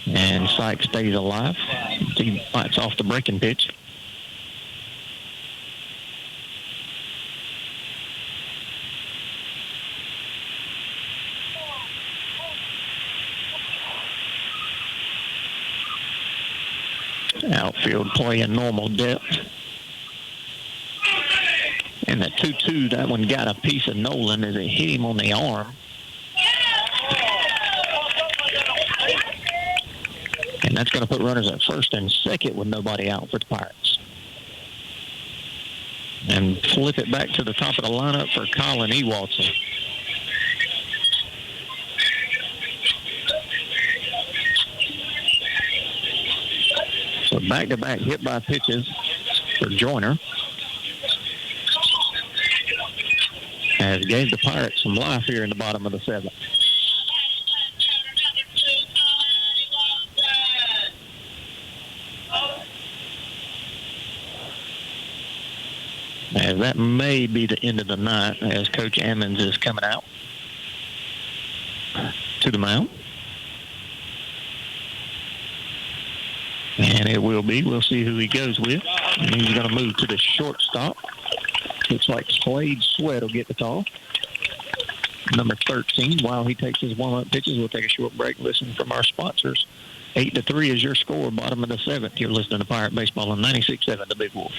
And Sykes stays alive. He bites off the breaking pitch. Outfield play in normal depth. And the 2-2, that one got a piece of Nolan as it hit him on the arm. And that's going to put runners at first and second with nobody out for the Pirates. And flip it back to the top of the lineup for Colin E. Watson. So back-to-back hit-by pitches for Joyner. Has gave the Pirates some life here in the bottom of the 7th. As that may be the end of the night as Coach Ammons is coming out to the mound. And it will be. We'll see who he goes with. And he's going to move to the shortstop. Looks like Slade Sweat will get the call. Number 13. While he takes his warm-up pitches, we'll take a short break. Listen from our sponsors. 8-3 is your score, bottom of the 7th. You're listening to Pirate Baseball on 96.7 The Big Wolf.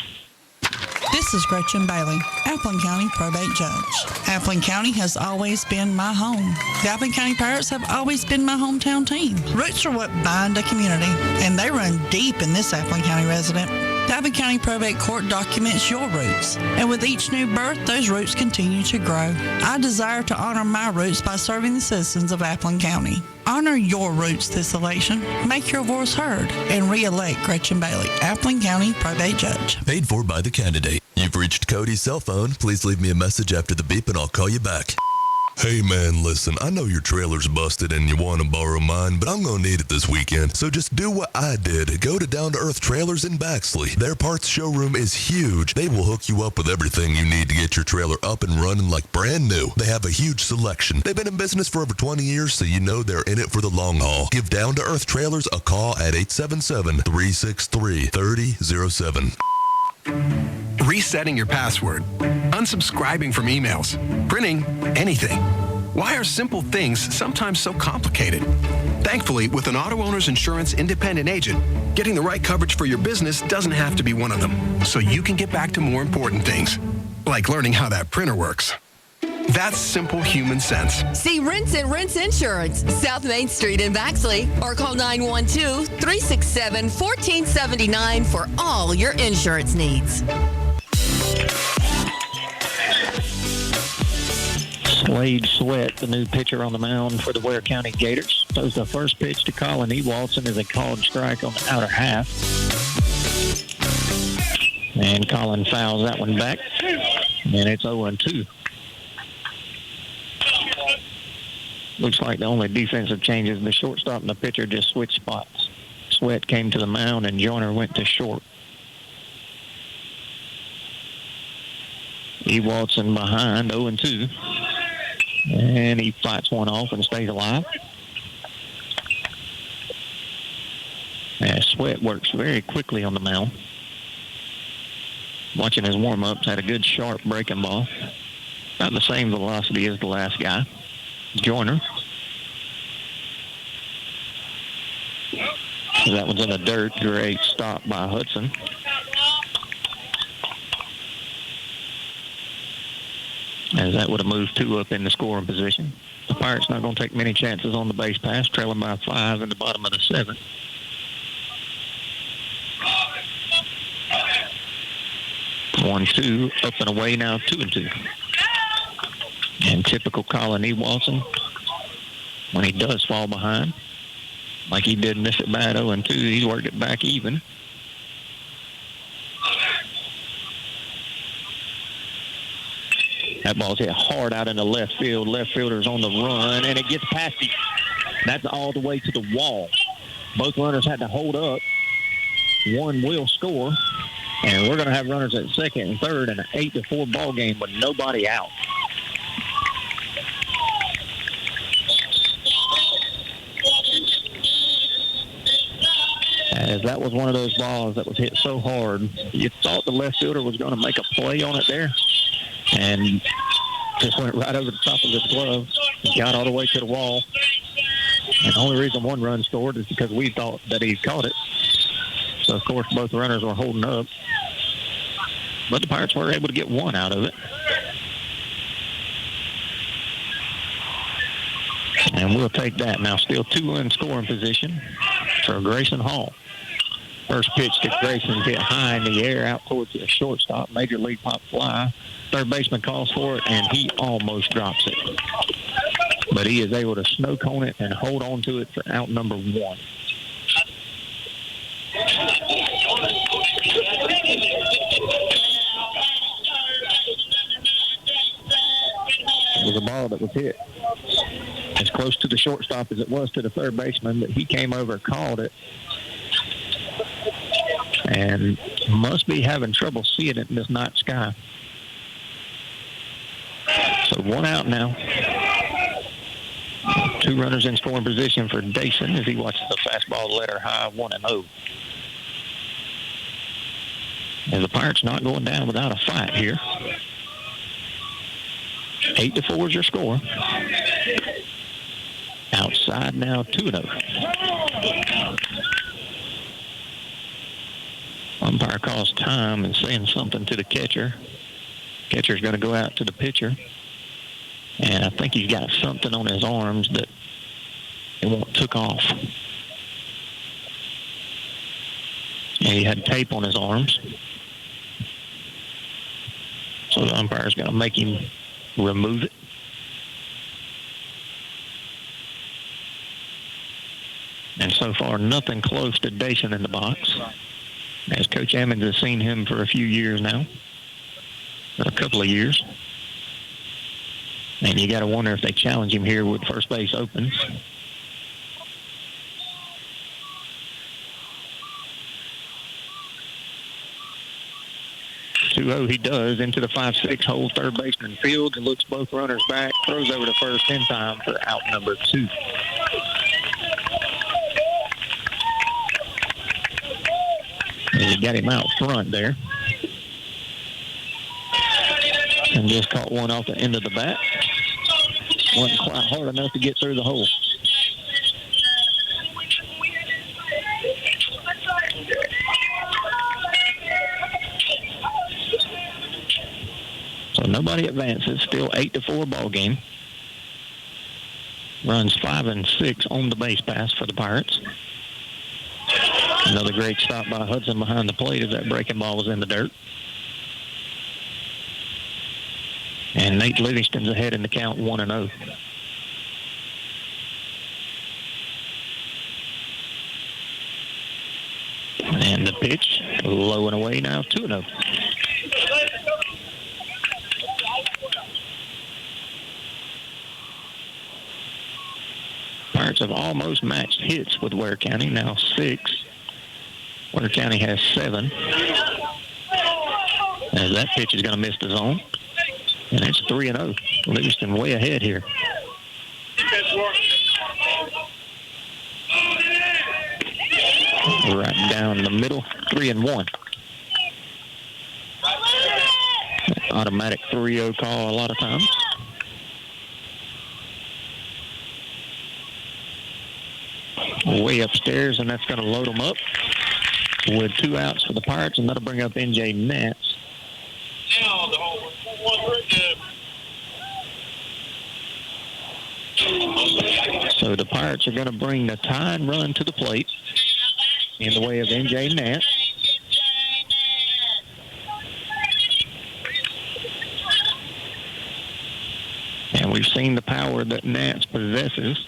This is Gretchen Bailey, Appleton County Probate Judge. Appleton County has always been my home. The Appleton County Pirates have always been my hometown team. Roots are what bind a community, and they run deep in this Appleton County resident. The Appleton County Probate Court documents your roots, and with each new birth, those roots continue to grow. I desire to honor my roots by serving the citizens of Appleton County. Honor your roots this election. Make your voice heard, and re-elect Gretchen Bailey, Appleton County Probate Judge. Paid for by the candidate. You've reached Cody's cell phone. Please leave me a message after the beep and I'll call you back. Hey man, listen, I know your trailer's busted and you want to borrow mine, but I'm going to need it this weekend. So just do what I did. Go to Down to Earth Trailers in Baxley. Their parts showroom is huge. They will hook you up with everything you need to get your trailer up and running like brand new. They have a huge selection. They've been in business for over 20 years, so you know they're in it for the long haul. Give Down to Earth Trailers a call at 877-363-3007. Resetting your password, unsubscribing from emails, printing anything. Why are simple things sometimes so complicated? Thankfully, with an auto owner's insurance independent agent, getting the right coverage for your business doesn't have to be one of them, so you can get back to more important things, like learning how that printer works. That's simple human sense. See Rinse and Rinse Insurance, South Main Street in Baxley, or call 912-367-1479 for all your insurance needs. Slade Sweat, the new pitcher on the mound for the Ware County Gators, throws the first pitch to Colin Ewaldson as a called strike on the outer half. And Colin fouls that one back, and it's 0-2. Looks like the only defensive changes, the shortstop and the pitcher just switched spots. Sweat came to the mound, and Joyner went to short. Ewaldson behind, 0-2. And he fights one off and stays alive. And Sweat works very quickly on the mound. Watching his warm-ups, had a good sharp breaking ball. About the same velocity as the last guy, Joyner. That one's in the dirt. Great stop by Hudson. As that would have moved 2 up in the scoring position. The Pirates not going to take many chances on the base pass, trailing by 5 in the bottom of the 7th. One, 2, up and away now, 2-2. And typical Colin Ewaldson, when he does fall behind, like he did miss it bad 0-2, he's worked it back even. That ball's hit hard out in the left field. Left fielder's on the run, and it gets past him. That's all the way to the wall. Both runners had to hold up. One will score, and we're going to have runners at second and third in an 8-4 ball game with nobody out. As that was one of those balls that was hit so hard, you thought the left fielder was going to make a play on it there, and just went right over the top of his glove, got all the way to the wall. And the only reason one run scored is because we thought that he caught it. So, of course, both runners were holding up. But the Pirates were able to get one out of it. And we'll take that. Now, still 2 in scoring position for Grayson Hall. First pitch to Grayson hit high in the air out towards the shortstop. Major league pop fly. Third baseman calls for it, and he almost drops it. But he is able to snow cone it and hold on to it for out number 1. It was a ball that was hit as close to the shortstop as it was to the third baseman, but he came over and called it. And must be having trouble seeing it in this night sky. So 1 out now. 2 runners in scoring position for Dason as he watches the fastball letter high 1-0. And the Pirates not going down without a fight here. 8-4 is your score. Outside now 2-0. Umpire calls time and saying something to the catcher. Catcher's going to go out to the pitcher. And I think he's got something on his arms that it took off. And he had tape on his arms. So the umpire's going to make him remove it. And so far, nothing close to Dason in the box. As Coach Ammons has seen him for a few years now. A couple of years. And you got to wonder if they challenge him here with first base opens. He does into the 5-6 hole. Third baseman fields and looks both runners back. Throws over to first in time for out number 2. And he got him out front there. And just caught one off the end of the bat. Wasn't quite hard enough to get through the hole. So nobody advances. Still 8-4 ball game. Runs 5 and 6 on the base pass for the Pirates. Another great stop by Hudson behind the plate as that breaking ball was in the dirt. And Nate Livingston's ahead in the count 1-0. And the pitch, low and away now, 2-0. Pirates have almost matched hits with Ware County, now 6. Ware County has 7. As that pitch is going to miss the zone. And it's 3-0. Livingston way ahead here. Right down the middle, 3-1. Automatic 3-0 call a lot of times. Way upstairs, and that's going to load them up with 2 outs for the Pirates, and that'll bring up N.J. Nance. So the Pirates are going to bring the tying run to the plate in the way of N.J. Nance. And we've seen the power that Nance possesses.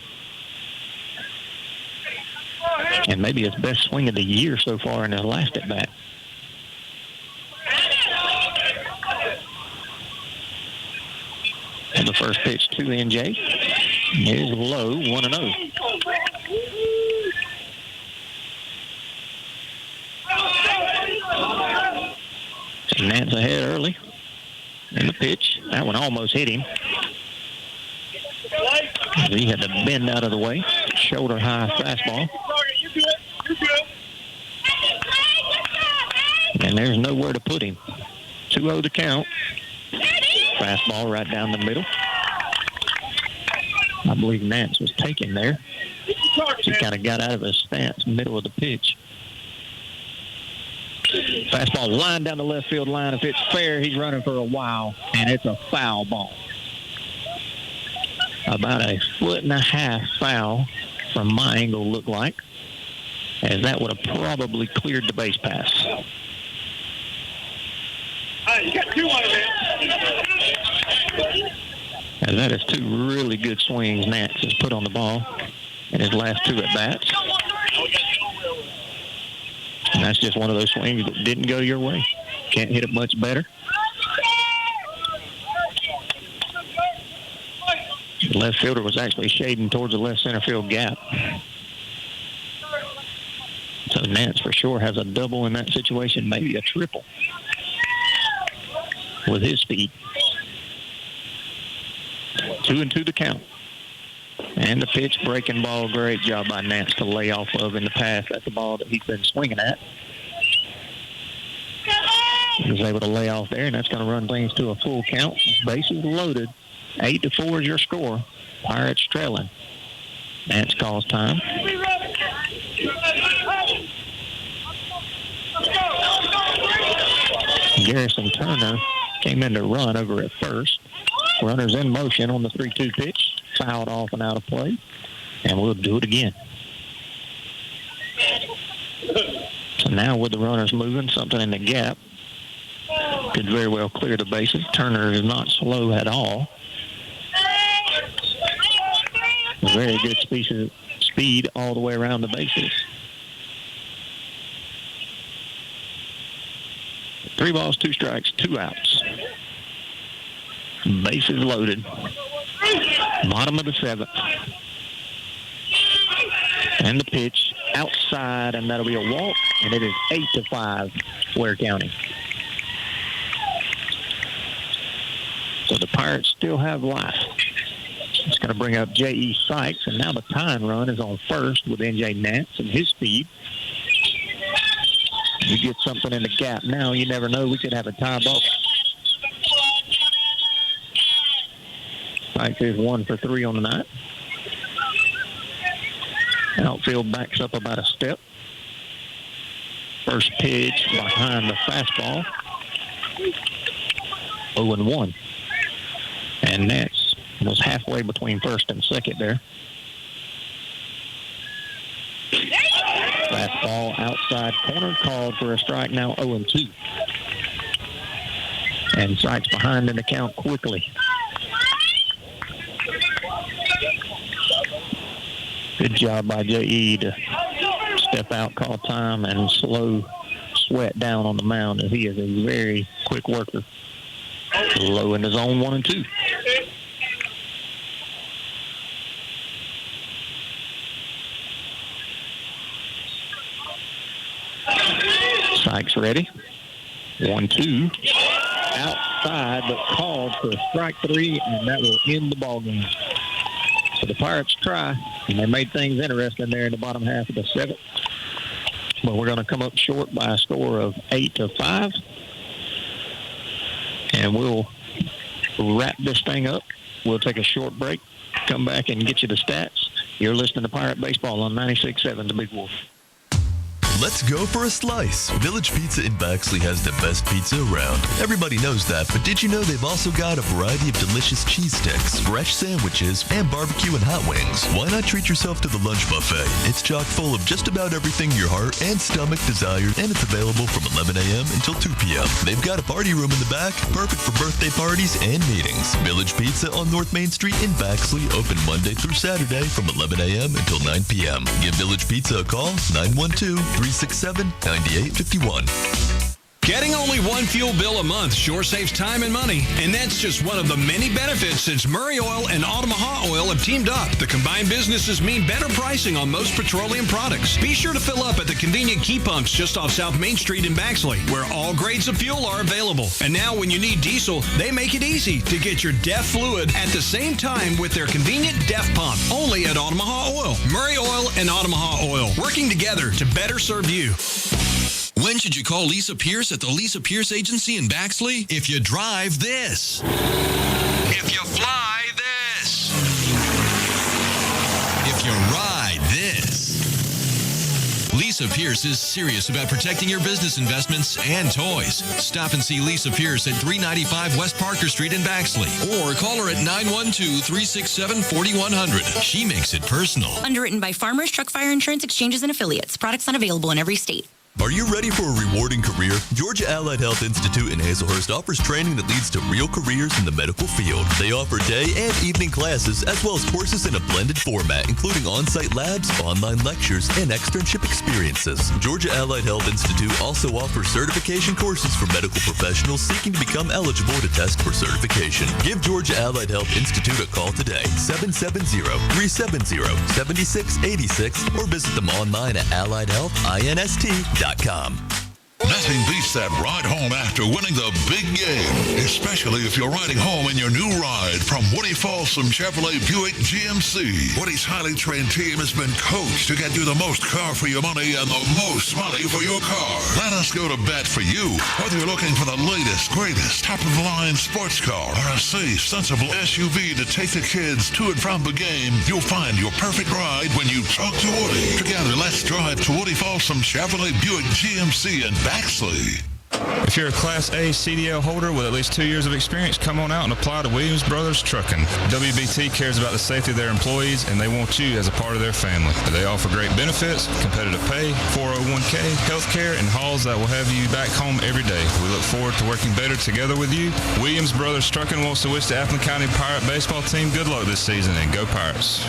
And maybe his best swing of the year so far in his last at-bat. And the first pitch to NJ is low, 1-0. Nance ahead early. And the pitch, that one almost hit him. He had to bend out of the way. Shoulder high fastball. And there's nowhere to put him. 2-0 to count. Fastball right down the middle. I believe Nance was taken there. He kind of got out of his stance, middle of the pitch. Fastball line down the left field line. If it's fair, he's running for a while, and it's a foul ball. About a 1.5 foot foul from my angle looked like, as that would have probably cleared the base pass. You got 2 on it, And that is 2 really good swings Nance has put on the ball in his last 2 at-bats. And that's just one of those swings that didn't go your way. Can't hit it much better. The left fielder was actually shading towards the left center field gap. So Nance for sure has a double in that situation, maybe a triple with his speed. 2-2 the count. And the pitch, breaking ball, great job by Nance to lay off of in the pass. That's the ball that he's been swinging at. He was able to lay off there, and that's going to run things to a full count. Bases loaded. 8-4 is your score. Pirates trailing. Nance calls time. Garrison Turner came in to run over at first. Runners in motion on the 3-2 pitch. Fouled off and out of play. And we'll do it again. So now with the runners moving, something in the gap could very well clear the bases. Turner is not slow at all. Very good speed all the way around the bases. 3 balls, 2 strikes, 2 outs. Bases loaded. Bottom of the 7th. And the pitch outside, and that'll be a walk, and it is 8-5, Ware County. So the Pirates still have life. It's going to bring up J.E. Sykes, and now the tying run is on first with N.J. Nance and his speed. You get something in the gap now, you never know. We could have a tie ball. Sykes is 1 for 3 on the night. Outfield backs up about a step. First pitch behind the fastball. 0-1. And Nets was halfway between first and second there. Fastball outside corner, called for a strike, now 0-2. And Sykes behind in the count quickly. Good job by J.E. to step out, call time, and slow Sweat down on the mound, as he is a very quick worker. Low in the zone, 1-2. Sykes ready. 1-2. Outside, but called for strike 3, and that will end the ball game. So the Pirates try, and they made things interesting there in the bottom half of the 7th. But we're going to come up short by a score of 8-5. And we'll wrap this thing up. We'll take a short break, come back and get you the stats. You're listening to Pirate Baseball on 96.7 The Big Wolf. Let's go for a slice. Village Pizza in Baxley has the best pizza around. Everybody knows that, but did you know they've also got a variety of delicious cheese sticks, fresh sandwiches, and barbecue and hot wings? Why not treat yourself to the lunch buffet? It's chock full of just about everything your heart and stomach desires, and it's available from 11 a.m. until 2 p.m. They've got a party room in the back, perfect for birthday parties and meetings. Village Pizza on North Main Street in Baxley, open Monday through Saturday from 11 a.m. until 9 p.m. Give Village Pizza a call, 912-367-9851. Getting only one fuel bill a month sure saves time and money, and that's just one of the many benefits since Murray Oil and Omaha Oil have teamed up. The combined businesses mean better pricing on most petroleum products. Be sure to fill up at the convenient key pumps just off South Main Street in Baxley, where all grades of fuel are available. And now when you need diesel, they make it easy to get your DEF fluid at the same time with their convenient DEF pump, only at Omaha Oil. Murray Oil and Omaha Oil, working together to better serve you. When should you call Lisa Pierce at the Lisa Pierce Agency in Baxley? If you drive this. If you fly this. If you ride this. Lisa Pierce is serious about protecting your business investments and toys. Stop and see Lisa Pierce at 395 West Parker Street in Baxley, or call her at 912-367-4100. She makes it personal. Underwritten by Farmers Truck Fire Insurance Exchanges and Affiliates. Products not available in every state. Are you ready for a rewarding career? Georgia Allied Health Institute in Hazelhurst offers training that leads to real careers in the medical field. They offer day and evening classes, as well as courses in a blended format, including on-site labs, online lectures, and externship experiences. Georgia Allied Health Institute also offers certification courses for medical professionals seeking to become eligible to test for certification. Give Georgia Allied Health Institute a call today, 770-370-7686, or visit them online at alliedhealthinst.com. Nothing beats that ride home after winning the big game, especially if you're riding home in your new ride from Woody Folsom Chevrolet Buick GMC. Woody's highly trained team has been coached to get you the most car for your money and the most money for your car. Let us go to bat for you. Whether you're looking for the latest, greatest, top-of-the-line sports car or a safe, sensible SUV to take the kids to and from the game, you'll find your perfect ride when you talk to Woody. Together, let's drive to Woody Folsom Chevrolet Buick GMC in Baxley. If you're a Class A CDL holder with at least 2 years of experience, come on out and apply to Williams Brothers Trucking. WBT cares about the safety of their employees, and they want you as a part of their family. They offer great benefits, competitive pay, 401k, health care, and hauls that will have you back home every day. We look forward to working better together with you. Williams Brothers Trucking wants to wish the Appleton County Pirate baseball team good luck this season, and go Pirates.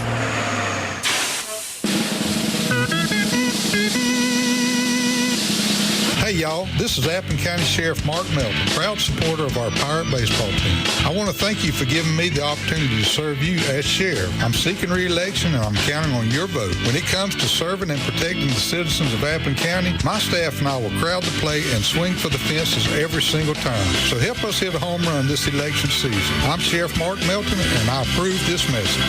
Hey y'all, this is Appleton County Sheriff Mark Melton, proud supporter of our Pirate baseball team. I want to thank you for giving me the opportunity to serve you as sheriff. I'm seeking re-election and I'm counting on your vote. When it comes to serving and protecting the citizens of Appleton County, my staff and I will crowd the plate and swing for the fences every single time. So help us hit a home run this election season. I'm Sheriff Mark Melton and I approve this message.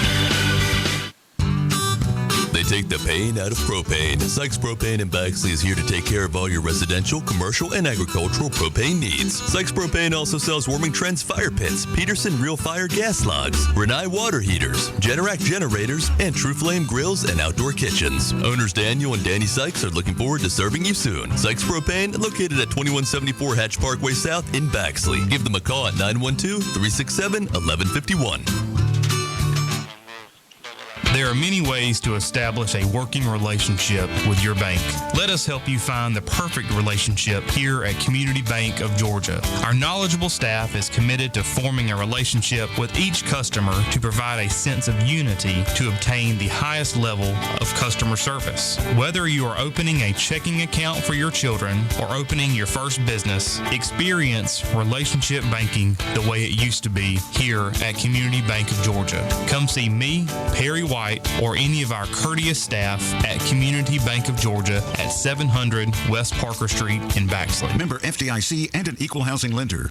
They take the pain out of propane. Sykes Propane in Baxley is here to take care of all your residential, commercial, and agricultural propane needs. Sykes Propane also sells Warming Trends fire pits, Peterson Real Fire gas logs, Renai water heaters, Generac generators, and True Flame grills and outdoor kitchens. Owners Daniel and Danny Sykes are looking forward to serving you soon. Sykes Propane, located at 2174 Hatch Parkway South in Baxley. Give them a call at 912-367-1151. There are many ways to establish a working relationship with your bank. Let us help you find the perfect relationship here at Community Bank of Georgia. Our knowledgeable staff is committed to forming a relationship with each customer to provide a sense of unity to obtain the highest level of customer service. Whether you are opening a checking account for your children or opening your first business, experience relationship banking the way it used to be here at Community Bank of Georgia. Come see me, Perry White, or any of our courteous staff at Community Bank of Georgia at 700 West Parker Street in Baxley. Member FDIC and an equal housing lender.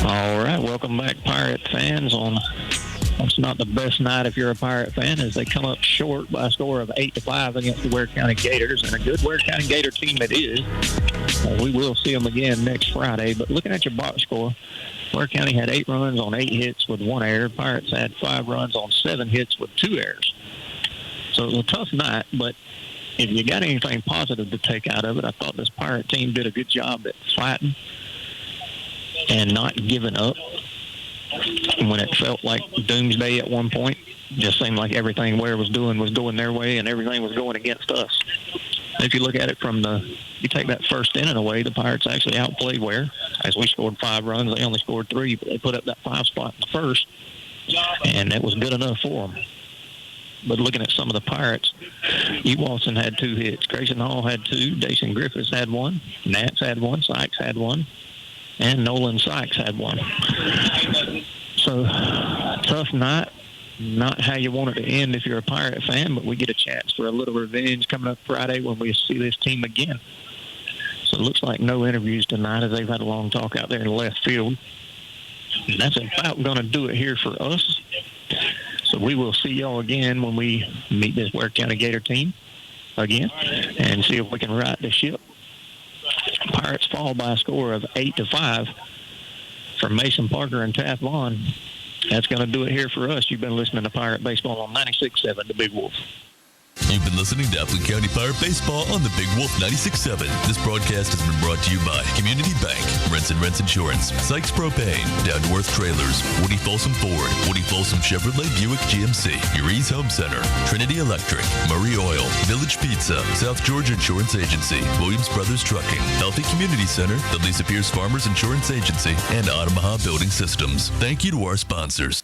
All right, welcome back, Pirate fans. It's not the best night if you're a Pirate fan, as they come up short by a score of 8-5 against the Ware County Gators, and a good Ware County Gator team it is. We will see them again next Friday. But looking at your box score, Ware County had 8 runs on 8 hits with 1 error. Pirates had 5 runs on 7 hits with 2 errors. So it was a tough night, but if you got anything positive to take out of it, I thought this Pirate team did a good job at fighting and not giving up when it felt like doomsday at one point. It just seemed like everything Ware was doing was going their way and everything was going against us. If you look at it you take that first inning away, the Pirates actually outplayed Ware. As we scored 5 runs, they only scored 3, but they put up that 5 spot in the first, and that was good enough for them. But looking at some of the Pirates, E. Walson had 2 hits. Grayson Hall had 2. Dason Griffiths had 1. Nance had 1. Sykes had 1. And Nolan Sykes had 1. So, tough night. Not how you want it to end if you're a Pirate fan, but we get a chance for a little revenge coming up Friday when we see this team again. So it looks like no interviews tonight, as they've had a long talk out there in left field. And that's about going to do it here for us. So we will see y'all again when we meet this Ware County Gator team again and see if we can right the ship. Pirates fall by a score of 8-5 from Mason Parker and Taft Vaughn. That's going to do it here for us. You've been listening to Pirate Baseball on 96.7 The Big Wolf. You've been listening to Appleton County Pirate Baseball on the Big Wolf 96.7. This broadcast has been brought to you by Community Bank, Rents and Rents Insurance, Sykes Propane, Down to Earth Trailers, Woody Folsom Ford, Woody Folsom Chevrolet Buick GMC, Uri's Home Center, Trinity Electric, Murray Oil, Village Pizza, South Georgia Insurance Agency, Williams Brothers Trucking, Healthy Community Center, the Lisa Pierce Farmers Insurance Agency, and Omaha Building Systems. Thank you to our sponsors.